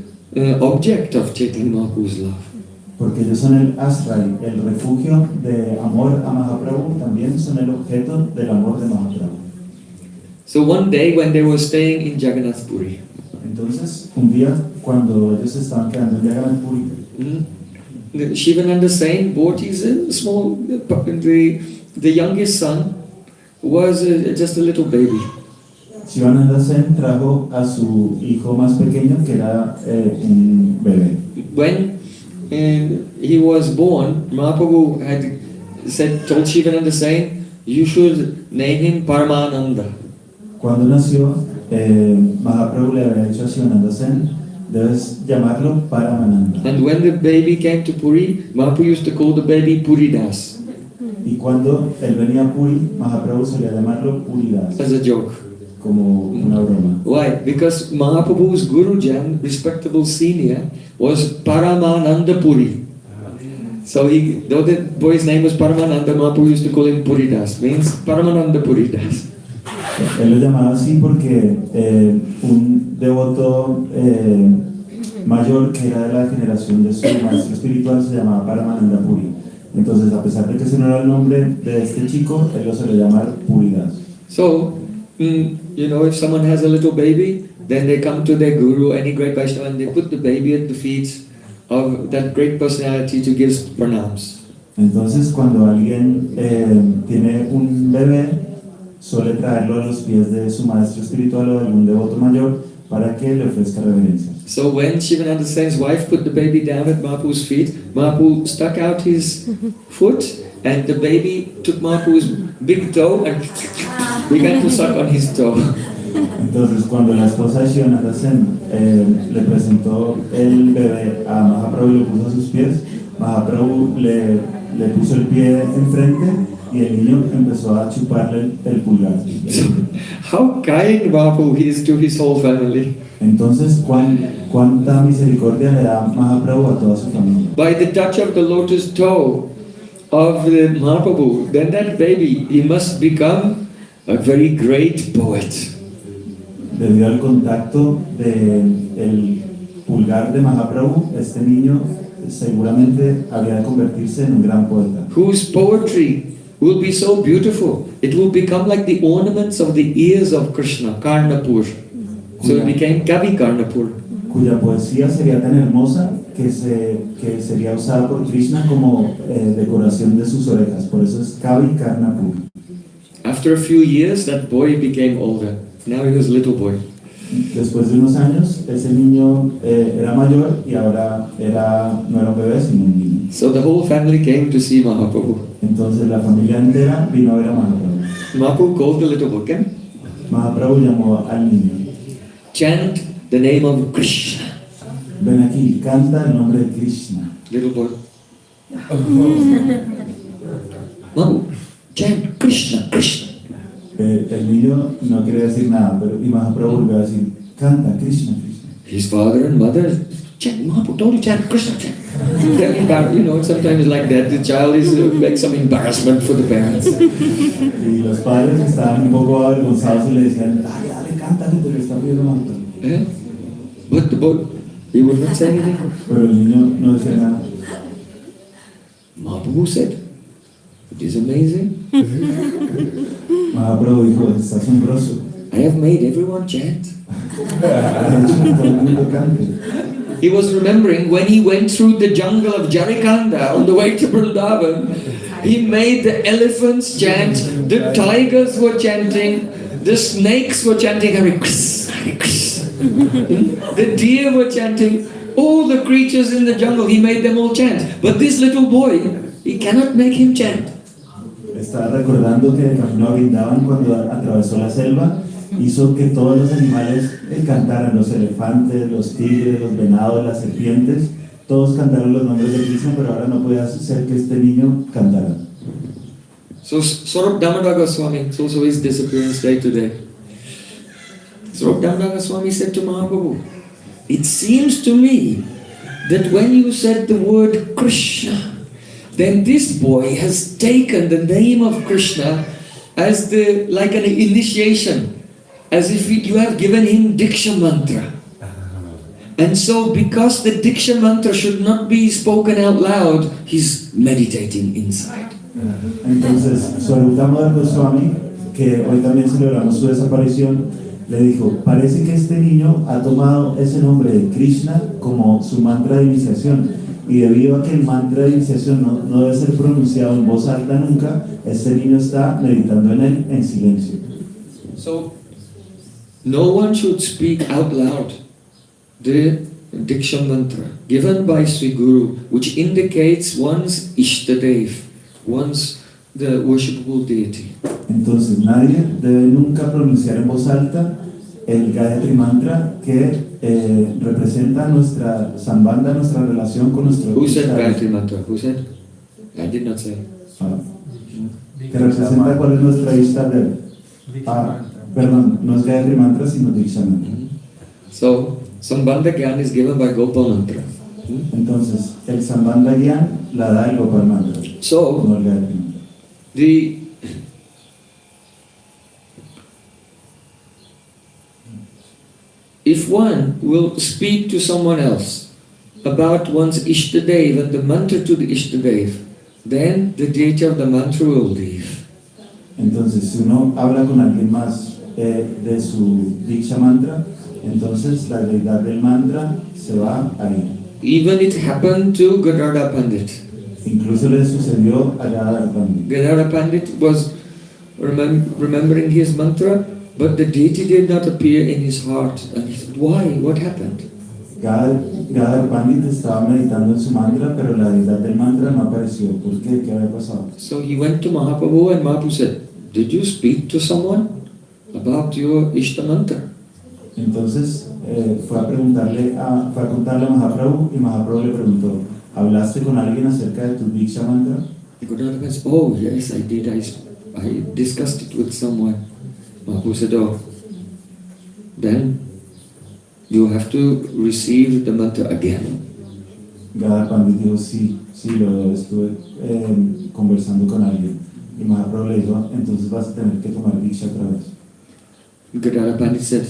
object of Chaitanya Mahaprabhu's love. Porque ellos son el ashray, el refugio de amor a Mahaprabhu, también son el objeto del amor de Mahaprabhu. So one day when they were staying in Jagannath Puri, Entonces, un día, cuando ellos estaban quedando en Jagannath Puri, Shivananda Sen bought his small, the youngest son was just a little baby. Shivananda Sen trajo a su hijo más pequeño, que era un bebé. When he was born, Mahaprabhu had told Shivananda Sen, you should name him Paramananda. Cuando nació, Mahaprabhu le había dicho a Shivananda Sen, debes llamarlo Paramananda. And when the baby came to Puri, Mahaprabhu used to call the baby Puridas Y cuando él venía a Puri, Mahaprabhu solía llamarlo Puridas, as a joke. como una broma. Why? Because Mahaprabhu's Gurujan, respectable senior, was Paramananda Puri. So though the boy's name was Paramananda, Mahaprabhu used to call him Puridas, means Paramananda Puridas. Él lo llamaba así porque un devoto mayor que era de la generación de su maestro espiritual se llamaba Paramananda Puri. Entonces, a pesar de que ese no era el nombre de este chico, él lo solía llamar Puridas. So, if someone has a little baby, then they come to their guru, any great Vaishnava, and they put the baby at the feet of that great personality to give pranams. Entonces, cuando alguien tiene un bebé, suele traerlo a los pies de su maestro espiritual o de algún devoto mayor para que le ofrezca reverencia. So when Shivananda Sen's wife put the baby down at Mahaprabhu's feet, Mahaprabhu stuck out his foot, and the baby took Mahaprabhu's big toe and began to suck on his toe. Entonces, cuando la esposa de Shivananda Sen le presentó el bebé a Mahaprabhu y lo puso a sus pies, Mahaprabhu le puso el pie enfrente y el niño empezó a chuparle el pulgar. How kind Mahaprabhu is to his whole family. Entonces, cuánta misericordia le da Mahaprabhu a toda su familia. By the touch of the lotus toe of the Mahaprabhu, then that baby, he must become a very great poet. Debido al contacto del pulgar de Mahaprabhu, este niño seguramente había de convertirse en un gran poeta. Whose poetry will be so beautiful. It will become like the ornaments of the ears of Krishna, Karnapur. So it became Kavi Karnapur. Cuya poesía sería tan hermosa que sería usada por Krishna como decoración de sus orejas. Por eso es Kavi Karnapur. After a few years, that boy became older. Now he was a little boy. Después de unos años, ese niño era mayor y ahora no era un bebé, sino un niño. So the whole family came to see Mahaprabhu. Entonces la familia entera vino a ver a Mahaprabhu. Mahaprabhu called the little boy, "Come, Mahaprabhu llamó al niño. chant the name of Krishna." Ven aquí, canta el nombre de Krishna. Little boy. Mahaprabhu, chant Krishna, Krishna. El niño no quería decir nada, pero y Mahaprabhu volvió a decir, canta Krishna, Krishna. His father and mother chant Mahaprabhu, told you chant Krishna, chant. Sometimes like that, the child is like some embarrassment for the parents. Y los padres estaban un poco avergonzados y le decían, ay, dale, cántale, te lo está pidiendo Mahaprabhu. But the boy, he would not say anything. Pero el niño no decía nada. Mahaprabhu said, "It is amazing. Mahaprabhu dijo, es asombroso. I have made everyone chant." Ha hecho que todo el mundo cante. He was remembering when he went through the jungle of Jarikanda on the way to Vrindavan, he made the elephants chant, the tigers were chanting, the snakes were chanting Hare Krishna, Hare Krishna. The deer were chanting, all the creatures in the jungle, he made them all chant. But this little boy, he cannot make him chant. estaba recordando que el camino a Vrindavan, cuando atravesó la selva, hizo que todos los animales cantaran, los elefantes, los tigres, los venados, las serpientes, todos cantaron los nombres de Krishna, pero ahora no podía ser que este niño cantara. So Swarup Damodar Goswami, it's also his disappearance day today. Swarup Damodar Goswami said to Mahaprabhu, it seems to me that when you said the word Krishna, then this boy has taken the name of Krishna as like an initiation, as if you have given him Diksha mantra. And so because the Diksha mantra should not be spoken out loud, he's meditating inside. Entonces, Swarup Damodar Goswami, que hoy también celebramos su desaparición, le dijo, parece que este niño ha tomado ese nombre de Krishna como su mantra de iniciación, y debido a que el mantra de iniciación no debe ser pronunciado en voz alta nunca, este niño está meditando en él en silencio. So, no one should speak out loud the Diksha mantra given by Sri Guru, which indicates one's Ishtadev, one's the worshipable deity. Entonces nadie debe nunca pronunciar en voz alta el Gayatri Mantra que representa nuestra sambandha, nuestra relación con nuestro Who said Ishta. Gayatri mantra? Who said? I did not say. Que representa cuál es nuestra Ishtadev. Perdón, no es Gayatri Mantra, sino Diksha Mantra. So, Sambandha Gyan is given by Gopal mantra. Entonces, el Sambandha Gyan la da el Gopal Mantra, So, no el Gayatri Mantra. If one will speak to someone else about one's Ishtadev and the mantra to the Ishtadev, then the deity of the mantra will leave. Entonces, si uno habla con alguien más de su Diksha Mantra, entonces la deidad del mantra se va a ir. Even it happened to Gadadhar Pandit. Incluso le sucedió a Gadadhar Pandit. Gadadhar Pandit was remembering his mantra, but the deity did not appear in his heart. And he said, why? What happened? Gadadhar Pandit estaba meditando en su mantra, pero la deidad del mantra no apareció. ¿Por qué? ¿Qué había pasado? So he went to Mahaprabhu and Mahaprabhu said, did you speak to someone about your Ishta mantra? Entonces fue a contarle a Mahaprabhu y Mahaprabhu le preguntó, ¿hablaste con alguien acerca de tu Diksha Mantra? Gadadhar said, oh yes, I did. I discussed it with someone. Mahaprabhu said, oh, then you have to receive the mantra again. Gadadhar Pandit dijo, sí, lo estuve conversando con alguien. Y Mahaprabhu le dijo, entonces vas a tener que tomar Diksha otra vez. Gadadhar Pandit said,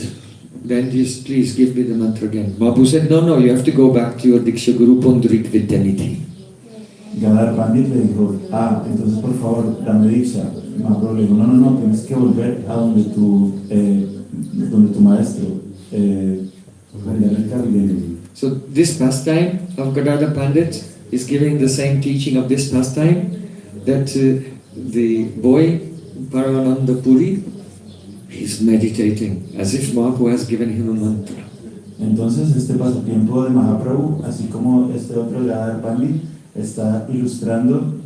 then just please give me the mantra again. Mahaprabhu said, no, you have to go back to your Diksha Guru Pundarik Vidyanidhi. Gadadhar Pandit le dijo, entonces por favor, dame Diksha. Mahaprabhu le dijo, no, tienes que volver a donde tu maestro. So this pastime of Gadadhar Pandit is giving the same teaching of this pastime, that the boy Paramananda Puri is meditating as if Mahaprabhu has given him a mantra. Entonces este pasatiempo de Mahaprabhu, así como este otro Gadadhar Pandit, está ilustrando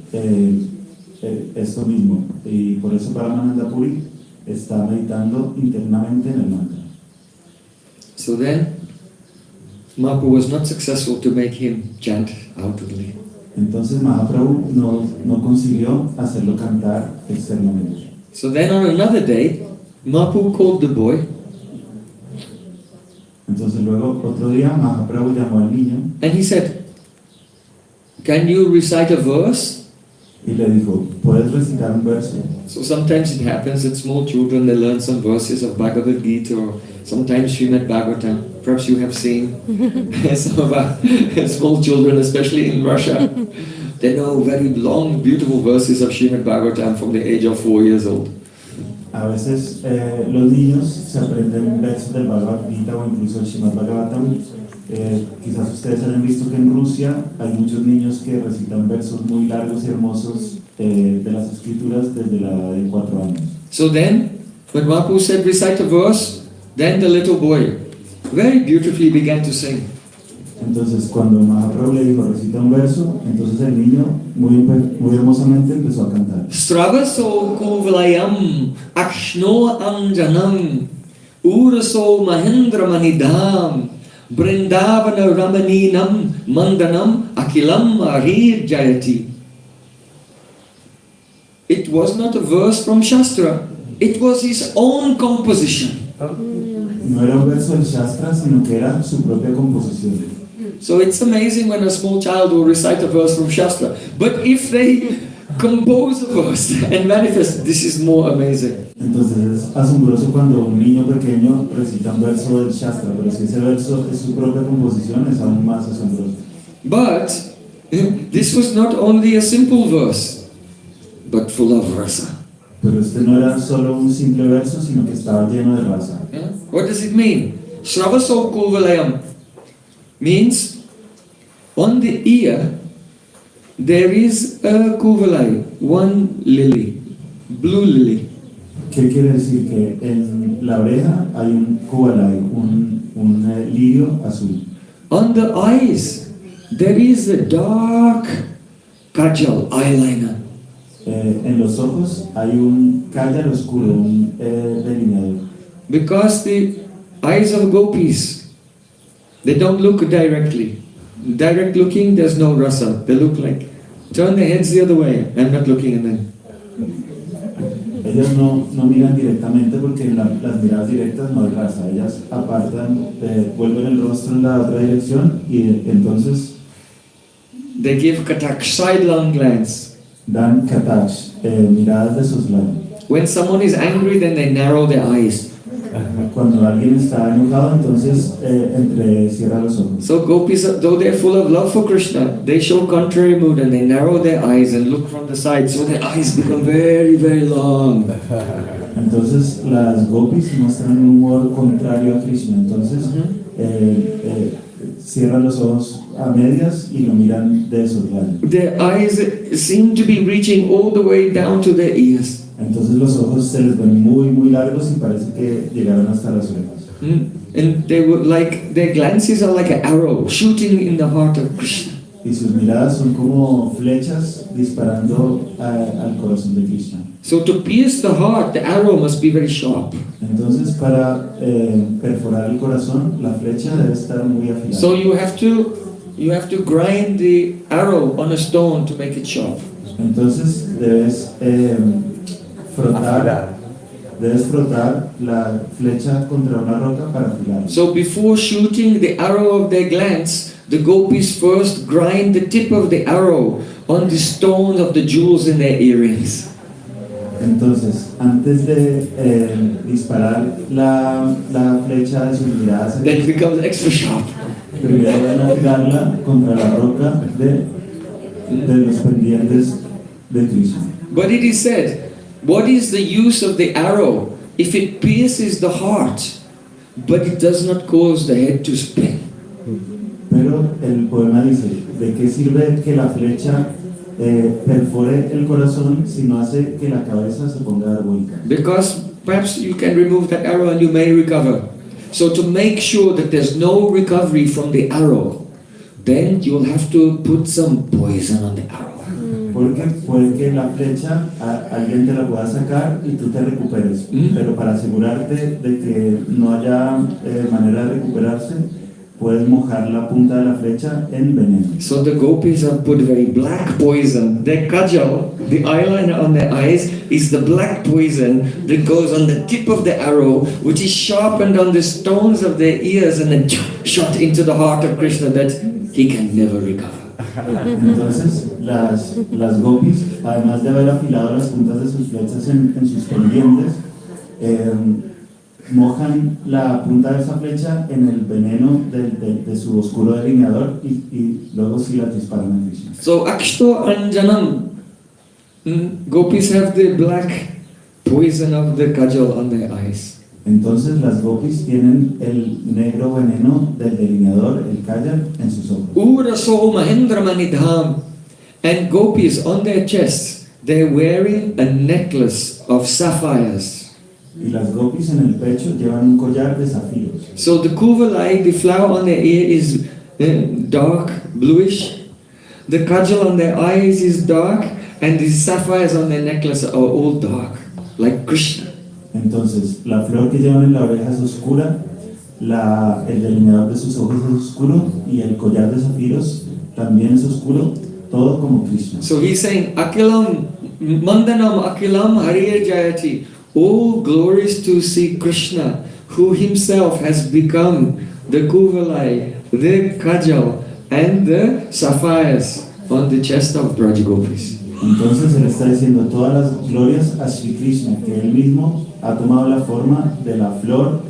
esto mismo, y por eso Paramananda Puri está meditando internamente en el mantra. So then Mahaprabhu was not successful to make him chant outwardly. Entonces Mahaprabhu no consiguió hacerlo cantar externamente. So then on another day, Mahaprabhu called the boy Entonces luego otro día Mahaprabhu llamó al niño and he said, can you recite a verse? y le dijo, ¿puedes recitar un verso? So sometimes it happens that small children, they learn some verses of Bhagavad Gita or sometimes Srimad Bhagavatam. Perhaps you have seen some of our small children, especially in Russia. They know very long, beautiful verses of Srimad Bhagavatam from the age of 4 years old. A veces los niños se aprenden versos del Bhagavad Gita o incluso el Srimad Bhagavatam. Quizás ustedes hayan visto que en Rusia hay muchos niños que recitan versos muy largos y hermosos de las escrituras desde la edad de 4 años. So then, when Mahaprabhu said recite a verse, then the little boy very beautifully began to sing. Entonces, cuando Mahaprabhu le dijo recita un verso, entonces el niño muy hermosamente empezó a cantar. Stravaso kuvalayam akshno anjanam uraso mahendra manidam brindavana ramaninam mandanam akilam arir jayati. It was not a verse from Shastra, it was his own composition. No era un verso del Shastra, sino que era su propia composición. So it's amazing when a small child will recite a verse from Shastra. But if they compose a verse and manifest, this is more amazing. Entonces es asombroso cuando un niño pequeño recita un verso del Shastra, pero si ese verso es su propia composición, es aún más asombroso. But this was not only a simple verse, but full of rasa. Pero este no era solo un simple verso, sino que estaba lleno de rasa. Yeah? What does it mean? Shravaso kuvalayam means on the ear there is a kuvalai, one lily, blue lily. ¿Qué quiere decir? Que en la oreja hay un kuvalai, un lirio azul. On the eyes there is a dark kajal, eyeliner. En los ojos hay un kajal oscuro, un delineador. Because the eyes of gopis, they don't look directly. Direct looking, there's no rasa. They look like, turn their heads the other way. I'm not looking at them. Ellas no miran directamente porque en las miradas directas no hay rasa. Ellas apartan, vuelven el rostro en la otra dirección y entonces They give katak, sidelong glance. dan kataksh, miradas de soslayo. When someone is angry, then they narrow their eyes. Cuando alguien está enojado, entonces cierra los ojos. So gopis, though they're full of love for Krishna, they show contrary mood and they narrow their eyes and look from the side, so their eyes become very, very long. Entonces las gopis muestran un humor contrario a Krishna. Entonces cierran los ojos a medias y lo miran de soslayo. Their eyes seem to be reaching all the way down to their ears. Entonces los ojos se les ven muy largos y parece que llegaron hasta las orejas. And they were like, their glances are like an arrow shooting in the heart of Krishna. Y sus miradas son como flechas disparando al corazón de Krishna. So to pierce the heart, the arrow must be very sharp. Entonces para perforar el corazón, la flecha debe estar muy afilada. So you have to grind the arrow on a stone to make it sharp. Entonces debes frotar la flecha contra una roca para afilarla. So before shooting the arrow of their glance, the gopis first grind the tip of the arrow on the stone of the jewels in their earrings. Entonces, antes de disparar la flecha de sus miradas, Then it becomes extra sharp. primero deben afilarla contra la roca de los pendientes de Krishna. But it is said, what is the use of the arrow if it pierces the heart, but it does not cause the head to spin? Pero el poema dice, ¿de qué sirve que la flecha perfore el corazón si no hace que la cabeza se ponga a dar vueltas? Because perhaps you can remove that arrow and you may recover. So to make sure that there's no recovery from the arrow, then you'll have to put some poison on the arrow. Porque puede que la flecha alguien te la pueda sacar y tú te recuperes, pero para asegurarte de que no haya manera de recuperarse, puedes mojar la punta de la flecha en veneno. So the gopis have put very black poison. Their kajal, the eyeliner on their eyes, is the black poison that goes on the tip of the arrow, which is sharpened on the stones of their ears and then shot into the heart of Krishna that he can never recover. Entonces las gopis, además de haber afilado las puntas de sus flechas en sus pendientes, mojan la punta de esa flecha en el veneno de su oscuro delineador y luego sí la disparan a Krishna. So Akshto Anjanam, gopis have the black poison of the kajal on their eyes. Entonces las gopis tienen el negro veneno del delineador, el kajal, en sus ojos. Uraso Mahendra Manidham, and gopis on their chests, they're wearing a necklace of sapphires. Y las gopis en el pecho llevan un collar de zafiros. So the kuvalai, the flower on their ear, is dark bluish. The kajal on their eyes is dark, and the sapphires on their necklace are all dark, like Krishna. Entonces, la flor que llevan en la oreja es oscura, el delineador de sus ojos es oscuro y el collar de zafiros también es oscuro, todo como Krishna. So he's saying, Akilam, Mandanam Akilam Hariya Jayati. All glories to Sri Krishna, who himself has become the Kuvalai, the Kajal, and the sapphires on the chest of Braj Gopis. Entonces él está diciendo todas las glorias a Sri Krishna, que él mismo ha tomado la forma de la flor,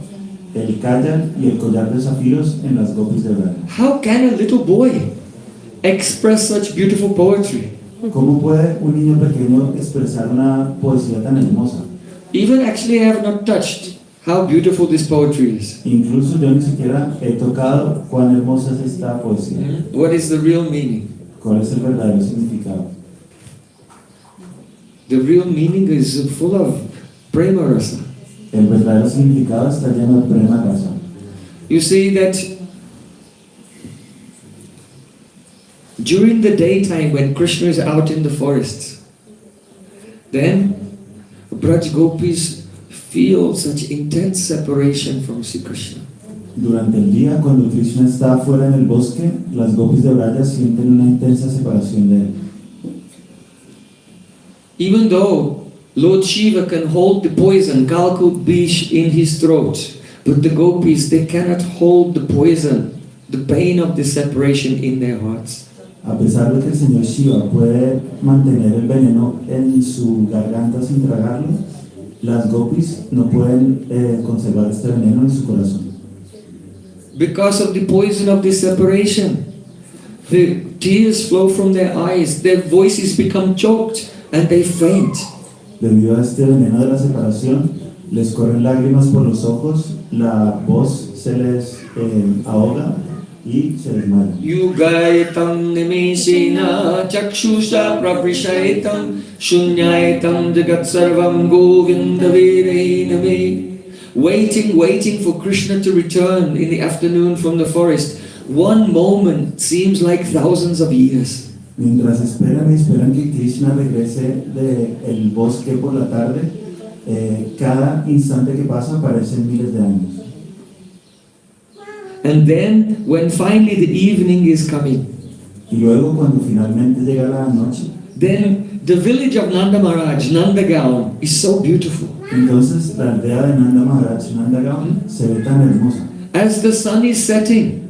el kajal y el collar de zafiros en las gopis de Braj. How can a little boy express such beautiful poetry? ¿Cómo puede un niño pequeño expresar una poesía tan hermosa? Even actually I have not touched how beautiful this poetry is. Incluso yo ni siquiera he tocado cuán hermosa es esta poesía. What is the real meaning? ¿Cuál es el verdadero significado? The real meaning is full of prema rasa. El verdadero significado está lleno de prema rasa. You see that during the daytime when Krishna is out in the forest, then Braj Gopis feel such intense separation from Sri Krishna. Durante el día, cuando Krishna está afuera en el bosque, las gopis de Braya sienten una intensa separación de él. Even though Lord Shiva can hold the poison, Kalkut Bish, in his throat, but the gopis, they cannot hold the poison, the pain of the separation in their hearts. A pesar de que el señor Shiva puede mantener el veneno en su garganta sin tragarlo, las gopis no pueden conservar este veneno en su corazón. Because of the poison of the separation, the tears flow from their eyes, their voices become choked, and they faint. Debido a este veneno de la separación, les corren lágrimas por los ojos, la voz se les ahoga y se desmayan. Yugaitam nimishina chakshusha praprishaitam shunyaitam jagat sarvam govinda vireiname. Waiting for Krishna to return in the afternoon from the forest. One moment seems like thousands of years. Mientras esperan y esperan que Krishna regrese del bosque por la tarde, cada instante que pasa parecen miles de años. And then, when finally the evening is coming, Y luego cuando finalmente llega la noche, then the village of Nanda Maharaj, Nandagaon, is so beautiful. entonces la aldea de Nanda Maharaj, Nandagaon, se ve tan hermosa. As the sun is setting,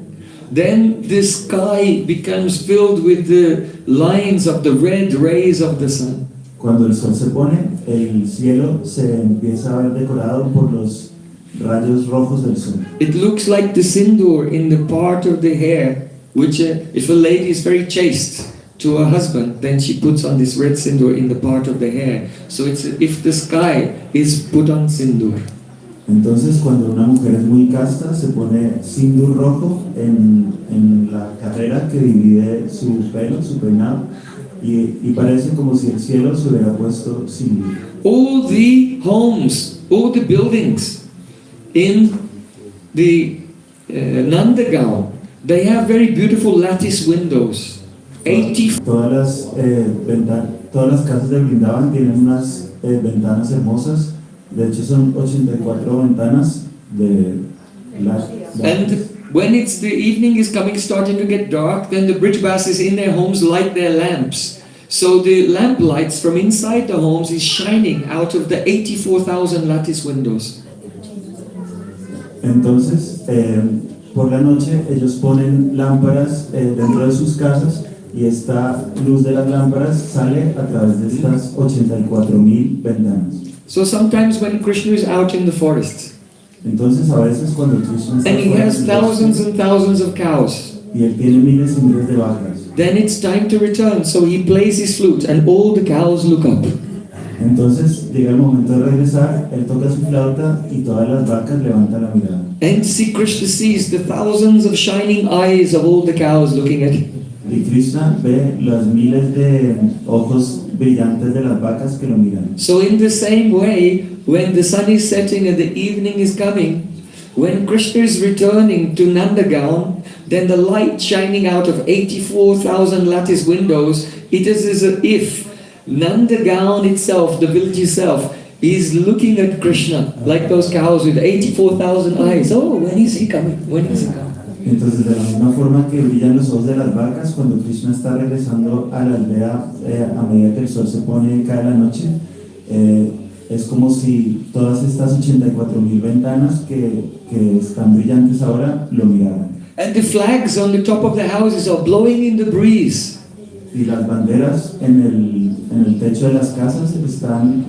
then the sky becomes filled with the lines of the red rays of the sun. Cuando el sol se pone, el cielo se empieza a ver decorado por los rayos rojos del sol. It looks like the sindoor in the part of the hair, which if a lady is very chaste to her husband, then she puts on this red sindoor in the part of the hair. So it's if the sky is put on sindoor. Entonces, cuando una mujer es muy casta, se pone sindur rojo en la carrera que divide su pelo, su peinado, y parece como si el cielo se hubiera puesto sindur. All the homes, all the buildings in the Nandagaon, they have very beautiful lattice windows. 80. Todas las casas de Vrindavan tienen unas ventanas hermosas. De hecho, son 84 ventanas de And when it's the evening is coming, starting to get dark, then the Brijbasis in their homes light their lamps. So the lamp lights from inside the homes is shining out of the 84,000 lattice windows. Entonces, por la noche ellos ponen lámparas dentro de sus casas y esta luz de las lámparas sale a través de estas 84,000 ventanas. So sometimes when Krishna is out in the forest, Entonces, a veces cuando Krishna está and he fuera has del thousands bosque and thousands of cows, y él tiene miles y miles de vacas, then it's time to return. So he plays his flute and all the cows look up. entonces llega el momento de regresar, él toca su flauta y todas las vacas levantan la mirada. And Sri Krishna sees the thousands of shining eyes of all the cows looking at him. Y Krishna ve los miles de ojos brillantes de las vacas que lo miran. So in the same way, when the sun is setting and the evening is coming, when Krishna is returning to Nandagaon, then the light shining out of 84,000 lattice windows, it is as if Nandagaon itself, the village itself, is looking at Krishna like those cows with 84,000 eyes. Oh, when is he coming? When is he coming? Entonces, de la misma forma que brillan los ojos de las vacas cuando Krishna está regresando a la aldea a medida que el sol se pone y cae la noche, es como si todas estas 84,000 ventanas que están brillantes ahora lo miraran. And the flags on the top of the houses are blowing in the breeze. Y las banderas en el techo de las casas están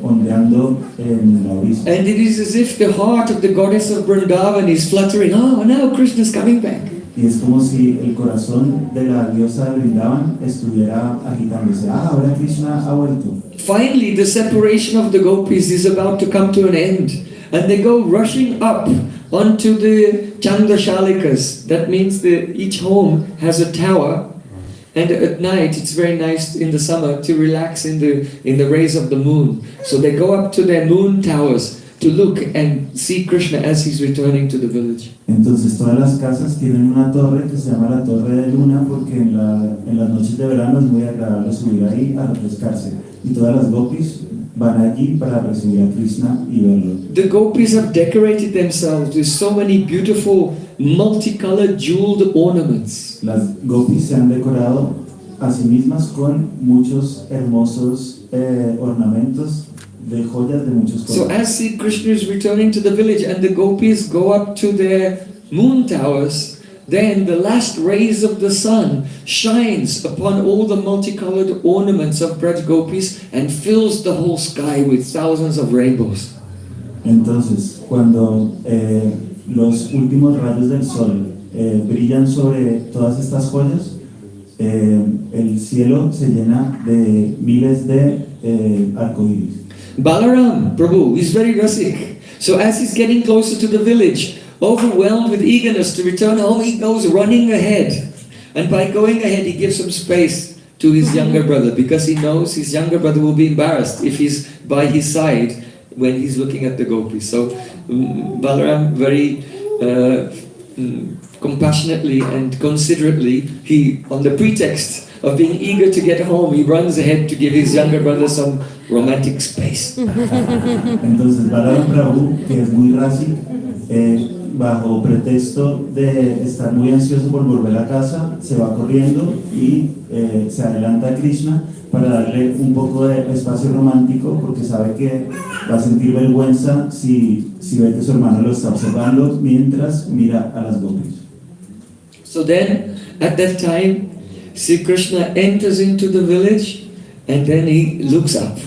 ondeando en la brisa. And it is as if the heart of the goddess of Vrindavan is fluttering. Oh, now Krishna's coming back. Y es como si el corazón de la diosa de Vrindavan estuviera agitándose. Ahora Krishna ha vuelto. Finally, the separation of the gopis is about to come to an end. And they go rushing up onto the Chandrashalikas. That means that each home has a tower. And at night, it's very nice in the summer to relax in the rays of the moon. So they go up to their moon towers to look and see Krishna as he's returning to the village. Entonces todas las casas tienen una torre que se llama la Torre de Luna porque en las noches de verano es muy agradable subir ahí a refrescarse. Y todas las gopis van allí para recibir a Krishna y verlo. The gopis have decorated themselves with so many beautiful multicolored jeweled ornaments. Las gopis se han decorado a sí mismas con muchos hermosos ornamentos de joyas de muchos So colores. as Sri Krishna is returning to the village and the gopis go up to their moon towers, then the last rays of the sun shines upon all the multicolored ornaments of Braj gopis and fills the whole sky with thousands of rainbows. Entonces, cuando los últimos rayos del sol brillan sobre todas estas joyas, el cielo se llena de miles de arcoíris. Balaram Prabhu is very rasik. So as he's getting closer to the village, overwhelmed with eagerness to return home, he goes running ahead. And by going ahead, he gives some space to his younger brother because he knows his younger brother will be embarrassed if he's by his side when he's looking at the gopis. So Balaram very compassionately and considerately, he, on the pretext of being eager to get home, he runs ahead to give his younger brother some romantic space. Entonces Balaram Prabhu, que es muy raci, bajo pretexto de estar muy ansioso por volver a casa, se va corriendo y se adelanta a Krishna para darle un poco de espacio romántico porque sabe que va a sentir vergüenza si ve que su hermano lo está observando mientras mira a las gopis. So then, at that time, Sri Krishna enters into the village and then he looks up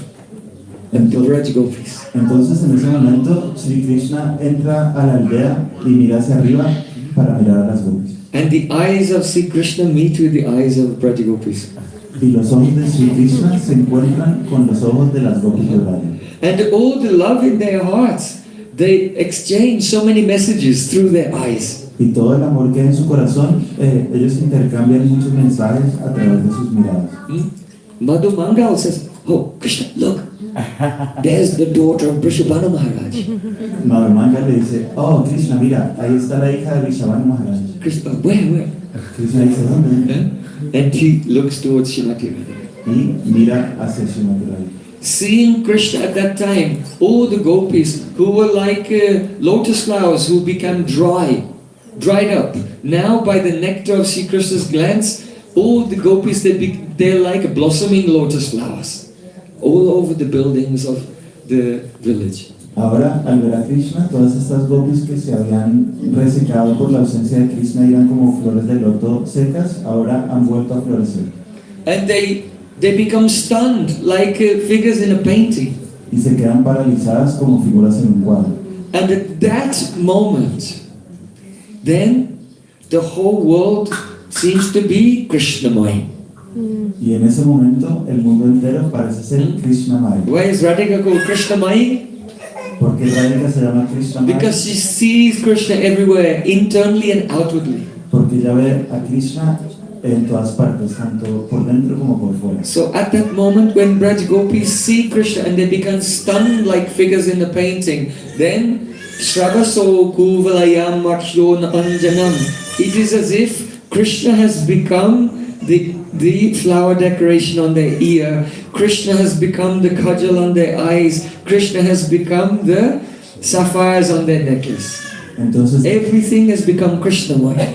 at the Braj gopis. Entonces en ese momento Sri Krishna entra a la aldea y mira hacia arriba para mirar a las gopis. And the eyes of Sri Krishna meet with the eyes of Braj gopis. Y los ojos de Sri Krishna se encuentran con los ojos de las gopis de Braj. And all the love in their hearts, they exchange so many messages through their eyes. Y todo el amor que hay en su corazón, ellos intercambian muchos mensajes a través de sus miradas. Madhu Mangal says, oh, Krishna, look, there's the daughter of Vrishabhanu Maharaj. Madhumanga le dice, oh Krishna, mira, ahí está la hija de Vrishabhanu Maharaj. Krishna, where? Krishna dice, ¿dónde? And he looks towards Srimati Radha. Y mira hacia Srimati Radha. Seeing Krishna at that time, all the gopis who were like lotus flowers who become dried up. Now by the nectar of Sri Krishna's glance, all the gopis, they're like blossoming lotus flowers all over the buildings of the village. Ahora, al ver a Krishna, todas estas gopis que se habían resecado por la ausencia de Krishna y eran como flores de loto secas, ahora han vuelto a florecer. And they become stunned like figures in a painting. Y se quedan paralizadas como figuras en un cuadro. And at that moment, then the whole world seems to be Krishnamaya. Y en ese momento, el mundo entero parece ser Krishnamaya. Why is Radhika called Krishnamaya? ¿Por qué Radhika se llama Krishnamaya? Because she sees Krishna everywhere, internally and outwardly. Porque ella ve a Krishna en todas partes, tanto por dentro como por fuera. So at that moment when Braj gopis see Krishna and they become stunned like figures in a painting, then Sravaso Kuvalayam Maksyon Anjanam. It is as if Krishna has become the flower decoration on their ear. Krishna has become the kajal on their eyes. Krishna has become the sapphires on their necklace. Entonces, Everything has become Krishnamaya.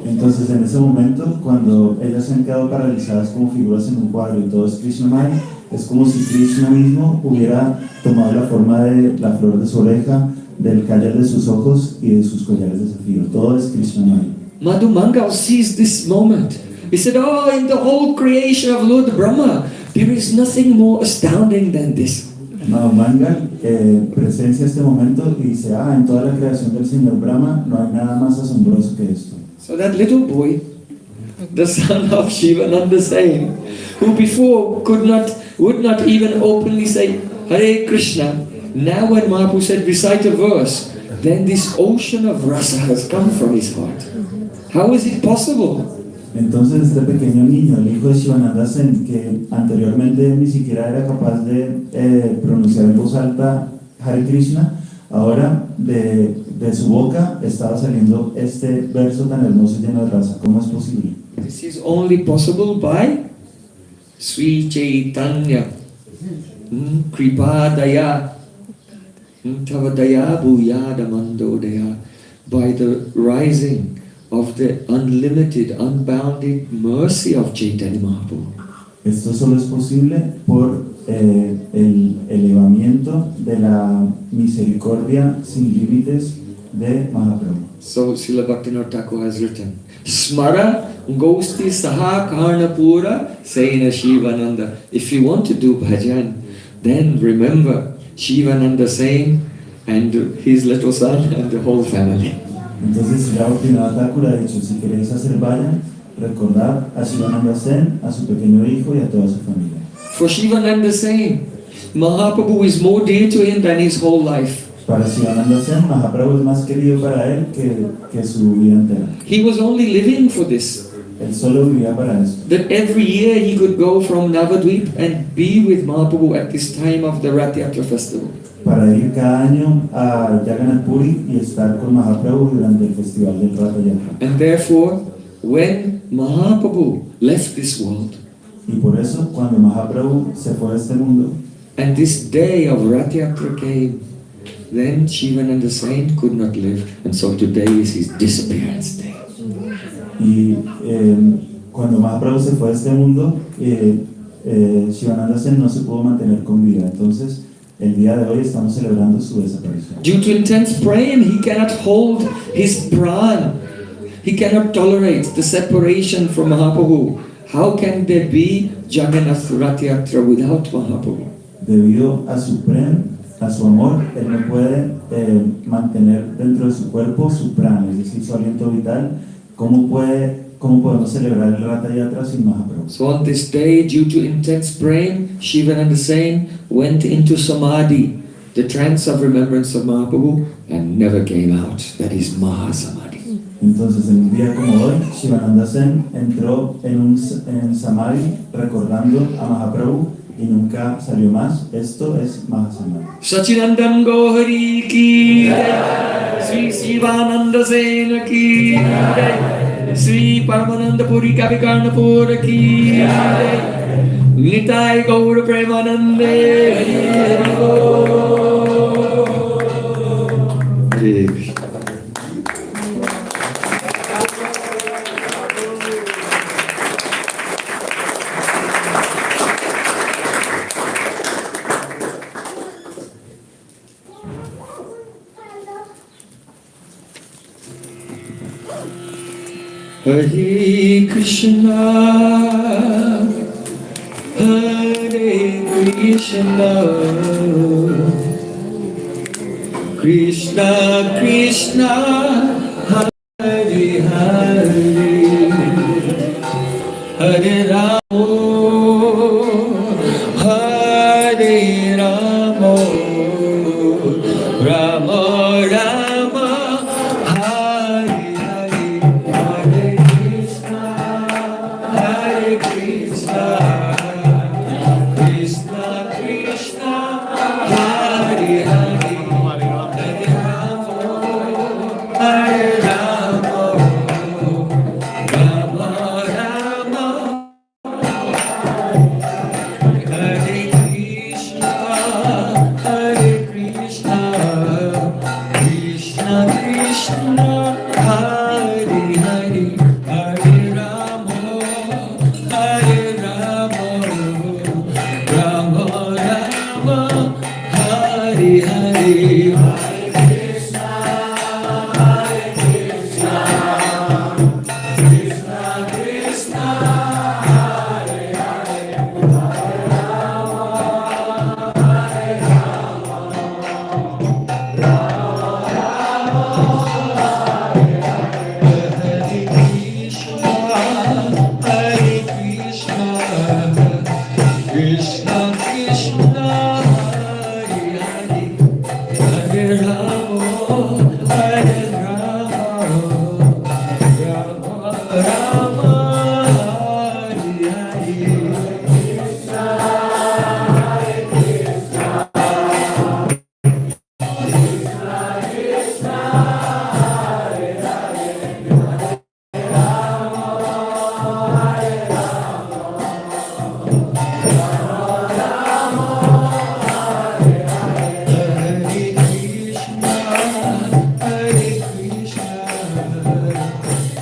entonces en ese momento, cuando ellas se han quedado paralizadas como figuras en un cuadro y todo es Krishnamaya, es como si Krishna mismo hubiera tomado la forma de la flor de su oreja, del callar de sus ojos y de sus collares de zafiro. Todo es Krishnamaya. Madhu Mangal sees this moment. He said, oh, in the whole creation of Lord Brahma, there is nothing more astounding than this. Madhumangal presencia este momento y dice, en toda la creación del Señor Brahma no hay nada más asombroso que esto. So that little boy, the son of Shivananda Sen, who before would not even openly say, Hare Krishna, now when Mahaprabhu said recite a verse, then this ocean of rasa has come from his heart. How is it possible? Entonces este pequeño niño, el hijo de Shivananda Sen, que anteriormente ni siquiera era capaz de pronunciar en voz alta Hare Krishna, ahora de su boca estaba saliendo este verso tan hermoso lleno de rasa. ¿Cómo es posible? This is only possible by Sri Chaitanya, Kripa Daya, Tavadaya Bhuyada Mandodaya, by the rising of the unlimited, unbounded mercy of Chaitanya Mahaprabhu. Esto solo es posible por el elevamiento de la misericordia sin límites de Mahaprabhu. So Srila Bhaktivinoda Thakur has written, Smara Gosti Saha Karnapura Sena Shivananda. If you want to do bhajan, then remember Shivananda Sen and his little son and the whole family. Entonces, la Bhaktivinoda Thakur ha dicho, si queréis hacer vayan, recordad a Shivananda Sen, a su pequeño hijo y a toda su familia. For Shivananda Sen, Mahaprabhu is more dear to him than his whole life. Para Shivananda Sen, Mahaprabhu es más querido para él que su vida entera. He was only living for this. Él solo vivía para eso. That every year he could go from Navadvip and be with Mahaprabhu at this time of the Rath Yatra festival. Para ir cada año a Jagannath Puri y estar con Mahaprabhu durante el festival del Rath Yatra. And therefore, when Mahaprabhu left this world, Y por eso, cuando Mahaprabhu se fue de este mundo, and this day of Rath Yatra came, then Shivananda Sen could not live, and so today is his disappearance day. y cuando Mahaprabhu se fue de este mundo, Shivananda Sen no se pudo mantener con vida. Entonces, el día de hoy estamos celebrando su desaparición. Due to intense praying, he cannot hold his pran. He cannot tolerate the separation from Mahaprabhu. How can there be Jagannath Rath Yatra without Mahaprabhu? Debido a su prem, a su amor, él no puede mantener dentro de su cuerpo su prana, es decir, su aliento vital. ¿Cómo podemos celebrar el Rath Yatra sin Mahaprabhu? So on this day, due to intense praying, Shivananda Sen went into Samadhi, the trance of remembrance of Mahaprabhu, and never came out. That is Mahasamadhi. Entonces, en un día como hoy, Shivananda Sen entró en Samadhi recordando a Mahaprabhu y nunca salió más. Esto es Mahasamadhi. Sachinandan Gohari ki jai, Sri Shivananda Sen ki jai, Sri Paramananda Puri Kavikarnapura ki jai, Nitai Gaura Premanande Hari Bol. Hare Krishna. Hare Krishna, Hare Krishna, Krishna Krishna, Hare Hare, Hare Ramo, Hare Ramo, Ramo Rama, Hare Hare, Hare Krishna, Hare Krishna, Krishna Krishna, Hare Hare, Hare Rama,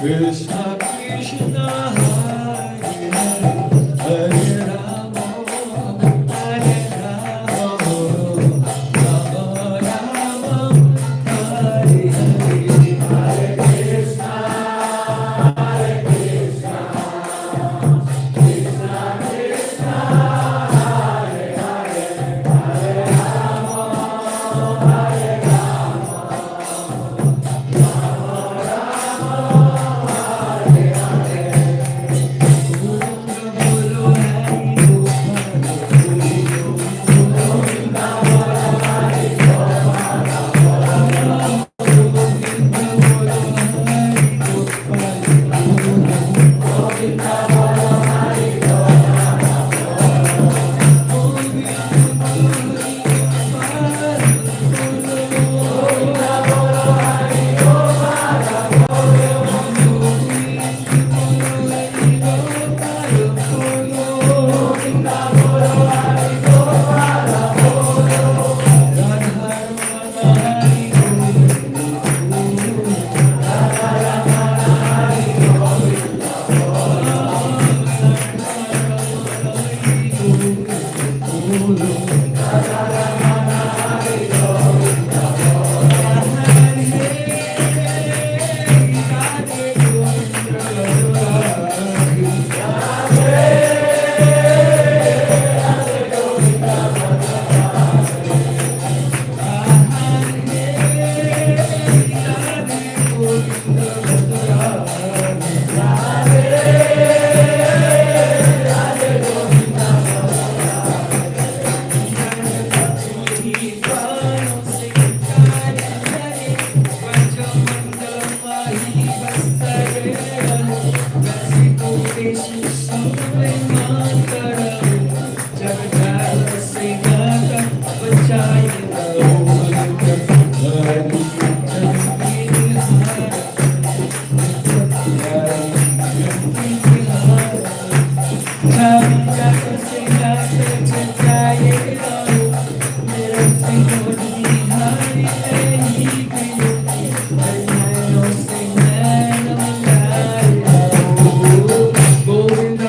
Krishna Krishna Hare Hare Hare Rama Hare Rama Rama Rama Hare Hare Govinda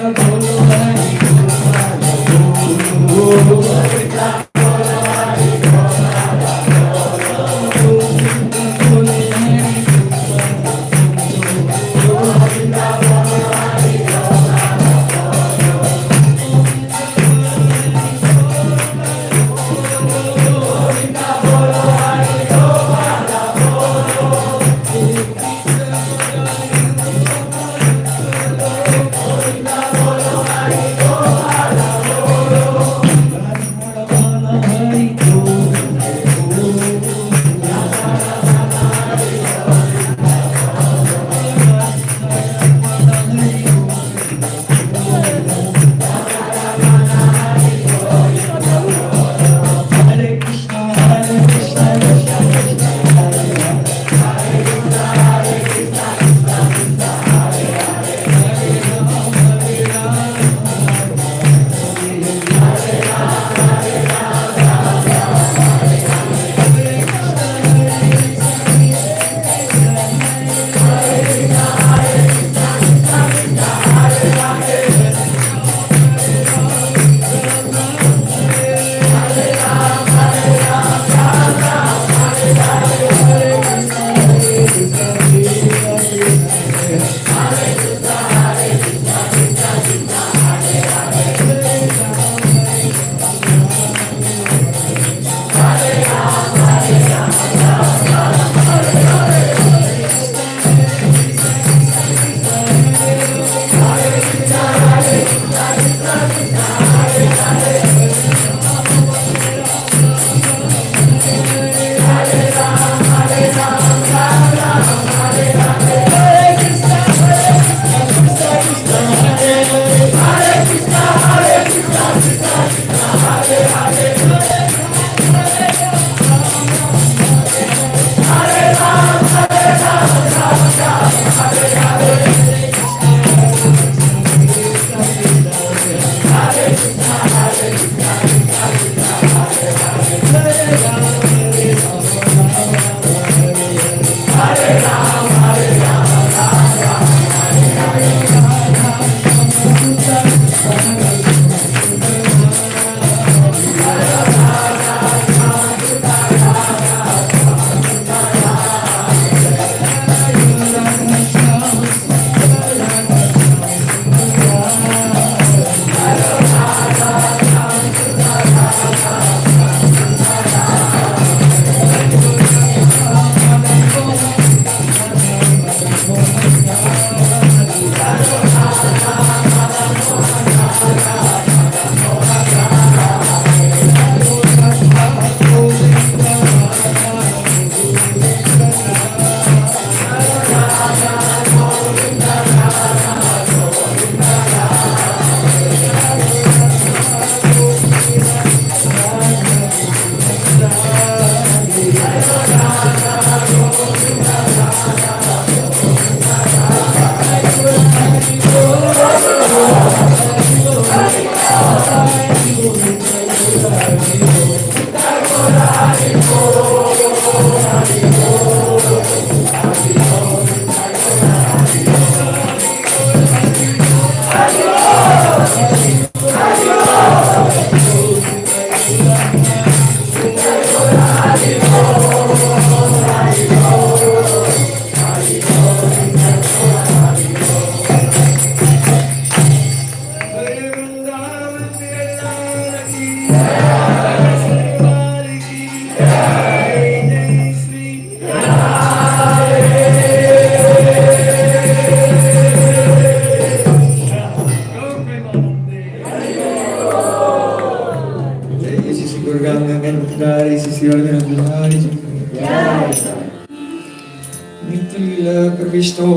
Vishnu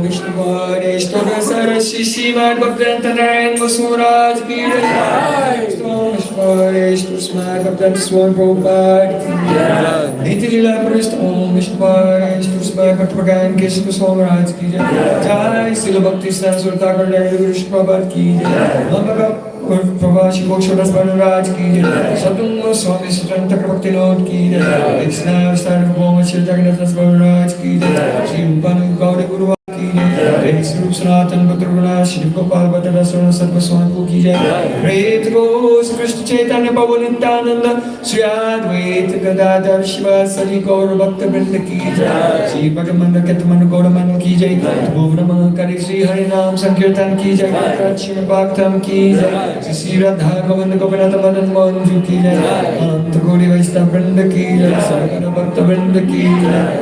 Vishnupada Shtona Sarasri Srimad Bhaktivedanta Narayan Masuraj Ki Jai Vishnupada Srimad Bhaktivedanta Swami Prabhupada Ki Jai Niti Leela Parishta Vishnupada Srimad Bhaktivedanta Kesava Swami Maharaj Ki Jai Jai Srila Bhakti Saraswati Thakur Jai Guru Prabhupada Ki Jai Namaga Prabhashi Gokshodas Maharaj Ki Jai Satum Swami Sutanta Bhaktinod Ki Jai Vaishnava Startup Goma Shri Jagannath Maharaj Ki Jai Shri Rupanu Gauri Guru Ki Jai Shri Rup Sanatan Bhadraguna Shri Gopal Bhattara Sarva Sarva Swami Ki Jai Red Ghosh Krishna Chaitanya Prabhu Nityananda Shri Advaita Gadadhar Shiva Sari Gaura Bhakta Vrinda Ki Jai Shri Bhagavan Ketaman Gauraman Ki Jai Om Namah Kari Shri Harinam Sankirtan Ki Jai Prachim Bhaktam Ki Jai Shri Radha Govinda Gopinath Madan Manju Ki Jai Anta Gauri Vaishnava Vrinda Ki Jai Sakara Bhakta Vrinda Ki Jai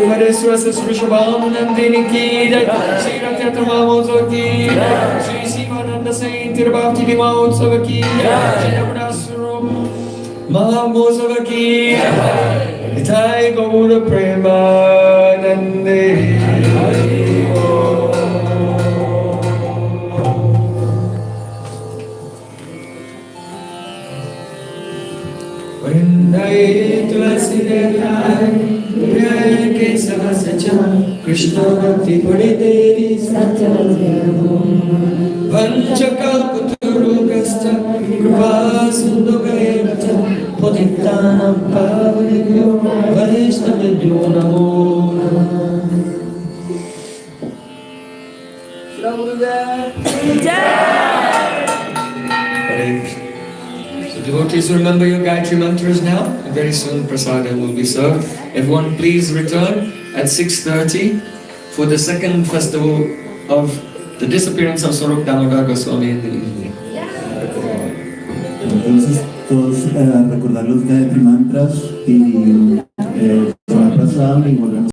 Vareswara Srishabham Nandini Ki Jai Shri Rathayatra Mahotsav Ki Jai Shri Sivananda Saint Tirubhakti Mahotsav Ki Jai Shri Jagannath Mahotsav Ki Jai Nitai Gaura Premanande Vrindai Tulasi Devai Vyaya Kesava Sacha Krishna Bhakti Puri Devi Vanchakalpaturu Gasta Kripa Sindhu Gairata Patitanam Pavanibhyo Vaishnavibhyo Namo Shri Gurudev Hare Krishna. So devotees, remember your Gayatri mantras now, and very soon prasadam will be served. Everyone please return at 6:30 for the second festival of the disappearance of Swarup Damodar Goswami in the evening. Entonces, todos recordar los Gayatri Mantras y semana pasada y volvemos.